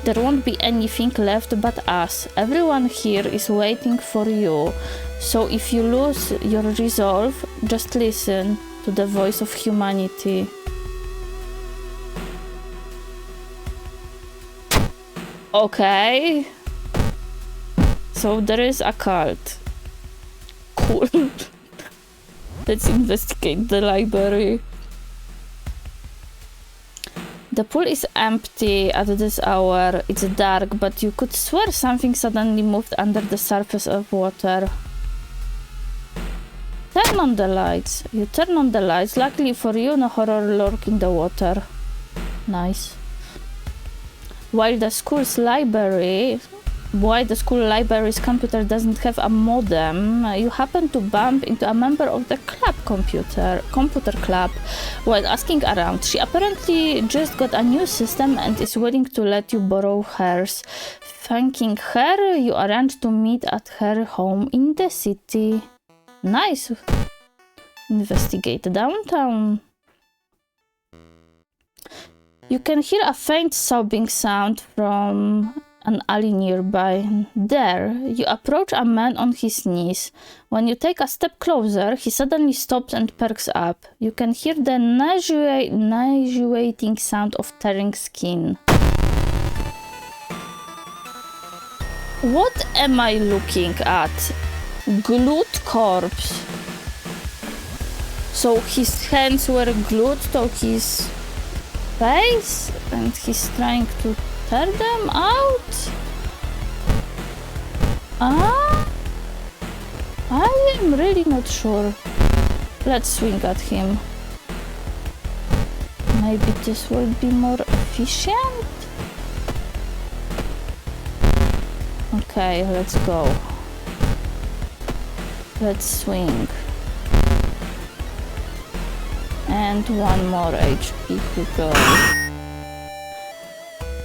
There won't be anything left but us. Everyone here is waiting for you. So if you lose your resolve, just listen to the voice of humanity. Okay. So there is a cult. Cool. Let's investigate the library. The pool is empty at this hour. It's dark, but you could swear something suddenly moved under the surface of water. Turn on the lights. You turn on the lights. Luckily for you, no horror lurk in the water. Nice. While the school library's computer doesn't have a modem, you happen to bump into a member of the computer club while asking around. She apparently just got a new system and is willing to let you borrow hers. Thanking her, you arrange to meet at her home in the city. Nice. Investigate downtown. You can hear a faint sobbing sound from an alley nearby. There, you approach a man on his knees. When you take a step closer, he suddenly stops and perks up. You can hear the nauseating sound of tearing skin. What am I looking at? Glued corpse. So his hands were glued to his face and he's trying to tear them out? I am really not sure. Let's swing at him. Maybe this will be more efficient? Okay, let's go. Let's swing. And one more HP to go.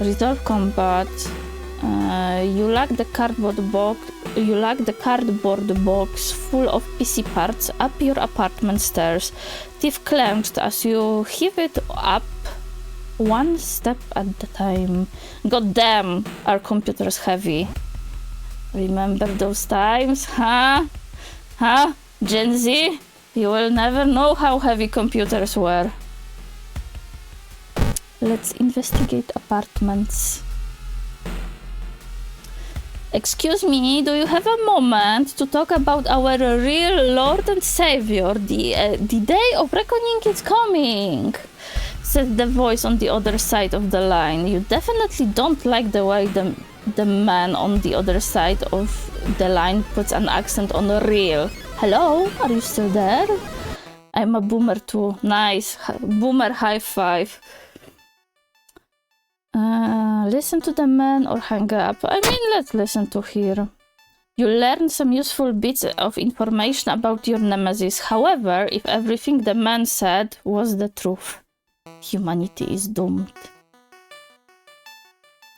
Resolve combat. You lack the cardboard box full of PC parts up your apartment stairs. Teeth clenched as you heave it up one step at a time. God damn, our computer's heavy. Remember those times, huh? Huh? Gen Z? You will never know how heavy computers were. Let's investigate apartments. Excuse me, do you have a moment to talk about our real Lord and Savior? The day of reckoning is coming, said the voice on the other side of the line. You definitely don't like the way the man on the other side of the line puts an accent on real. Hello, are you still there? I'm a boomer too. Nice. Boomer high five. Listen to the man or hang up. I mean, let's listen to her. You learn some useful bits of information about your nemesis. However, if everything the man said was the truth, humanity is doomed.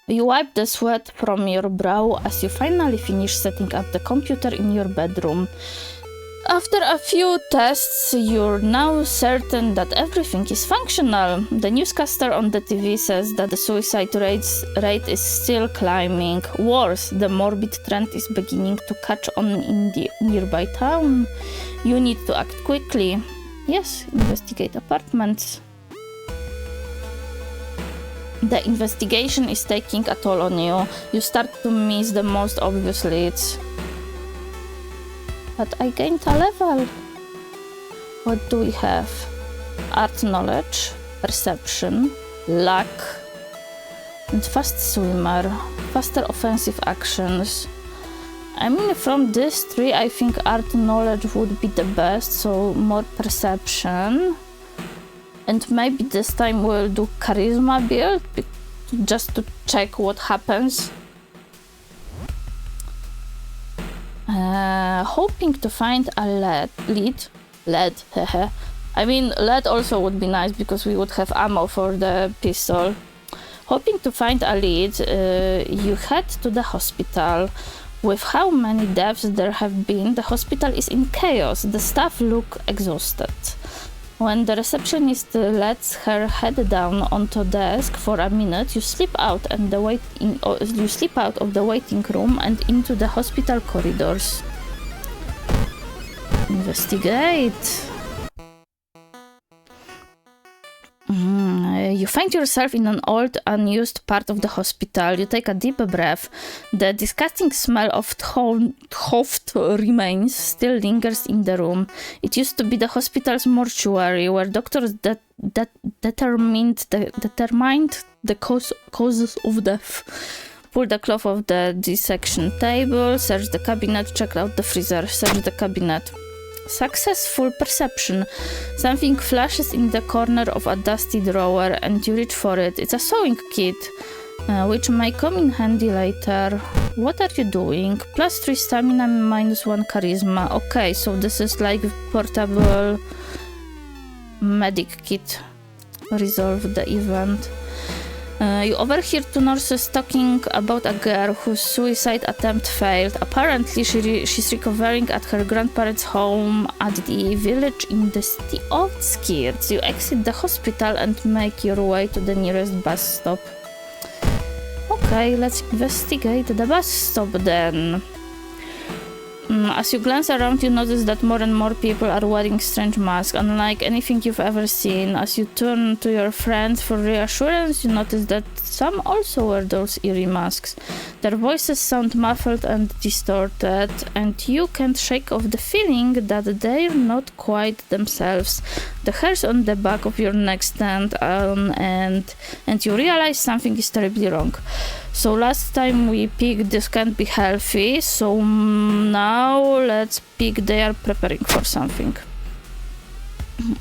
You wipe the sweat from your brow as you finally finish setting up the computer in your bedroom. After a few tests, you're now certain that everything is functional. The newscaster on the TV says that the suicide rate is still climbing. Worse, the morbid trend is beginning to catch on in the nearby town. You need to act quickly. Yes, investigate apartments. The investigation is taking a toll on you. You start to miss the most obvious leads. But I gained a level. What do we have? Art knowledge, perception, luck, and fast swimmer, faster offensive actions. I mean, from these three, I think art knowledge would be the best, so more perception. And maybe this time we'll do charisma build, just to check what happens. Hoping to find a lead. I mean, lead also would be nice because we would have ammo for the pistol. Hoping to find a lead, you head to the hospital. With how many deaths there have been, the hospital is in chaos. The staff look exhausted. When the receptionist lets her head down onto the desk for a minute, you slip out of the waiting room and into the hospital corridors. Investigate. You find yourself in an old, unused part of the hospital. You take a deep breath. The disgusting smell of toughed remains still lingers in the room. It used to be the hospital's mortuary, where doctors determined the causes of death. Pull the cloth off the dissection table, search the cabinet, check out the freezer, search the cabinet. Successful perception. Something flashes in the corner of a dusty drawer and you reach for it. It's a sewing kit, which may come in handy later. What are you doing? +3 stamina, -1 charisma. Okay, so this is like portable medic kit. Resolve the event. You overhear two nurses talking about a girl whose suicide attempt failed. Apparently, she's recovering at her grandparents' home at the village in the city outskirts. You exit the hospital and make your way to the nearest bus stop. Okay, let's investigate the bus stop then. As you glance around, you notice that more and more people are wearing strange masks, unlike anything you've ever seen. As you turn to your friends for reassurance, you notice that some also wear those eerie masks. Their voices sound muffled and distorted, and you can't shake off the feeling that they're not quite themselves. The hairs on the back of your neck stand on end, and you realize something is terribly wrong. So last time we picked this can't be healthy, so now let's pick they are preparing for something.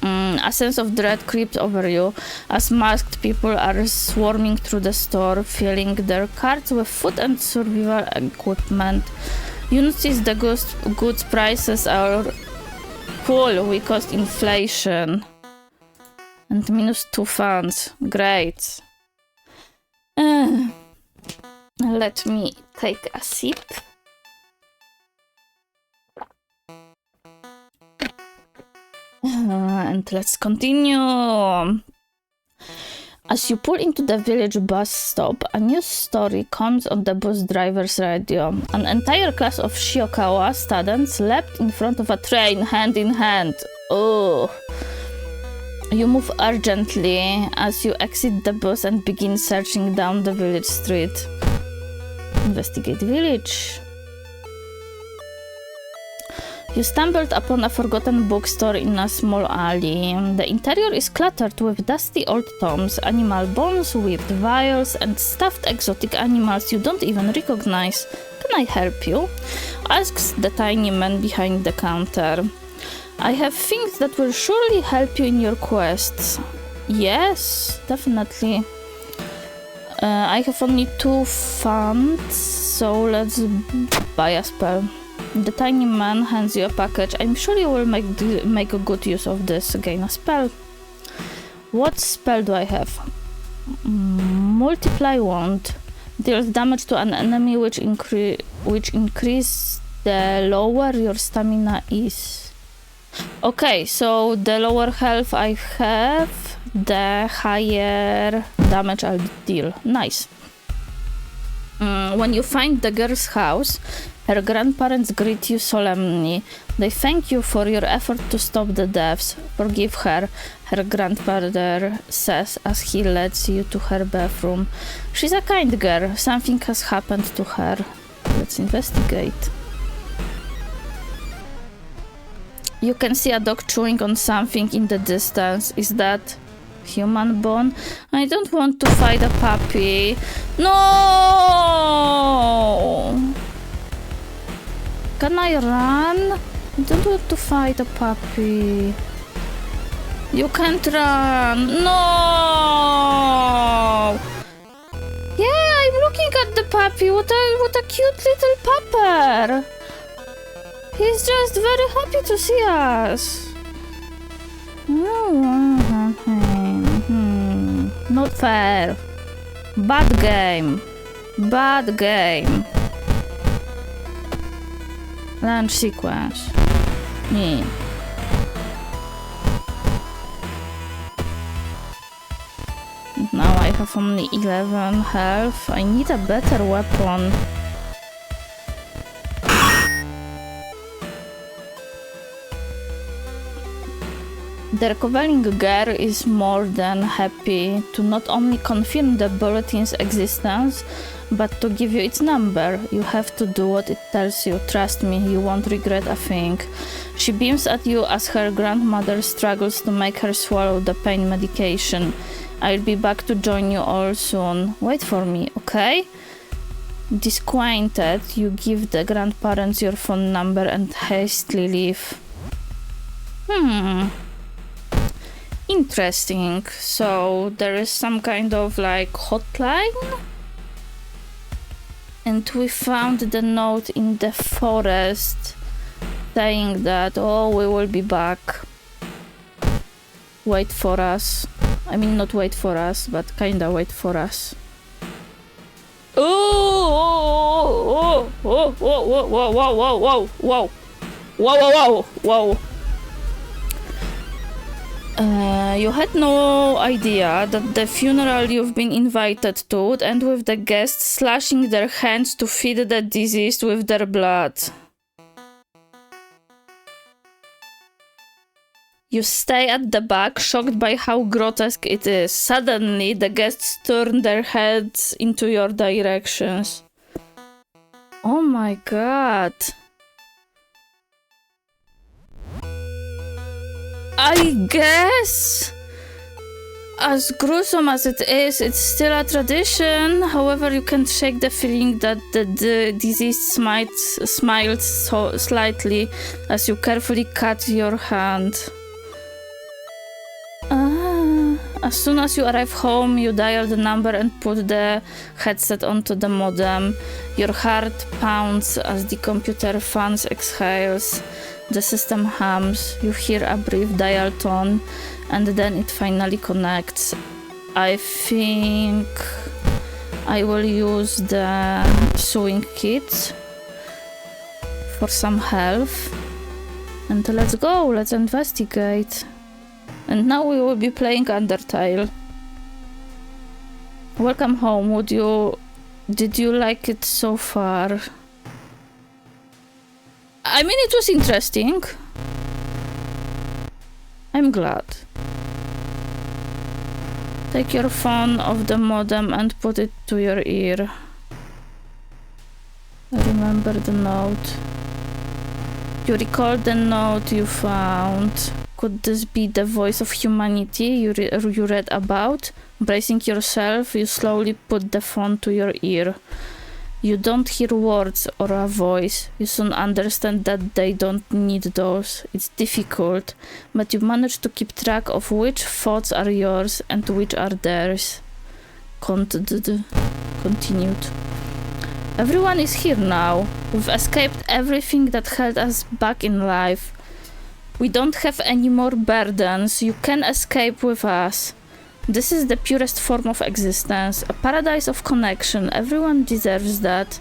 A sense of dread creeps over you as masked people are swarming through the store, filling their carts with food and survival equipment. You notice the goods prices are cool, we cost inflation. And -2 funds. Great. Let me take a sip. And let's continue. As you pull into the village bus stop, a news story comes on the bus driver's radio. An entire class of Shiokawa students leapt in front of a train, hand in hand. Oh. You move urgently as you exit the bus and begin searching down the village street. Investigate village. You stumbled upon a forgotten bookstore in a small alley. The interior is cluttered with dusty old tomes, animal bones, whipped vials, and stuffed exotic animals you don't even recognize. Can I help you? Asks the tiny man behind the counter. I have things that will surely help you in your quests. Yes, definitely. I have only 2 funds, so let's buy a spell. The tiny man hands you a package. I'm sure you will make a good use of this. Gain a spell. What spell do I have? Multiply wand. Deals damage to an enemy which increase the lower your stamina is. Okay, so the lower health I have, the higher damage I'll deal. Nice. When you find the girl's house, her grandparents greet you solemnly. They thank you for your effort to stop the deaths. Forgive her, her grandfather says as he leads you to her bathroom. She's a kind girl. Something has happened to her. Let's investigate. You can see a dog chewing on something in the distance. Is that human bone? I don't want to fight a puppy. No! Can I run? I don't want to fight a puppy. You can't run. No! Yeah, I'm looking at the puppy. What a cute little pupper. He's just very happy to see us. Not fair. Bad game. Bad game. Lunch sequence. Me. Now I have only 11 health. I need a better weapon. The recovering girl is more than happy to not only confirm the bulletin's existence, but to give you its number. You have to do what it tells you. Trust me, you won't regret a thing. She beams at you as her grandmother struggles to make her swallow the pain medication. I'll be back to join you all soon. Wait for me, okay? Disappointed, you give the grandparents your phone number and hastily leave. Interesting. So there is some kind of like hotline? And we found the note in the forest saying that, oh, we will be back. Wait for us. I mean, not wait for us, but kinda wait for us. Oh, whoa, whoa, whoa, whoa, whoa, whoa, whoa, whoa, whoa, whoa, whoa. You had no idea that the funeral you've been invited to would end with the guests slashing their hands to feed the deceased with their blood. You stay at the back, shocked by how grotesque it is. Suddenly, the guests turn their heads into your directions. Oh my god. I guess, as gruesome as it is, it's still a tradition. However, you can't shake the feeling that the deceased smiles so slightly as you carefully cut your hand. As soon as you arrive home, you dial the number and put the headset onto the modem. Your heart pounds as the computer fans exhales. The system hums, you hear a brief dial tone, and then it finally connects. I think I will use the sewing kit for some help. And let's go, let's investigate. And now we will be playing Undertale. Welcome home, did you like it so far? I mean, it was interesting. I'm glad. Take your phone off the modem and put it to your ear. I remember the note. You recall the note you found. Could this be the voice of humanity you read about? Bracing yourself, you slowly put the phone to your ear. You don't hear words or a voice. You soon understand that they don't need those. It's difficult, but you manage to keep track of which thoughts are yours and which are theirs. Continued. Everyone is here now. We've escaped everything that held us back in life. We don't have any more burdens. You can escape with us. This is the purest form of existence, a paradise of connection. Everyone deserves that.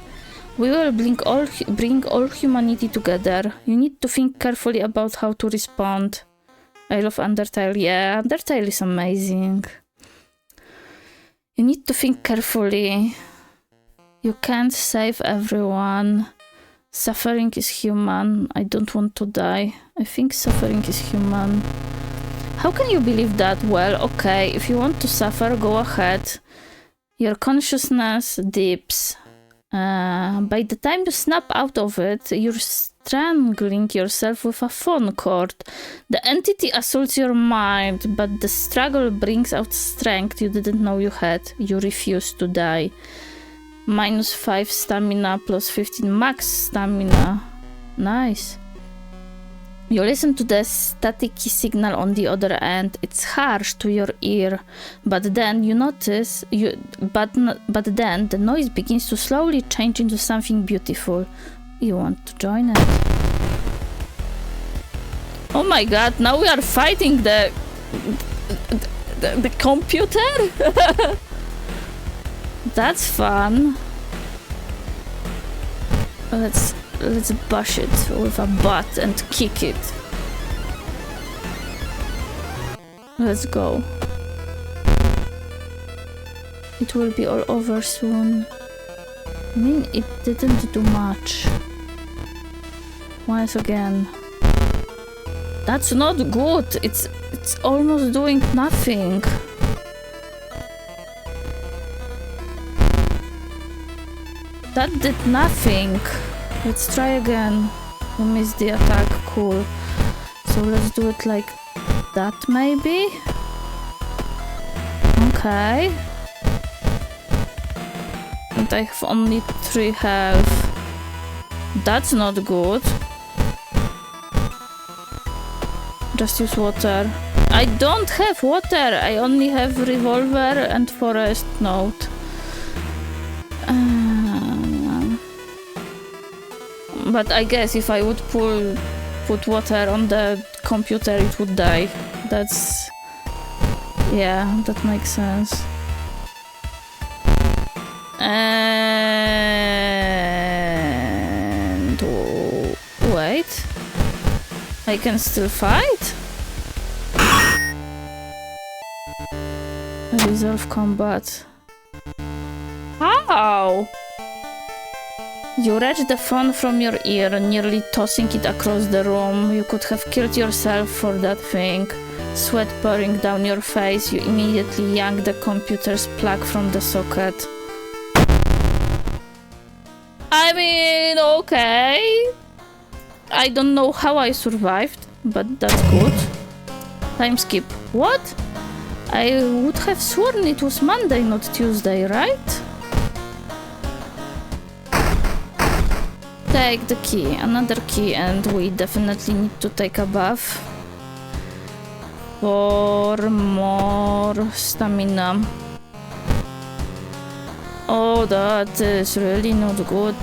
We will bring all humanity together. You need to think carefully about how to respond. I love Undertale. Yeah, Undertale is amazing. You need to think carefully. You can't save everyone. Suffering is human. I don't want to die. I think suffering is human. How can you believe that? Well, okay, if you want to suffer, go ahead. Your consciousness dips. By the time you snap out of it, you're strangling yourself with a phone cord. The entity assaults your mind, but the struggle brings out strength you didn't know you had. You refuse to die. -5 stamina plus 15 max stamina. Nice. You listen to the staticky signal on the other end. It's harsh to your ear, but then you notice but then the noise begins to slowly change into something beautiful. You want to join it. Oh my god, now we are fighting the computer? That's fun. Let's bash it with a bat and kick it. Let's go. It will be all over soon. I mean, it didn't do much. Once again. That's not good. It's almost doing nothing. That did nothing. Let's try again. We missed the attack, cool. So let's do it like that maybe? Okay. And I have only 3 health. That's not good. Just use water. I don't have water! I only have revolver and forest note. But I guess if I would put water on the computer, it would die. That's... yeah, that makes sense. And... wait. I can still fight? Resolve combat. How? You wrench the phone from your ear, nearly tossing it across the room. You could have killed yourself for that thing. Sweat pouring down your face, you immediately yank the computer's plug from the socket. I mean, okay. I don't know how I survived, but that's good. Time skip. What? I would have sworn it was Monday, not Tuesday, right? Take the key, another key, and we definitely need to take a bath for more stamina. Oh, that is really not good.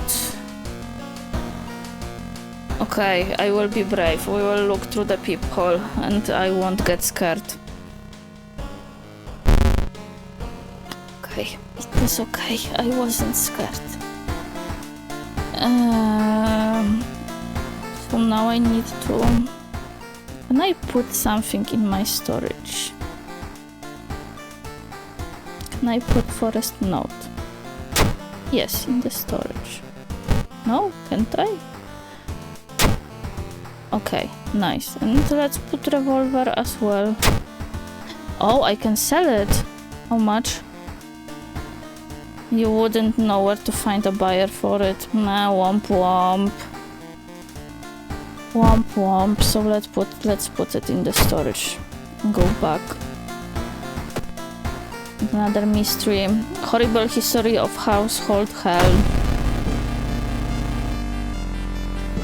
Okay, I will be brave. We will look through the peephole and I won't get scared. Okay, it was okay. I wasn't scared. So now I need to... Can I put something in my storage? Can I put forest note? Yes, in the storage. No? Can't I? Okay, nice. And let's put revolver as well. Oh, I can sell it. How much? You wouldn't know where to find a buyer for it. Nah, womp womp. Womp womp. So let's put it in the storage. Go back. Another mystery. Horrible history of household hell.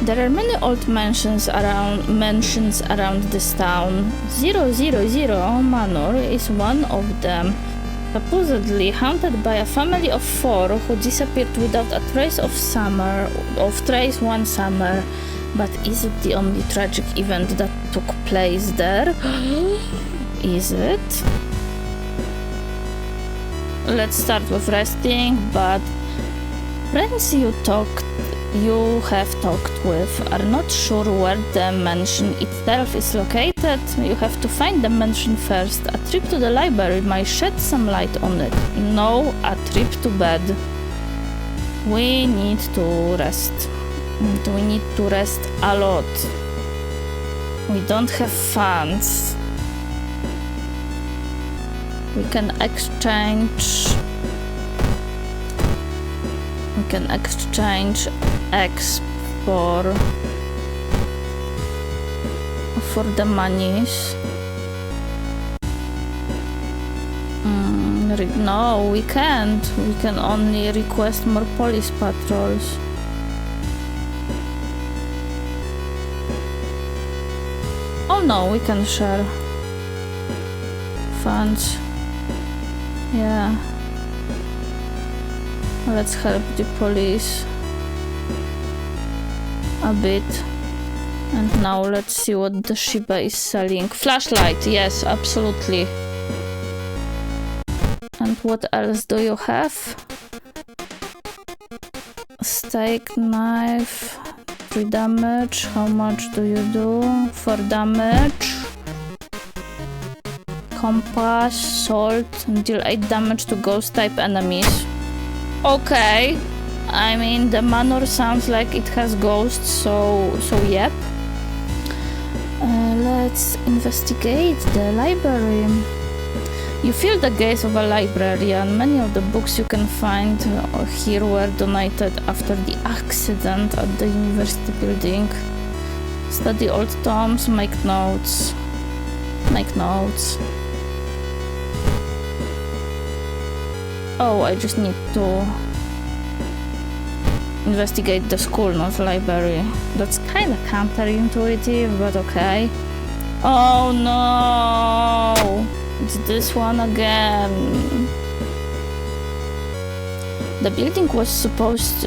There are many old mansions around this town. 000 Manor is one of them. Supposedly haunted by a family of 4 who disappeared without a trace one summer. But is it the only tragic event that took place there? Is it? Let's start with resting, but friends you have talked with are not sure where the mansion itself is located. You have to find the mansion first. A trip to the library might shed some light on it. No, a trip to bed. We need to rest. We need to rest a lot. We don't have funds. We can exchange X for the monies. No, we can't. We can only request more police patrols. Oh no, we can share funds. Yeah. Let's help the police a bit. And now let's see what the Shiba is selling. Flashlight, yes, absolutely. And what else do you have? Steak knife, 3 damage. How much do you do? 4 damage. Compass, salt, deal 8 damage to ghost type enemies. Okay, I mean the manor sounds like it has ghosts, so yep. Let's investigate the library. You feel the gaze of a librarian. Many of the books you can find here were donated after the accident at the university building. Study old tomes, make notes. Oh, I just need to investigate the school, not the library. That's kind of counterintuitive, but okay. Oh no! It's this one again. The building was supposed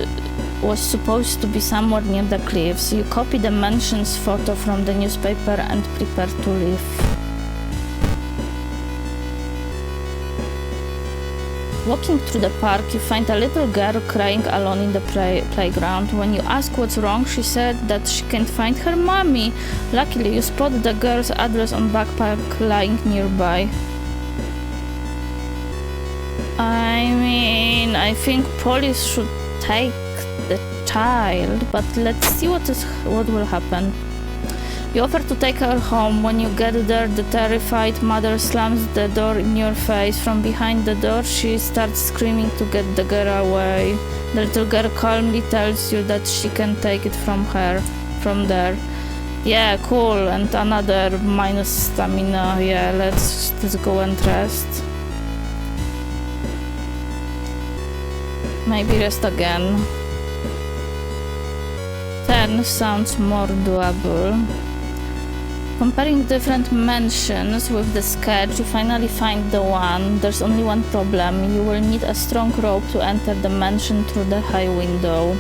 to be somewhere near the cliffs. You copy the mansion's photo from the newspaper and prepare to leave. Walking through the park, you find a little girl crying alone in the playground. When you ask what's wrong, she said that she can't find her mommy. Luckily, you spot the girl's address on backpack lying nearby. I mean, I think police should take the child, but let's see what will happen. You offer to take her home. When you get there, the terrified mother slams the door in your face. From behind the door, she starts screaming to get the girl away. The little girl calmly tells you that she can take it from there. Yeah, cool. And another minus stamina. Yeah, let's go and rest. Maybe rest again. 10 sounds more doable. Comparing different mansions with the sketch, you finally find the one. There's only one problem. You will need a strong rope to enter the mansion through the high window.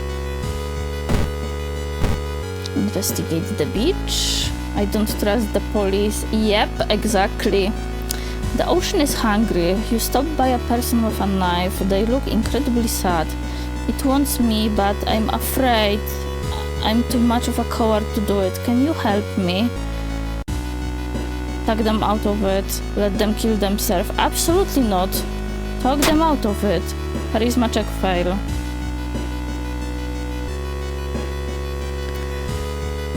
Investigate the beach. I don't trust the police. Yep, exactly. The ocean is hungry. You stop by a person with a knife. They look incredibly sad. It wants me, but I'm afraid I'm too much of a coward to do it. Can you help me? Talk them out of it. Let them kill themselves. Absolutely not. Talk them out of it. Charisma check fail.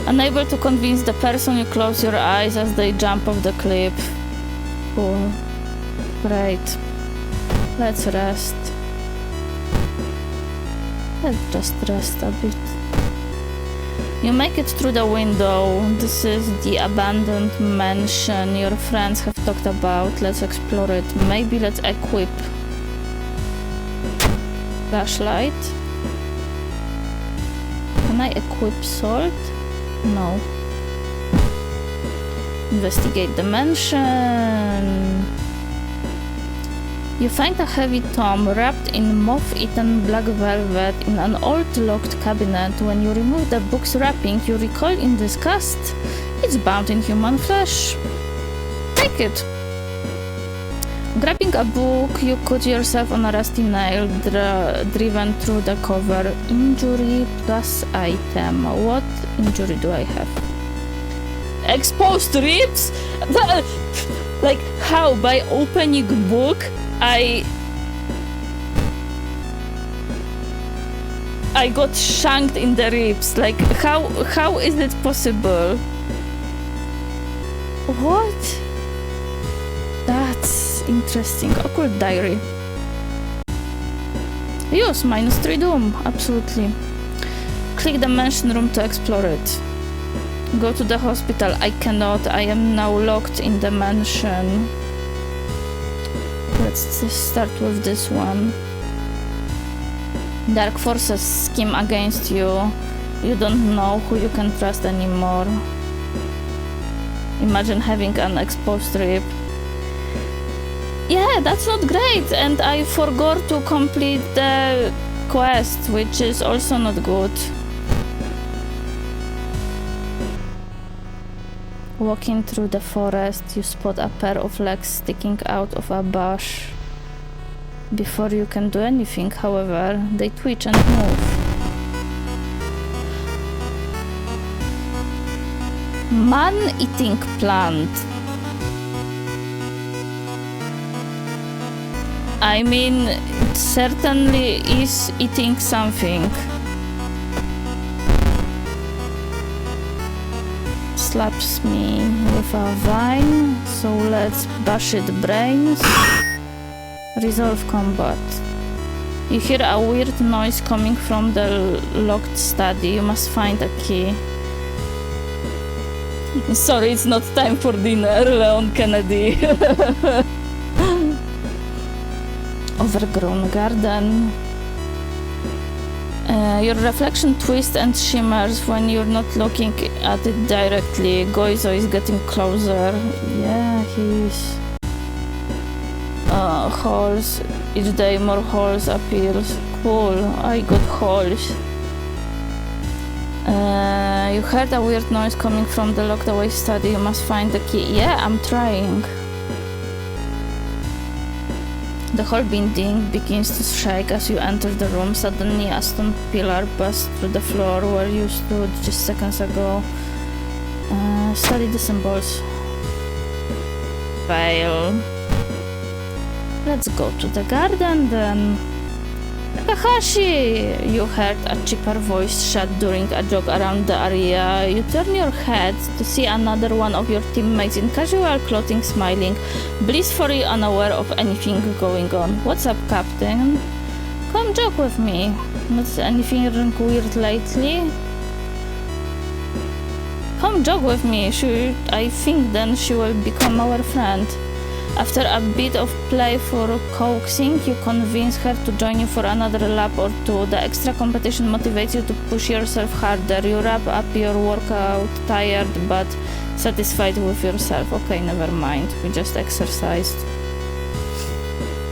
Unable to convince the person, you close your eyes as they jump off the cliff. Cool. Great. Let's rest. Let's just rest a bit. You make it through the window. This is the abandoned mansion your friends have talked about. Let's explore it. Maybe let's equip flashlight. Can I equip salt? No. Investigate the mansion. You find a heavy tome wrapped in moth-eaten black velvet in an old locked cabinet. When you remove the book's wrapping, you recoil in disgust. It's bound in human flesh. Take it. Grabbing a book, you cut yourself on a rusty nail driven through the cover. Injury plus item. What injury do I have? Exposed ribs? Like how? By opening book? I got shanked in the ribs. Like how is it possible? What? That's interesting. Occult diary. Use -3 doom. Absolutely. Click the mansion room to explore it. Go to the hospital. I cannot. I am now locked in the mansion. Let's start with this one. Dark forces scheme against you. You don't know who you can trust anymore. Imagine having an exposed rib. Yeah, that's not great. And I forgot to complete the quest, which is also not good. Walking through the forest, you spot a pair of legs sticking out of a bush. Before you can do anything, however, they twitch and move. Man-eating plant. I mean, it certainly is eating something. Slaps me with a vine, so let's bash it brains. Resolve combat. You hear a weird noise coming from the locked study. You must find a key. Sorry, it's not time for dinner, Leon Kennedy. Overgrown garden. Your reflection twists and shimmers when you're not looking at it directly. Goizo is getting closer. Yeah, he's... holes. Each day more holes appears. Cool, I got holes. You heard a weird noise coming from the locked away study. You must find the key. Yeah, I'm trying. The whole building begins to shake as you enter the room. Suddenly, a stone pillar busts through the floor where you stood just seconds ago. Study the symbols. Fail. Let's go to the garden then. Takahashi! You heard a cheaper voice shout during a jog around the area. You turn your head to see another one of your teammates in casual clothing smiling, blissfully unaware of anything going on. What's up, Captain? Come jog with me. Not anything weird lately? Come jog with me. I think then she will become our friend. After a bit of playful coaxing, you convince her to join you for another lap or two. The extra competition motivates you to push yourself harder. You wrap up your workout, tired but satisfied with yourself. Okay, never mind. We just exercised.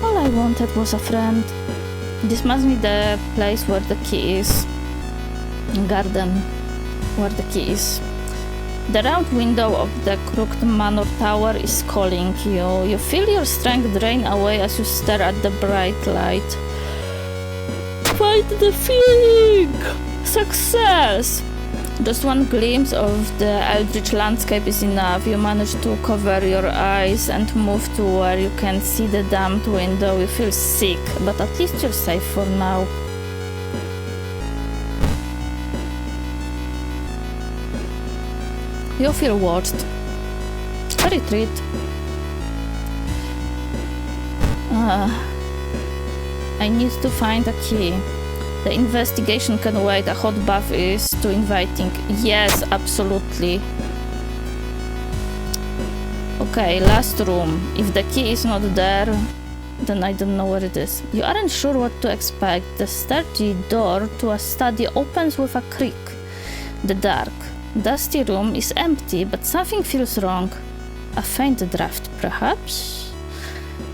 All I wanted was a friend. This must be the place where the key is. Garden, where the key is. The round window of the crooked manor tower is calling you. You feel your strength drain away as you stare at the bright light. Find the feeling! Success! Just one glimpse of the eldritch landscape is enough. You manage to cover your eyes and move to where you can see the damned window. You feel sick, but at least you're safe for now. You feel watched. A retreat. I need to find a key. The investigation can wait. A hot bath is too inviting. Yes, absolutely. Okay, last room. If the key is not there, then I don't know where it is. You aren't sure what to expect. The sturdy door to a study opens with a creak. The dark, dusty room is empty, but something feels wrong. A faint draft, perhaps?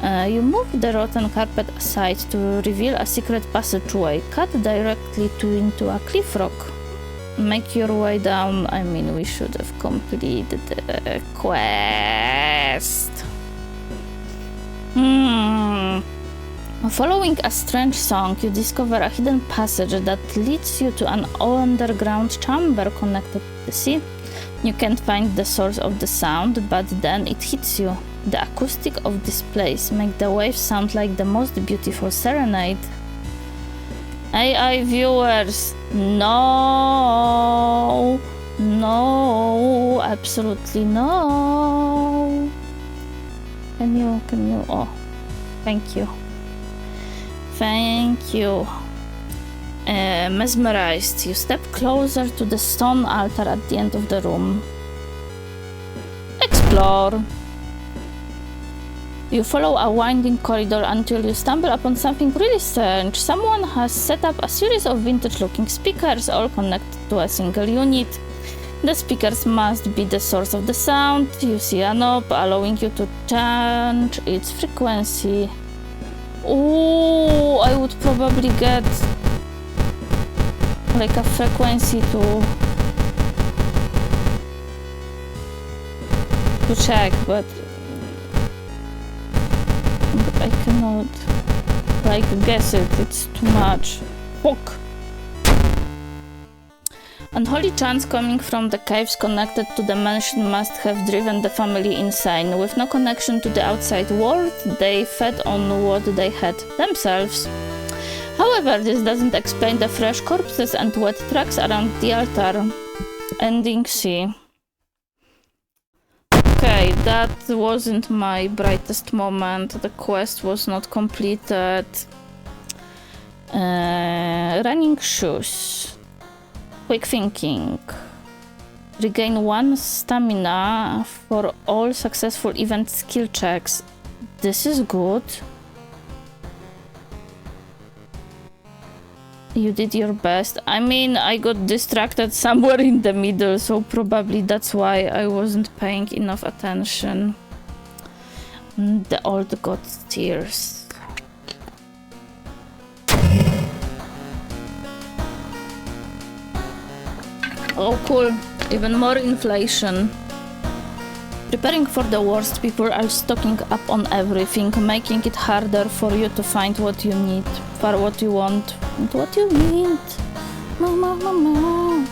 You move the rotten carpet aside to reveal a secret passageway cut directly into a cliff rock. Make your way down. I mean, we should have completed the quest. Following a strange song, you discover a hidden passage that leads you to an underground chamber connected to the sea. You can't find the source of the sound, but then it hits you. The acoustic of this place makes the waves sound like the most beautiful serenade. AI viewers, no, absolutely no. Can you, oh, thank you. Mesmerized, you step closer to the stone altar at the end of the room. Explore. You follow a winding corridor until you stumble upon something really strange. Someone has set up a series of vintage-looking speakers, all connected to a single unit. The speakers must be the source of the sound. You see a knob allowing you to change its frequency. Oh, I would probably get like a frequency to check, but I cannot like guess it. It's too much. Fuck. Unholy chants coming from the caves connected to the mansion must have driven the family insane. With no connection to the outside world, they fed on what they had themselves. However, this doesn't explain the fresh corpses and wet tracks around the altar. Ending C. Okay, that wasn't my brightest moment. The quest was not completed. Running shoes. Quick thinking. Regain 1 stamina for all successful event skill checks. This is good. You did your best. I mean, I got distracted somewhere in the middle, so probably that's why I wasn't paying enough attention. The old god's tears. Oh, cool. Even more inflation. Preparing for the worst, people are stocking up on everything, making it harder for you to find what you need, for what you want, and what you need. Mama.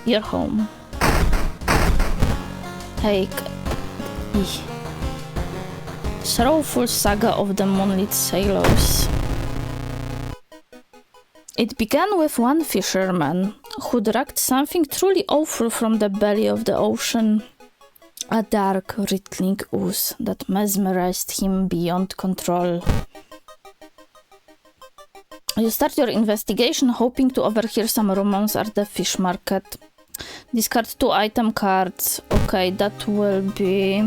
You're home. Take sorrowful saga of the moonlit sailors. It began with one fisherman who dragged something truly awful from the belly of the ocean. A dark, rippling ooze that mesmerized him beyond control. You start your investigation hoping to overhear some romance at the fish market. Discard 2 item cards. Okay, that will be...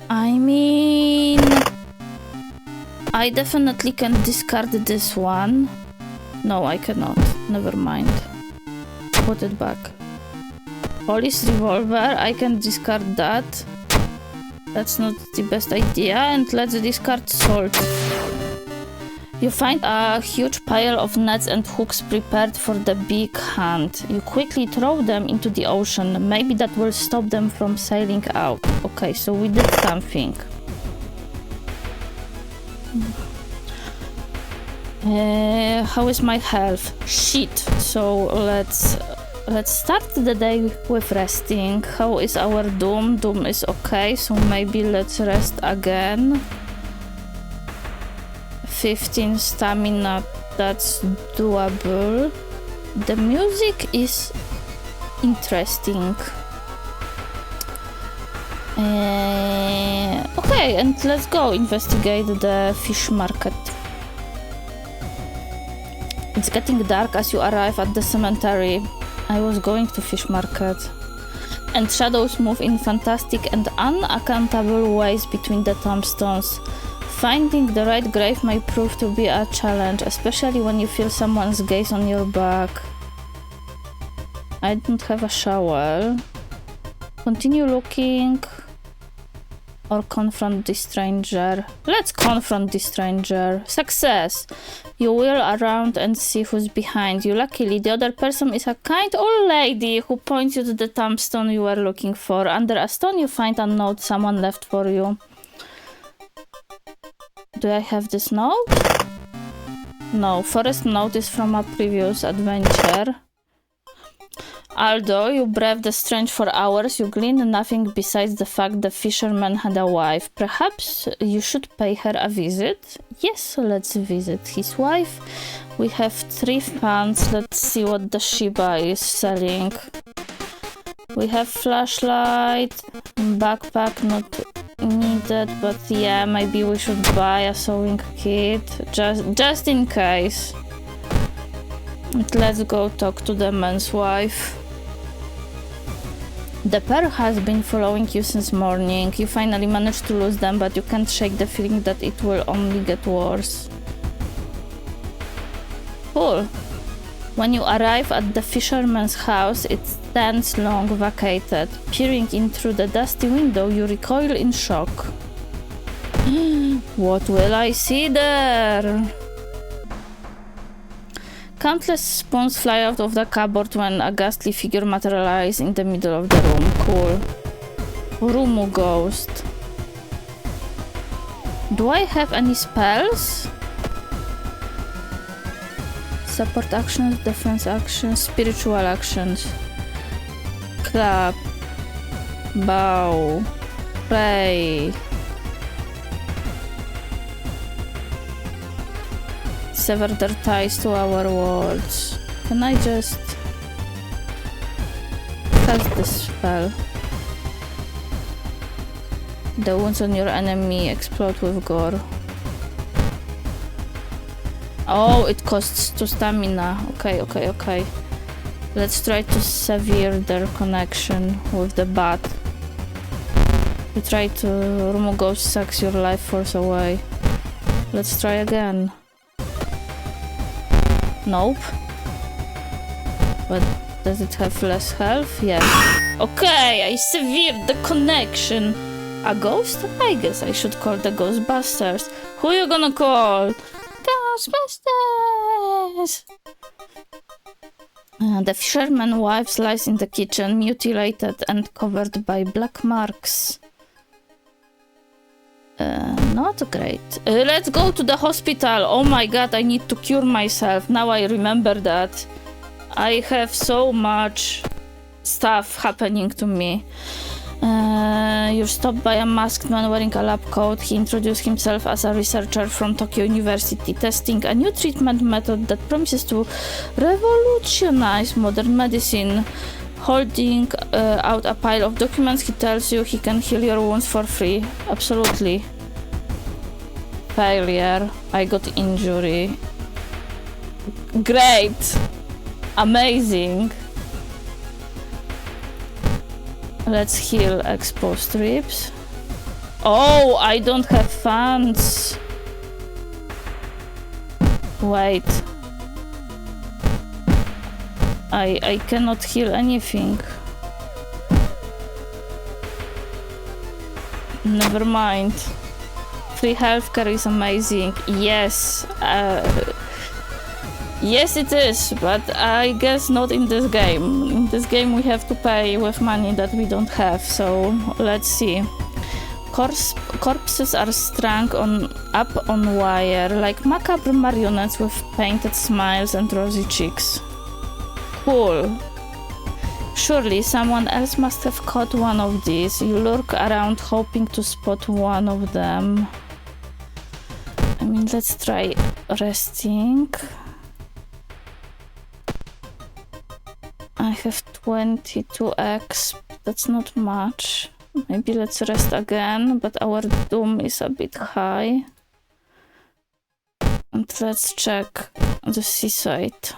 I mean... I definitely can discard this one. No, I cannot. Never mind. Put it back. Police revolver. I can discard that. That's not the best idea. And let's discard salt. You find a huge pile of nets and hooks prepared for the big hunt. You quickly throw them into the ocean. Maybe that will stop them from sailing out. Okay, so we did something. How is my health? Shit. So let's start the day with resting. How is our Doom? Doom is okay, so maybe let's rest again. 15 stamina, that's doable. The music is interesting. Okay, Okay, and let's go investigate the fish market. It's getting dark as you arrive at the cemetery. I was going to fish market. And shadows move in fantastic and unaccountable ways between the tombstones. Finding the right grave may prove to be a challenge, especially when you feel someone's gaze on your back. I don't have a shovel. Continue looking or confront the stranger. Let's confront the stranger. Success! You wheel around and see who's behind you. Luckily, the other person is a kind old lady who points you to the tombstone you were looking for. Under a stone, you find a note someone left for you. Do I have this note? No, forest note is from a previous adventure. Although you braved the strange for hours, you gleaned nothing besides the fact the fisherman had a wife. Perhaps you should pay her a visit? Yes, let's visit his wife. We have 3 funds. Let's see what the Shiba is selling. We have flashlight, backpack not needed, but yeah, maybe we should buy a sewing kit just in case. Let's go talk to the man's wife. The pair has been following you since morning. You finally managed to lose them, but you can't shake the feeling that it will only get worse. Cool. When you arrive at the fisherman's house, it stands long vacated. Peering in through the dusty window, you recoil in shock. What will I see there? Countless spoons fly out of the cupboard when a ghastly figure materializes in the middle of the room. Cool. Rumu ghost. Do I have any spells? Support actions, defense actions, spiritual actions. Clap. Bow. Pray. Sever their ties to our worlds. Can I just cast this spell? The wounds on your enemy explode with gore. Oh, it costs 2 stamina. Okay. Let's try to sever their connection with the bat. We try to... Rumu Ghost sucks your life force away. Let's try again. Nope. But does it have less health? Yes. Okay, I severed the connection. A ghost? I guess I should call the Ghostbusters. Who you gonna call? Ghostbusters! The fisherman's wife lies in the kitchen, mutilated and covered by black marks. Not great. Let's go to the hospital. Oh my god, I need to cure myself. Now I remember that. I have so much stuff happening to me. You're stopped by a masked man wearing a lab coat. He introduced himself as a researcher from Tokyo University, testing a new treatment method that promises to revolutionize modern medicine. Holding out a pile of documents, he tells you he can heal your wounds for free. Absolutely. Failure. I got injury. Great. Amazing. Let's heal exposed ribs. Oh, I don't have funds. Wait. I cannot heal anything. Never mind. Free healthcare is amazing. Yes. Yes, it is, but I guess not in this game. In this game we have to pay with money that we don't have, so let's see. Corpses are strung up on wire, like macabre marionettes with painted smiles and rosy cheeks. Cool. Surely someone else must have caught one of these. You lurk around hoping to spot one of them. I mean, let's try resting. I have 22x. That's not much. Maybe let's rest again, but our doom is a bit high. And let's check the seaside.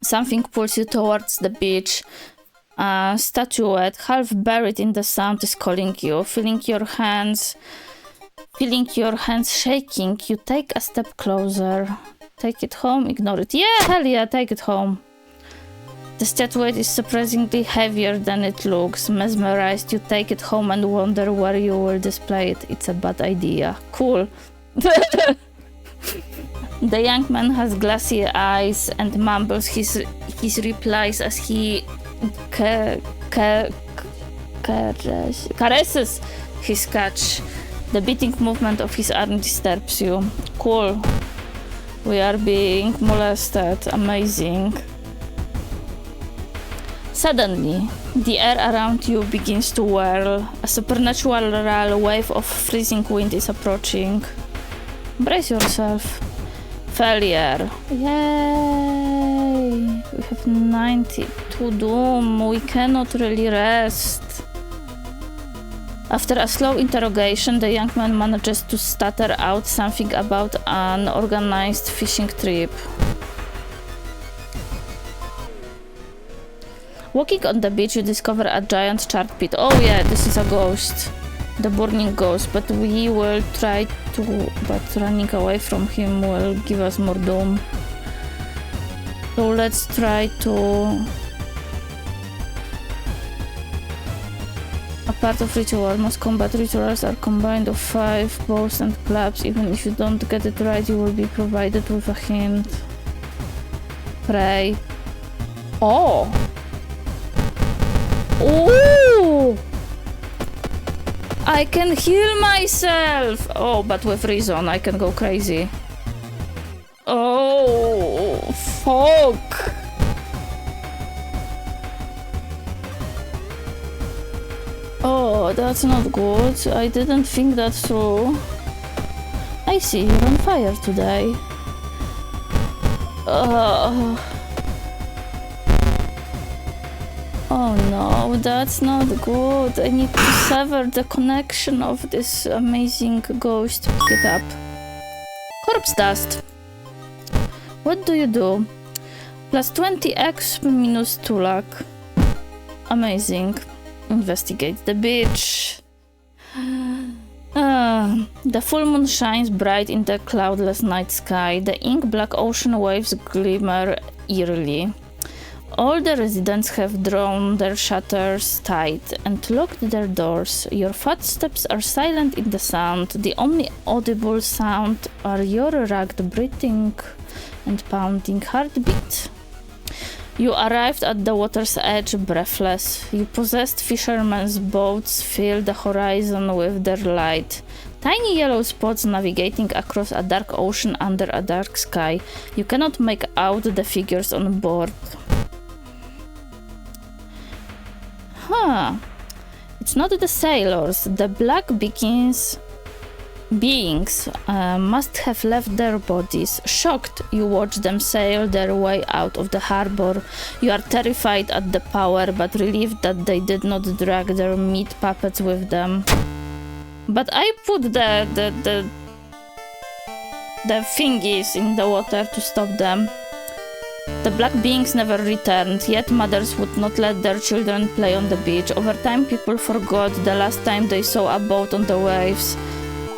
Something pulls you towards the beach. A statuette, half buried in the sand, is calling you. Feeling your hands shaking, you take a step closer. Take it home, ignore it. Yeah, hell yeah, take it home. The statuette is surprisingly heavier than it looks. Mesmerized, you take it home and wonder where you will display it. It's a bad idea. Cool. The young man has glassy eyes and mumbles his replies as he caresses his catch. The beating movement of his arm disturbs you. Cool. We are being molested. Amazing. Suddenly, the air around you begins to whirl. A supernatural wave of freezing wind is approaching. Brace yourself. Failure. Yay! We have 92 doom. We cannot really rest. After a slow interrogation, the young man manages to stutter out something about an organized fishing trip. Walking on the beach, you discover a giant charred pit. Oh yeah, this is a ghost. The burning ghost, but we will try to... But running away from him will give us more doom. So let's try to... A part of ritual. Most combat rituals are combined of 5 bows and clubs. Even if you don't get it right, you will be provided with a hint. Pray. Oh! Ooh! I can heal myself! Oh, but with reason, I can go crazy. Oh, fuck! Oh, that's not good. I didn't think that through. I see you're on fire today. Oh no, that's not good. I need to sever the connection of this amazing ghost to pick it up. Corpse dust. What do you do? Plus 20x minus 2 luck. Amazing. Investigate the beach. The full moon shines bright in the cloudless night sky. The ink-black ocean waves glimmer eerily. All the residents have drawn their shutters tight and locked their doors. Your footsteps are silent in the sand. The only audible sound are your ragged breathing and pounding heartbeat. You arrived at the water's edge breathless. You possessed fishermen's boats fill the horizon with their light. Tiny yellow spots navigating across a dark ocean under a dark sky. You cannot make out the figures on board. It's not the sailors. The black beings must have left their bodies. Shocked, you watch them sail their way out of the harbor. You are terrified at the power, but relieved that they did not drag their meat puppets with them. But I put the thingies in the water to stop them. The black beings never returned, yet mothers would not let their children play on the beach. Over time, people forgot the last time they saw a boat on the waves.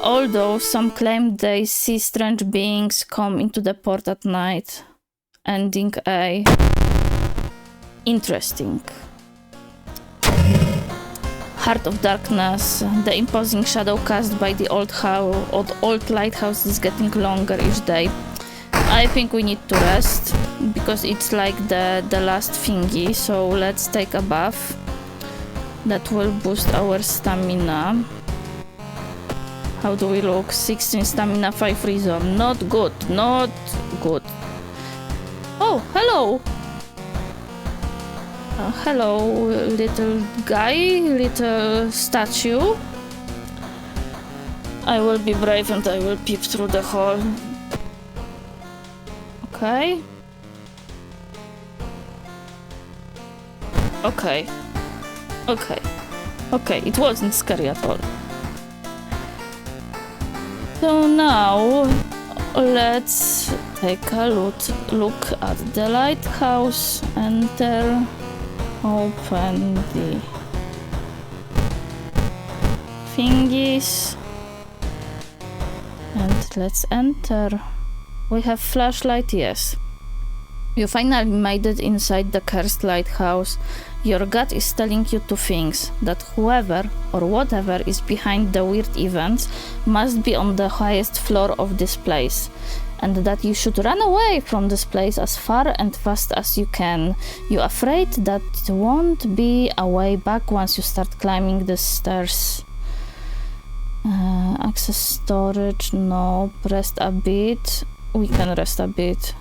Although some claim they see strange beings come into the port at night. Ending A. Interesting. Heart of Darkness. The imposing shadow cast by the old lighthouse is getting longer each day. I think we need to rest, because it's like the last thingy, so let's take a bath. That will boost our stamina. How do we look? 16 stamina, 5 reason. Not good, not good. Oh, hello! Hello, little guy, little statue. I will be brave and I will peep through the hole. Okay. Okay. Okay. Okay, it wasn't scary at all. So now, let's take a look at the lighthouse. Enter. Open the thingies. And let's enter. We have flashlight, yes. You finally made it inside the cursed lighthouse. Your gut is telling you two things: that whoever or whatever is behind the weird events must be on the highest floor of this place, and that you should run away from this place as far and fast as you can. You're afraid that it won't be a way back once you start climbing the stairs. Access storage, no. Rest a bit. We can rest a bit.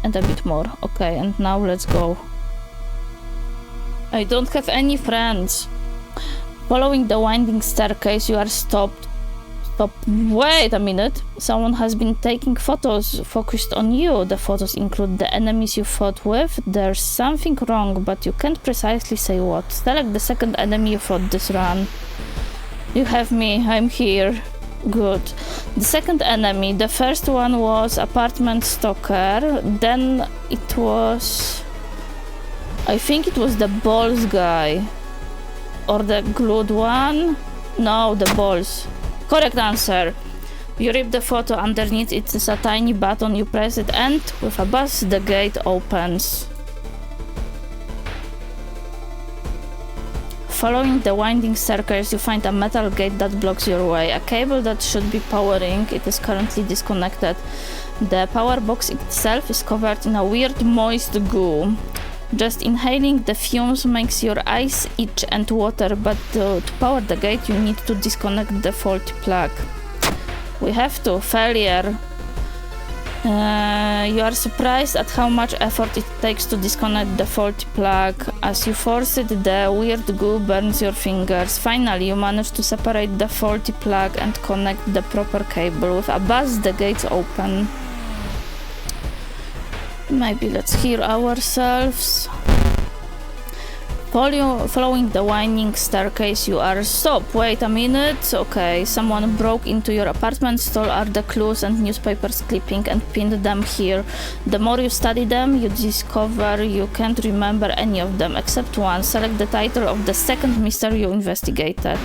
And a bit more. Okay, and now let's go. I don't have any friends. Following the winding staircase, you are stopped. Wait a minute. Someone has been taking photos focused on you. The photos include the enemies you fought with. There's something wrong, but you can't precisely say what. Select the second enemy you fought this run. You have me. I'm here. Good. The second enemy. The first one was apartment stalker. Then it was... I think it was the balls guy. Or the glued one? No, the balls. Correct answer. You rip the photo. Underneath it is a tiny button. You press it and with a buzz the gate opens. Following the winding staircase, you find a metal gate that blocks your way. A cable that should be powering it is currently disconnected. The power box itself is covered in a weird moist goo. Just inhaling the fumes makes your eyes itch and water, but to power the gate you need to disconnect the faulty plug. We have to. Failure. You are surprised at how much effort it takes to disconnect the faulty plug. As you force it, the weird goo burns your fingers. Finally, you manage to separate the faulty plug and connect the proper cable. With a buzz, the gates open. Maybe let's hear ourselves. Following the winding staircase, you are stopped. Wait a minute. Okay, someone broke into your apartment, stole all the clues and newspapers clipping and pinned them here. The more you study them, you discover you can't remember any of them except one. Select the title of the second mystery you investigated.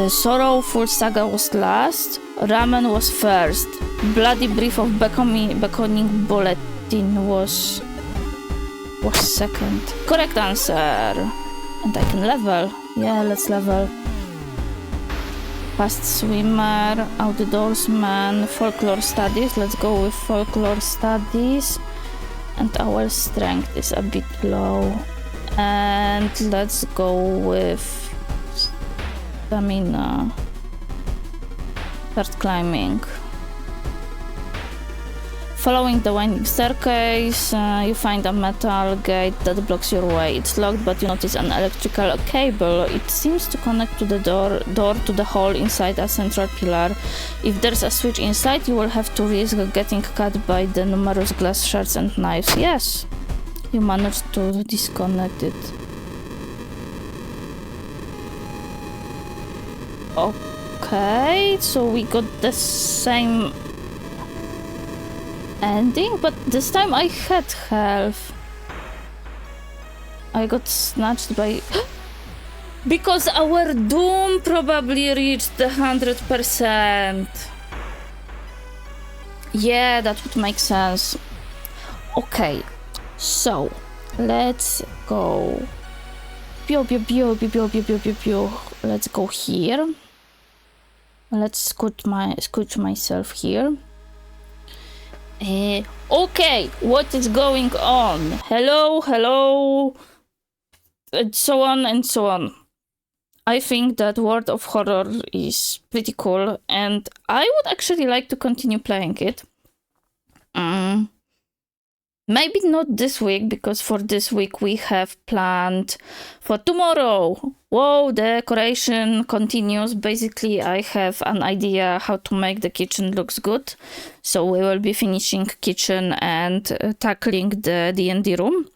Sorrowful Saga was last. Ramen was first. Bloody Brief of Beckoning Bulletin was second. Correct answer. And I can level. Yeah, let's level. Fast swimmer, outdoorsman, folklore studies. Let's go with folklore studies. And our strength is a bit low. And let's go with stamina. Start climbing. Following the winding staircase, you find a metal gate that blocks your way. It's locked, but you notice an electrical cable. It seems to connect to the door to the hole inside a central pillar. If there's a switch inside, you will have to risk getting cut by the numerous glass shards and knives. Yes, you managed to disconnect it. Okay, so we got the same ending, but this time I had health. I got snatched by... because our doom probably reached the 100%. Yeah, that would make sense. Okay, so let's go. Let's go here. Let's scooch myself here. Okay, what is going on? Hello, and so on and so on. I think that World of Horror is pretty cool, and I would actually like to continue playing it. Maybe not this week, because for this week we have planned for tomorrow. Whoa, decoration continues. Basically, I have an idea how to make the kitchen looks good. So we will be finishing kitchen and tackling the D&D room.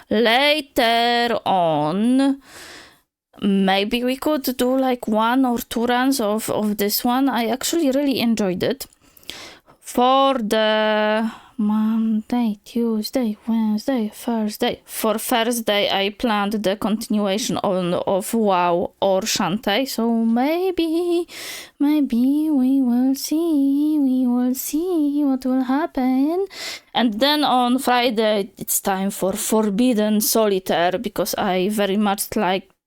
Later on, maybe we could do like 1 or 2 runs of this one. I actually really enjoyed it. For the Monday, Tuesday, Wednesday, Thursday. For Thursday, I planned the continuation of WoW or Shantae. So maybe we will see what will happen. And then on Friday, it's time for Forbidden Solitaire, because I very much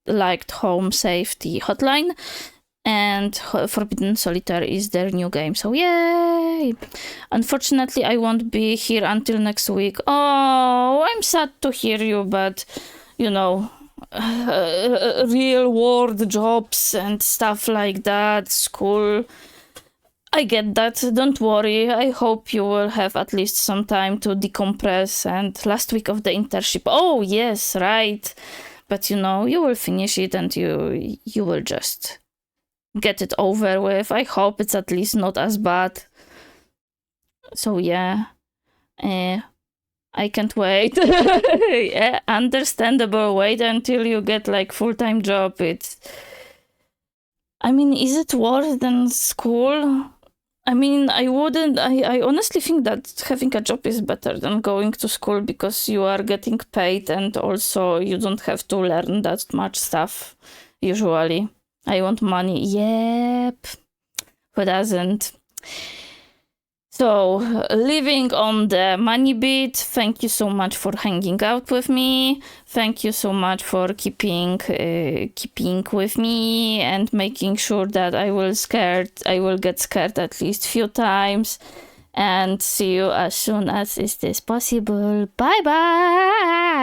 liked Home Safety Hotline. And Forbidden Solitaire is their new game, so yay! Unfortunately, I won't be here until next week. Oh, I'm sad to hear you, but you know, real world jobs and stuff like that, school. I get that, don't worry. I hope you will have at least some time to decompress. And last week of the internship, oh yes, right. But you know, you will finish it and you will just get it over with. I hope it's at least not as bad. So yeah, I can't wait. Yeah, understandable. Wait until you get like full-time job. I mean, is it worse than school? I mean, I honestly think that having a job is better than going to school, because you are getting paid and also you don't have to learn that much stuff usually. I want money. Yep. Who doesn't? So, living on the money bit, thank you so much for hanging out with me. Thank you so much for keeping with me and making sure that I will get scared at least few times. And see you as soon as is this possible. Bye bye!